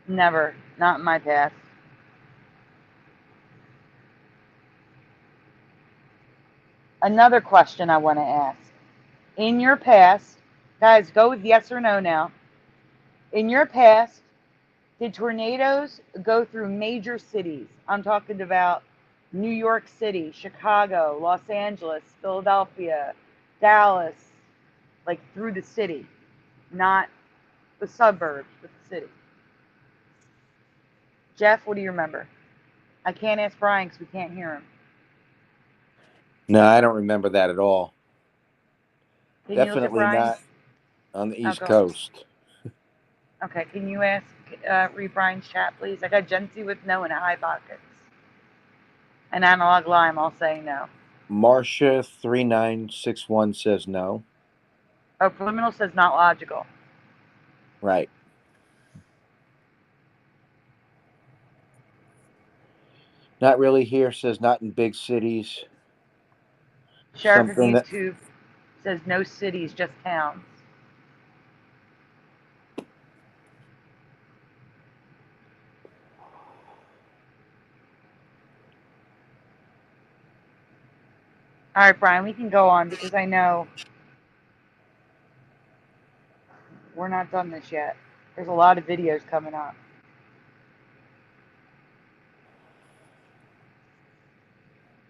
Never. Not in my path. Another question I want to ask. In your past, guys, go with yes or no now. In your past, Did tornadoes go through major cities? I'm talking about New York City, Chicago, Los Angeles, Philadelphia, Dallas, like through the city, not the suburbs, but the city. Jeff, what do you remember? I can't ask Brian because we can't hear him. No, I don't remember that at all. Can you look at Definitely Brian? not on the East go on. Coast. Okay, can you read Brian's chat, please? I got Jency with no and high pockets. And Analog Lime, I'll say no. Marcia 3961 says no. Oh, Preliminal says not logical. Right. Not really here says not in big cities. Sheriff of Something that- YouTube says no cities, just towns. All right, Brian, we can go on because I know we're not done this yet. There's a lot of videos coming up.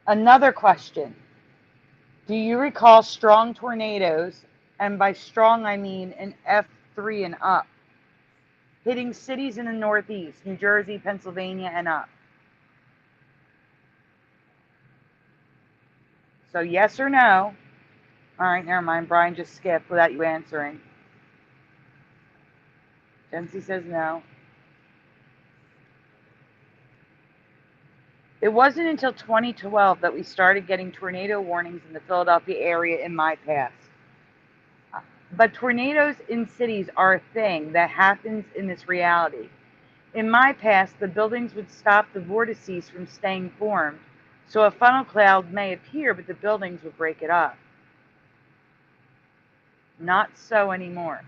Another question. Do you recall strong tornadoes, and by strong I mean an F3 and up, hitting cities in the Northeast, New Jersey, Pennsylvania, and up? So yes or no? All right, never mind. Brian just skipped without you answering. Jency says no. It wasn't until 2012 that we started getting tornado warnings in the Philadelphia area in my past. But tornadoes in cities are a thing that happens in this reality. In my past, the buildings would stop the vortices from staying formed, so a funnel cloud may appear, but the buildings would break it up. Not so anymore.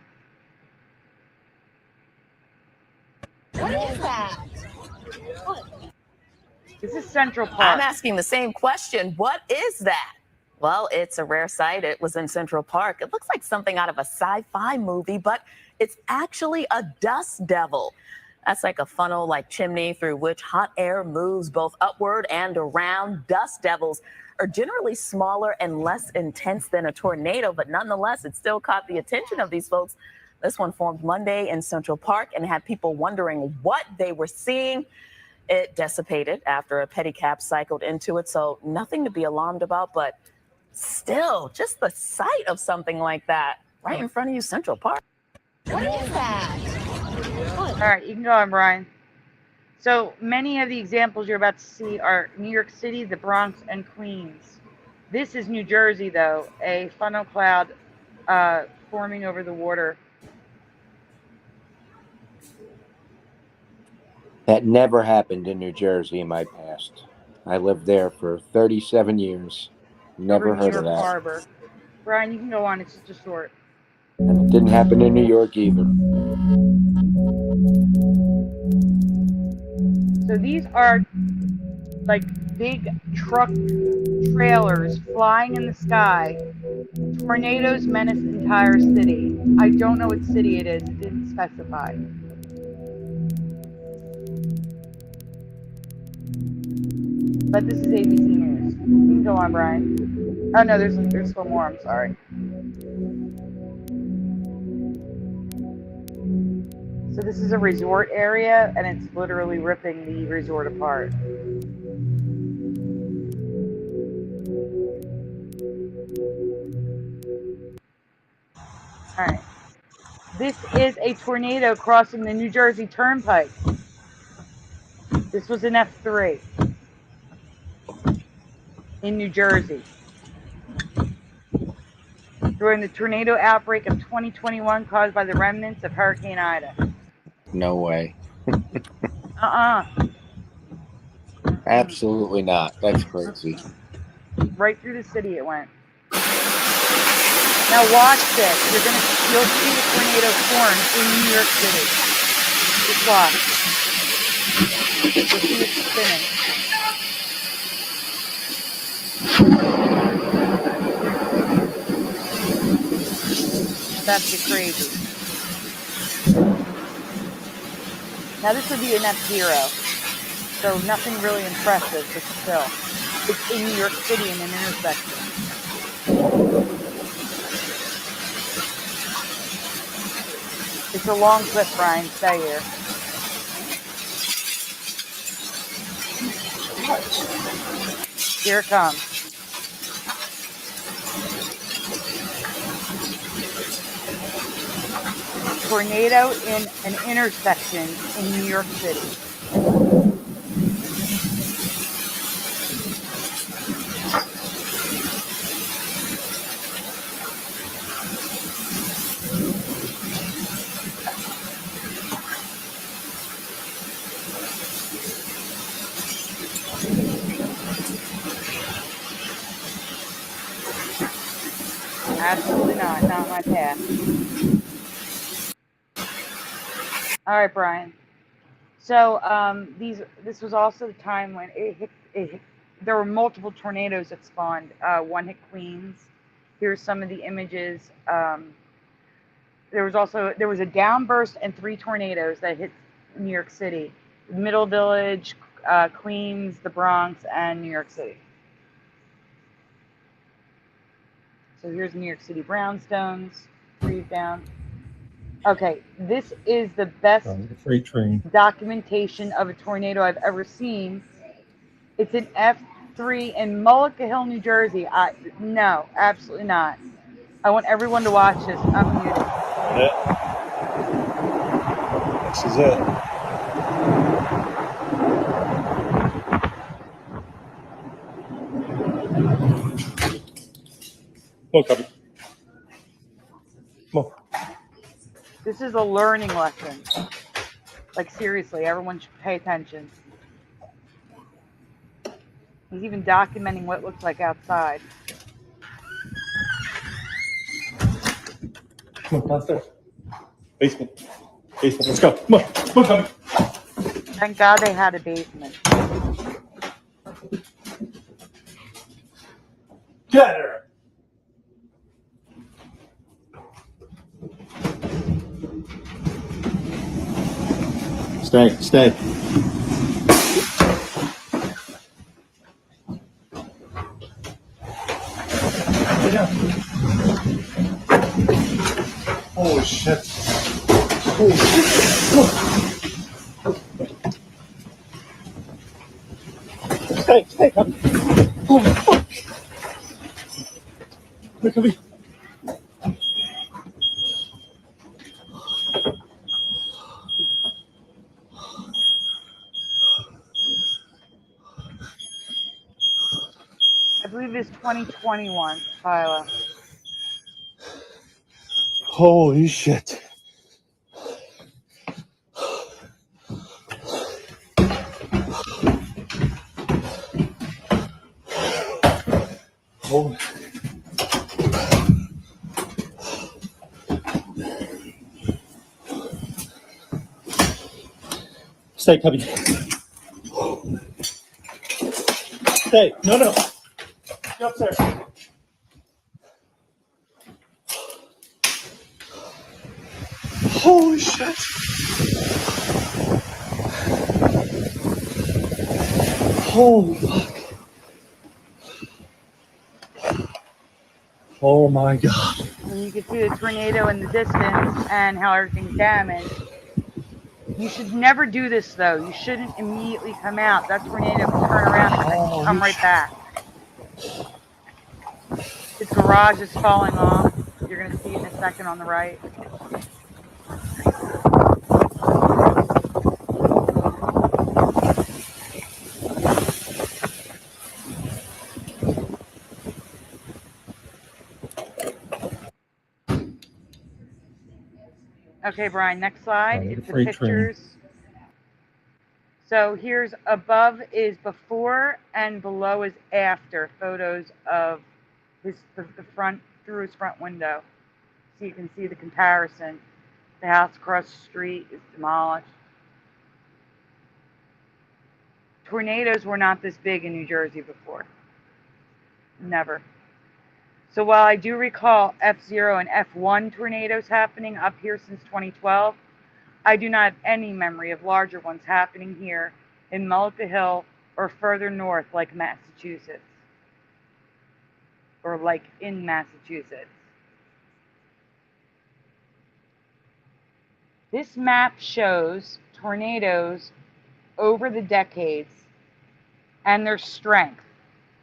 What is that? What? This is Central Park. I'm asking the same question. What is that? Well, it's a rare sight. It was in Central Park. It looks like something out of a sci-fi movie, but it's actually a dust devil. That's like a funnel-like chimney through which hot air moves both upward and around. Dust devils are generally smaller and less intense than a tornado, but nonetheless, it still caught the attention of these folks. This one formed Monday in Central Park and had people wondering what they were seeing. It dissipated after a pedicab cycled into it, so nothing to be alarmed about, but still, just the sight of something like that right in front of you, Central Park. What is that? All right, you can go on, Brian. So many of the examples you're about to see are New York City, the Bronx, and Queens. This is New Jersey, though, a funnel cloud forming over the water. That never happened in New Jersey in my past. I lived there for 37 years. Never Over New heard of York that. Harbor. Brian, you can go on. It's just a short. And it didn't happen in New York either. So these are like big truck trailers flying in the sky. Tornadoes menace the entire city. I don't know what city it is. It didn't specify. But this is ABC News. You can go on, Brian. Oh no, there's still more. I'm sorry. So this is a resort area, and it's literally ripping the resort apart. All right. This is a tornado crossing the New Jersey Turnpike. This was an F3 in New Jersey. During the tornado outbreak of 2021 caused by the remnants of Hurricane Ida. No way. Absolutely not. That's crazy. Right through the city it went. Now watch this. You'll see the tornado form in New York City. Just watch. You'll see it spinning. That's get crazy. Now this would be an F0, so nothing really impressive, but still. It's in New York City in an intersection. It's a long clip, Brian. Stay here. Here it comes. Tornado in an intersection in New York City. Absolutely not my path. All right, Brian. So this was also the time when it hit. There were multiple tornadoes that spawned. One hit Queens. Here's some of the images. There was a downburst and 3 tornadoes that hit New York City: Middle Village, Queens, the Bronx, and New York City. So here's New York City brownstones. Breathe down. Okay, this is the best freight train documentation of a tornado I've ever seen. It's an F3 in Mullica Hill, New Jersey. No, absolutely not. I want everyone to watch this. I'm muted. This is it. Come on, Cubby. Come on. This is a learning lesson. Like, seriously, everyone should pay attention. He's even documenting what it looks like outside. Come on, downstairs. Basement. Let's go. Come on, Cubby. Thank God they had a basement. Get her. Stay. Holy shit. Stay, Cubby. Holy fuck. Here, Cubby. I believe it's 2021, Philo. Holy shit. Oh. Stay, Cubby. Stay. No. Go upstairs. Holy shit. Holy fuck. Oh my God. And you can see the tornado in the distance and how everything's damaged. You should never do this, though. You shouldn't immediately come out. That tornado can turn around and then come right back. His garage is falling off. You're going to see it in a second on the right. Okay, Brian, next slide. It's the pictures. So here's above is before and below is after photos of the front, through his front window. So you can see the comparison. The house across the street is demolished. Tornadoes were not this big in New Jersey before. Never. So while I do recall F0 and F1 tornadoes happening up here since 2012, I do not have any memory of larger ones happening here in Mullica Hill or further north like Massachusetts. Or like in Massachusetts. This map shows tornadoes over the decades and their strength.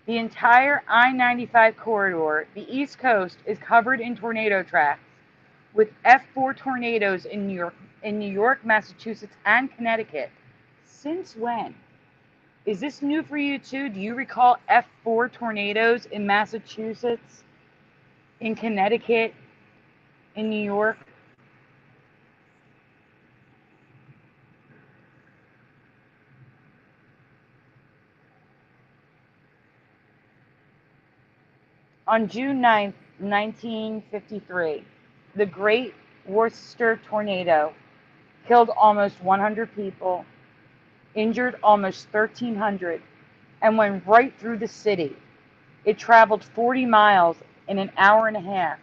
The entire I-95 corridor, the East Coast, is covered in tornado tracks, with F4 tornadoes in New York, Massachusetts, and Connecticut. Since when? Is this new for you too? Do you recall F4 tornadoes in Massachusetts, in Connecticut, in New York? On June 9th, 1953, the Great Worcester tornado killed almost 100 people, injured almost 1,300, and went right through the city. It traveled 40 miles in an hour and a half.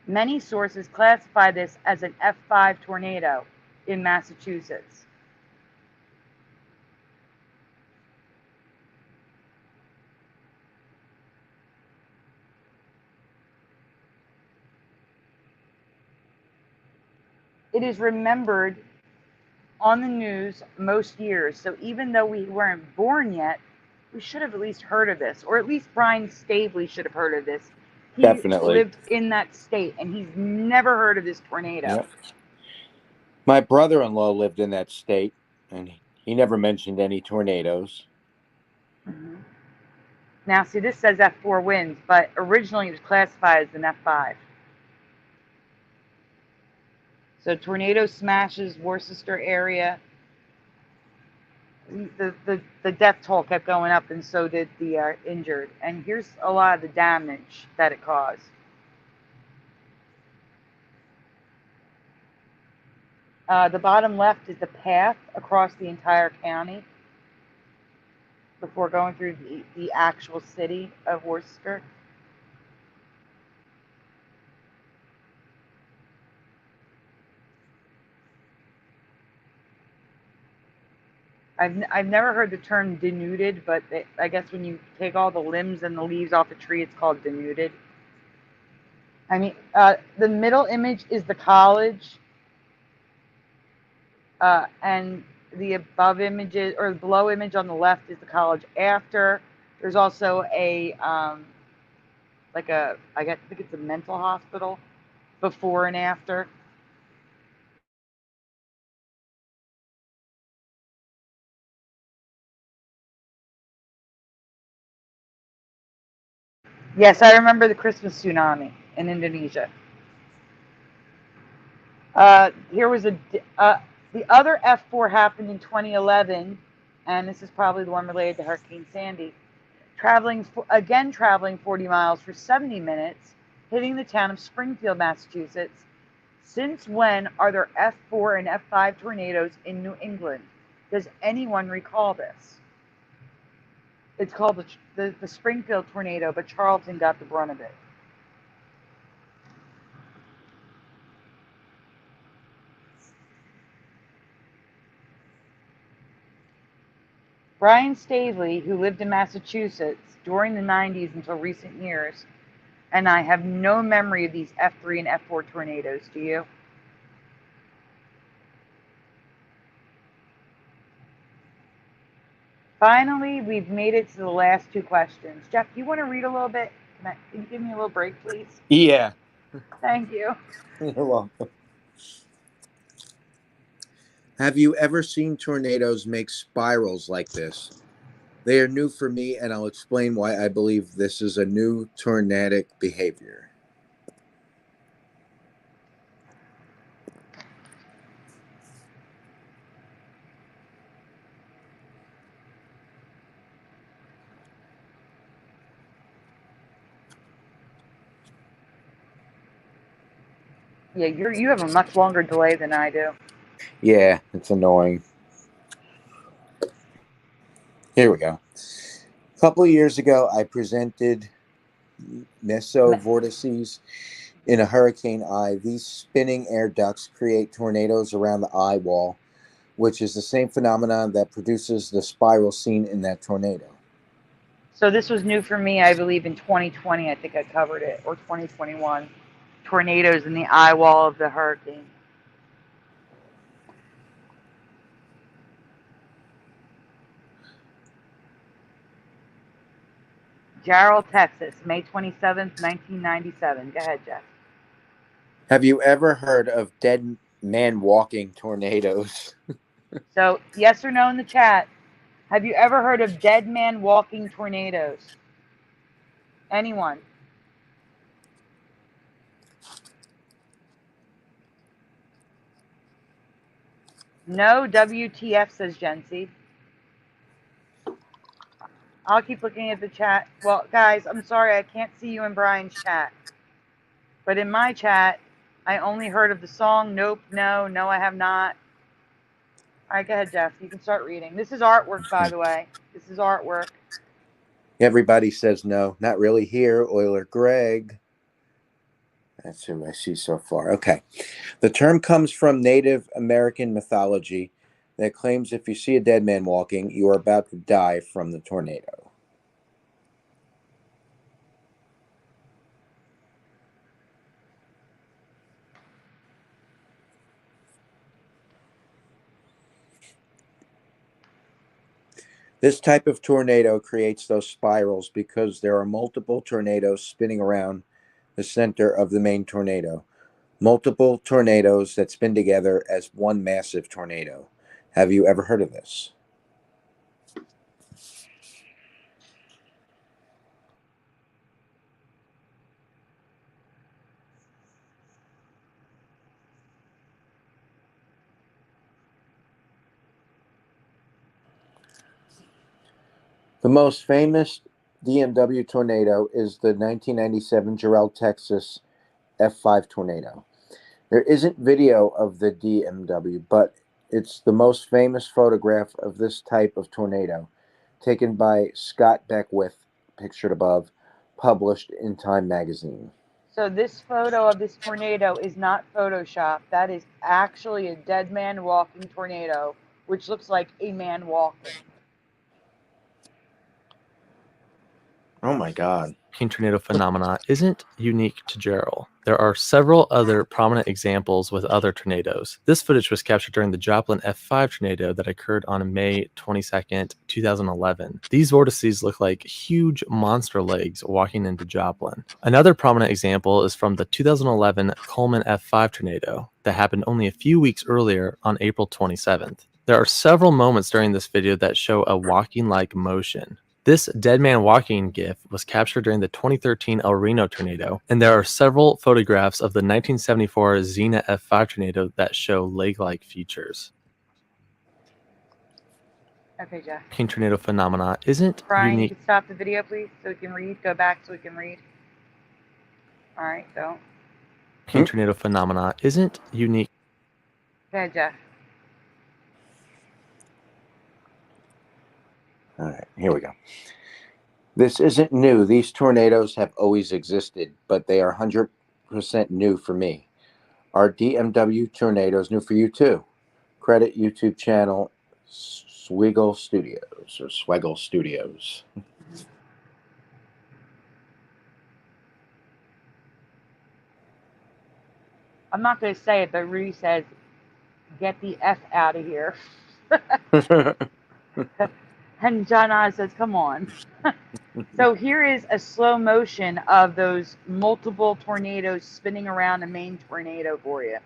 Many sources classify this as an F5 tornado in Massachusetts. It is remembered on the news most years, so even though we weren't born yet, we should have at least heard of this, or at least Brian Stavely should have heard of this. He Definitely. lived in that state, and he's never heard of this tornado. Yep. My brother-in-law lived in that state, and he never mentioned any tornadoes. Mm-hmm. Now, see, this says F4 winds, but originally it was classified as an F5. So tornado smashes Worcester area. The death toll kept going up, and so did the injured. And here's a lot of the damage that it caused. The bottom left is the path across the entire county before going through the actual city of Worcester. I've never heard the term denuded, but I guess when you take all the limbs and the leaves off a tree, it's called denuded. I mean, the middle image is the college, and the above images, or the below image on the left is the college after. There's also a, I think it's a mental hospital before and after. Yes, I remember the Christmas tsunami in Indonesia. Here was the other F4 happened in 2011, and this is probably the one related to Hurricane Sandy. Traveling 40 miles for 70 minutes, hitting the town of Springfield, Massachusetts. Since when are there F4 and F5 tornadoes in New England? Does anyone recall this? It's called the Springfield tornado, but Charleston got the brunt of it. Brian Stavely, who lived in Massachusetts during the 90s until recent years, and I have no memory of these F3 and F4 tornadoes. Do you? Finally, we've made it to the last two questions. Jeff, do you want to read a little bit? Can you give me a little break, please? Yeah. Thank you. You're welcome. Have you ever seen tornadoes make spirals like this? They are new for me, and I'll explain why I believe this is a new tornadic behavior. Yeah, you have a much longer delay than I do. Yeah, it's annoying. Here we go. A couple of years ago, I presented mesovortices In a hurricane eye, these spinning air ducts create tornadoes around the eye wall, which is the same phenomenon that produces the spiral seen in that tornado. So this was new for me, I believe, in 2020. I think I covered it, or 2021. Tornadoes in the eye wall of the hurricane. Jarrell, Texas, May 27th, 1997. Go ahead, Jeff. Have you ever heard of dead man walking tornadoes? So, yes or no in the chat. Have you ever heard of dead man walking tornadoes? Anyone? No, WTF, says Jency. I'll keep looking at the chat. Well, guys, I'm sorry, I can't see you in Brian's chat. But in my chat, I only heard of the song. Nope, no, no, I have not. All right, go ahead, Jeff. You can start reading. This is artwork, by the way. This is artwork. Everybody says no, not really here. Euler Greg. That's who I see so far. Okay. The term comes from Native American mythology that claims if you see a dead man walking, you are about to die from the tornado. This type of tornado creates those spirals because there are multiple tornadoes spinning around the center of the main tornado. Multiple tornadoes that spin together as one massive tornado. Have you ever heard of this? The most famous DMW tornado is the 1997 Jarrell, Texas F5 tornado. There isn't video of the DMW, but it's the most famous photograph of this type of tornado, taken by Scott Beckwith, pictured above, published in Time magazine. So this photo of this tornado is not Photoshop. That is actually a dead man walking tornado, which looks like a man walking. Oh my God. Tornado phenomena isn't unique to Jarrell. There are several other prominent examples with other tornadoes. This footage was captured during the Joplin F5 tornado that occurred on May 22nd, 2011. These vortices look like huge monster legs walking into Joplin. Another prominent example is from the 2011 Coleman F5 tornado that happened only a few weeks earlier on April 27th. There are several moments during this video that show a walking-like motion. This dead man walking GIF was captured during the 2013 El Reno tornado, and there are several photographs of the 1974 Xena F5 tornado that show leg-like features. Okay, Jeff. Tornado phenomena isn't Brian, unique. you can stop the video, please, so we can read. Go back so we can read. All right, go. Tornado phenomena isn't unique. Go ahead, Jeff. All right, here we go. This isn't new. These tornadoes have always existed, but they are 100% new for me. Are DMW tornadoes new for you too? Credit YouTube channel Swiggle Studios. I'm not going to say it, but Rudy says, get the F out of here. And John Oz says, come on. So here is a slow motion of those multiple tornadoes spinning around a main tornado for you.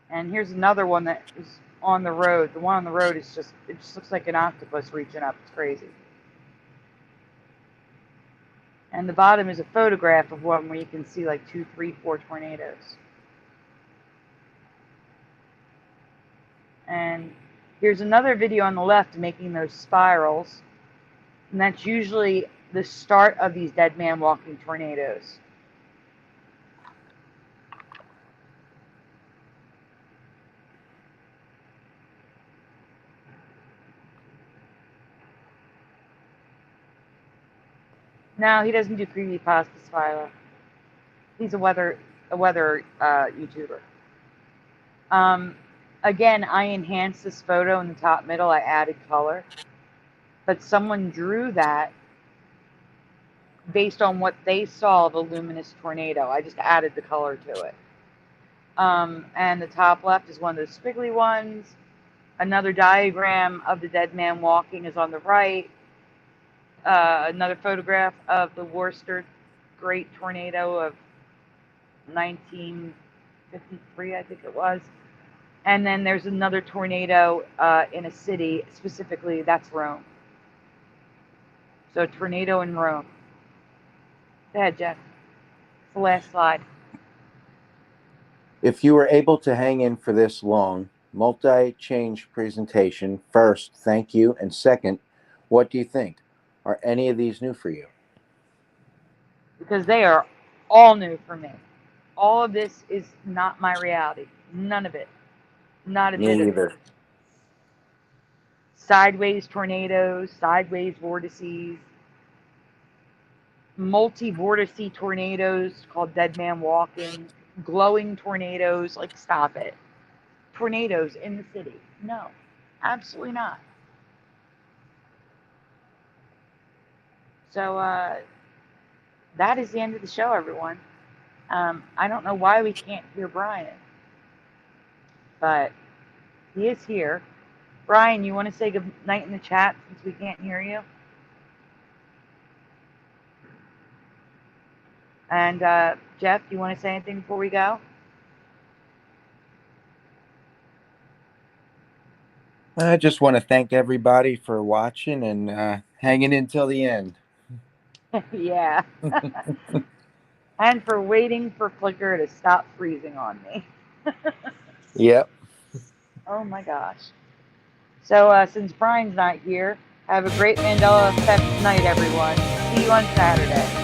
And here's another one that is on the road. The one on the road is just, it just looks like an octopus reaching up. It's crazy. And the bottom is a photograph of one where you can see like 2, 3, 4 tornadoes. And here's another video on the left making those spirals. And that's usually the start of these dead man walking tornadoes. No, he doesn't do creepypastas, Philo. He's a weather YouTuber. Again, I enhanced this photo in the top middle. I added color, but someone drew that based on what they saw of a luminous tornado. I just added the color to it. And the top left is one of those squiggly ones. Another diagram of the dead man walking is on the right. Another photograph of the Worcester Great Tornado of 1953, I think it was. And then there's another tornado in a city, specifically, that's Rome. So, tornado in Rome. Go ahead, Jeff. It's the last slide. If you were able to hang in for this long, multi-change presentation, first, thank you, and second, what do you think? Are any of these new for you? Because they are all new for me. All of this is not my reality. None of it. Not Me admitted. either. Sideways tornadoes, sideways vortices, multi-vortice tornadoes called Dead Man Walking, glowing tornadoes, like stop it. Tornadoes in the city. No, absolutely not. So that is the end of the show, everyone. I don't know why we can't hear Brian, but he is here. Brian, you want to say good night in the chat since we can't hear you? And Jeff, you want to say anything before we go? I just want to thank everybody for watching and hanging in till the end. Yeah. And for waiting for Flickr to stop freezing on me. Yep. Oh my gosh. So since Brian's not here, have a great Mandela Effect night, everyone. See you on Saturday.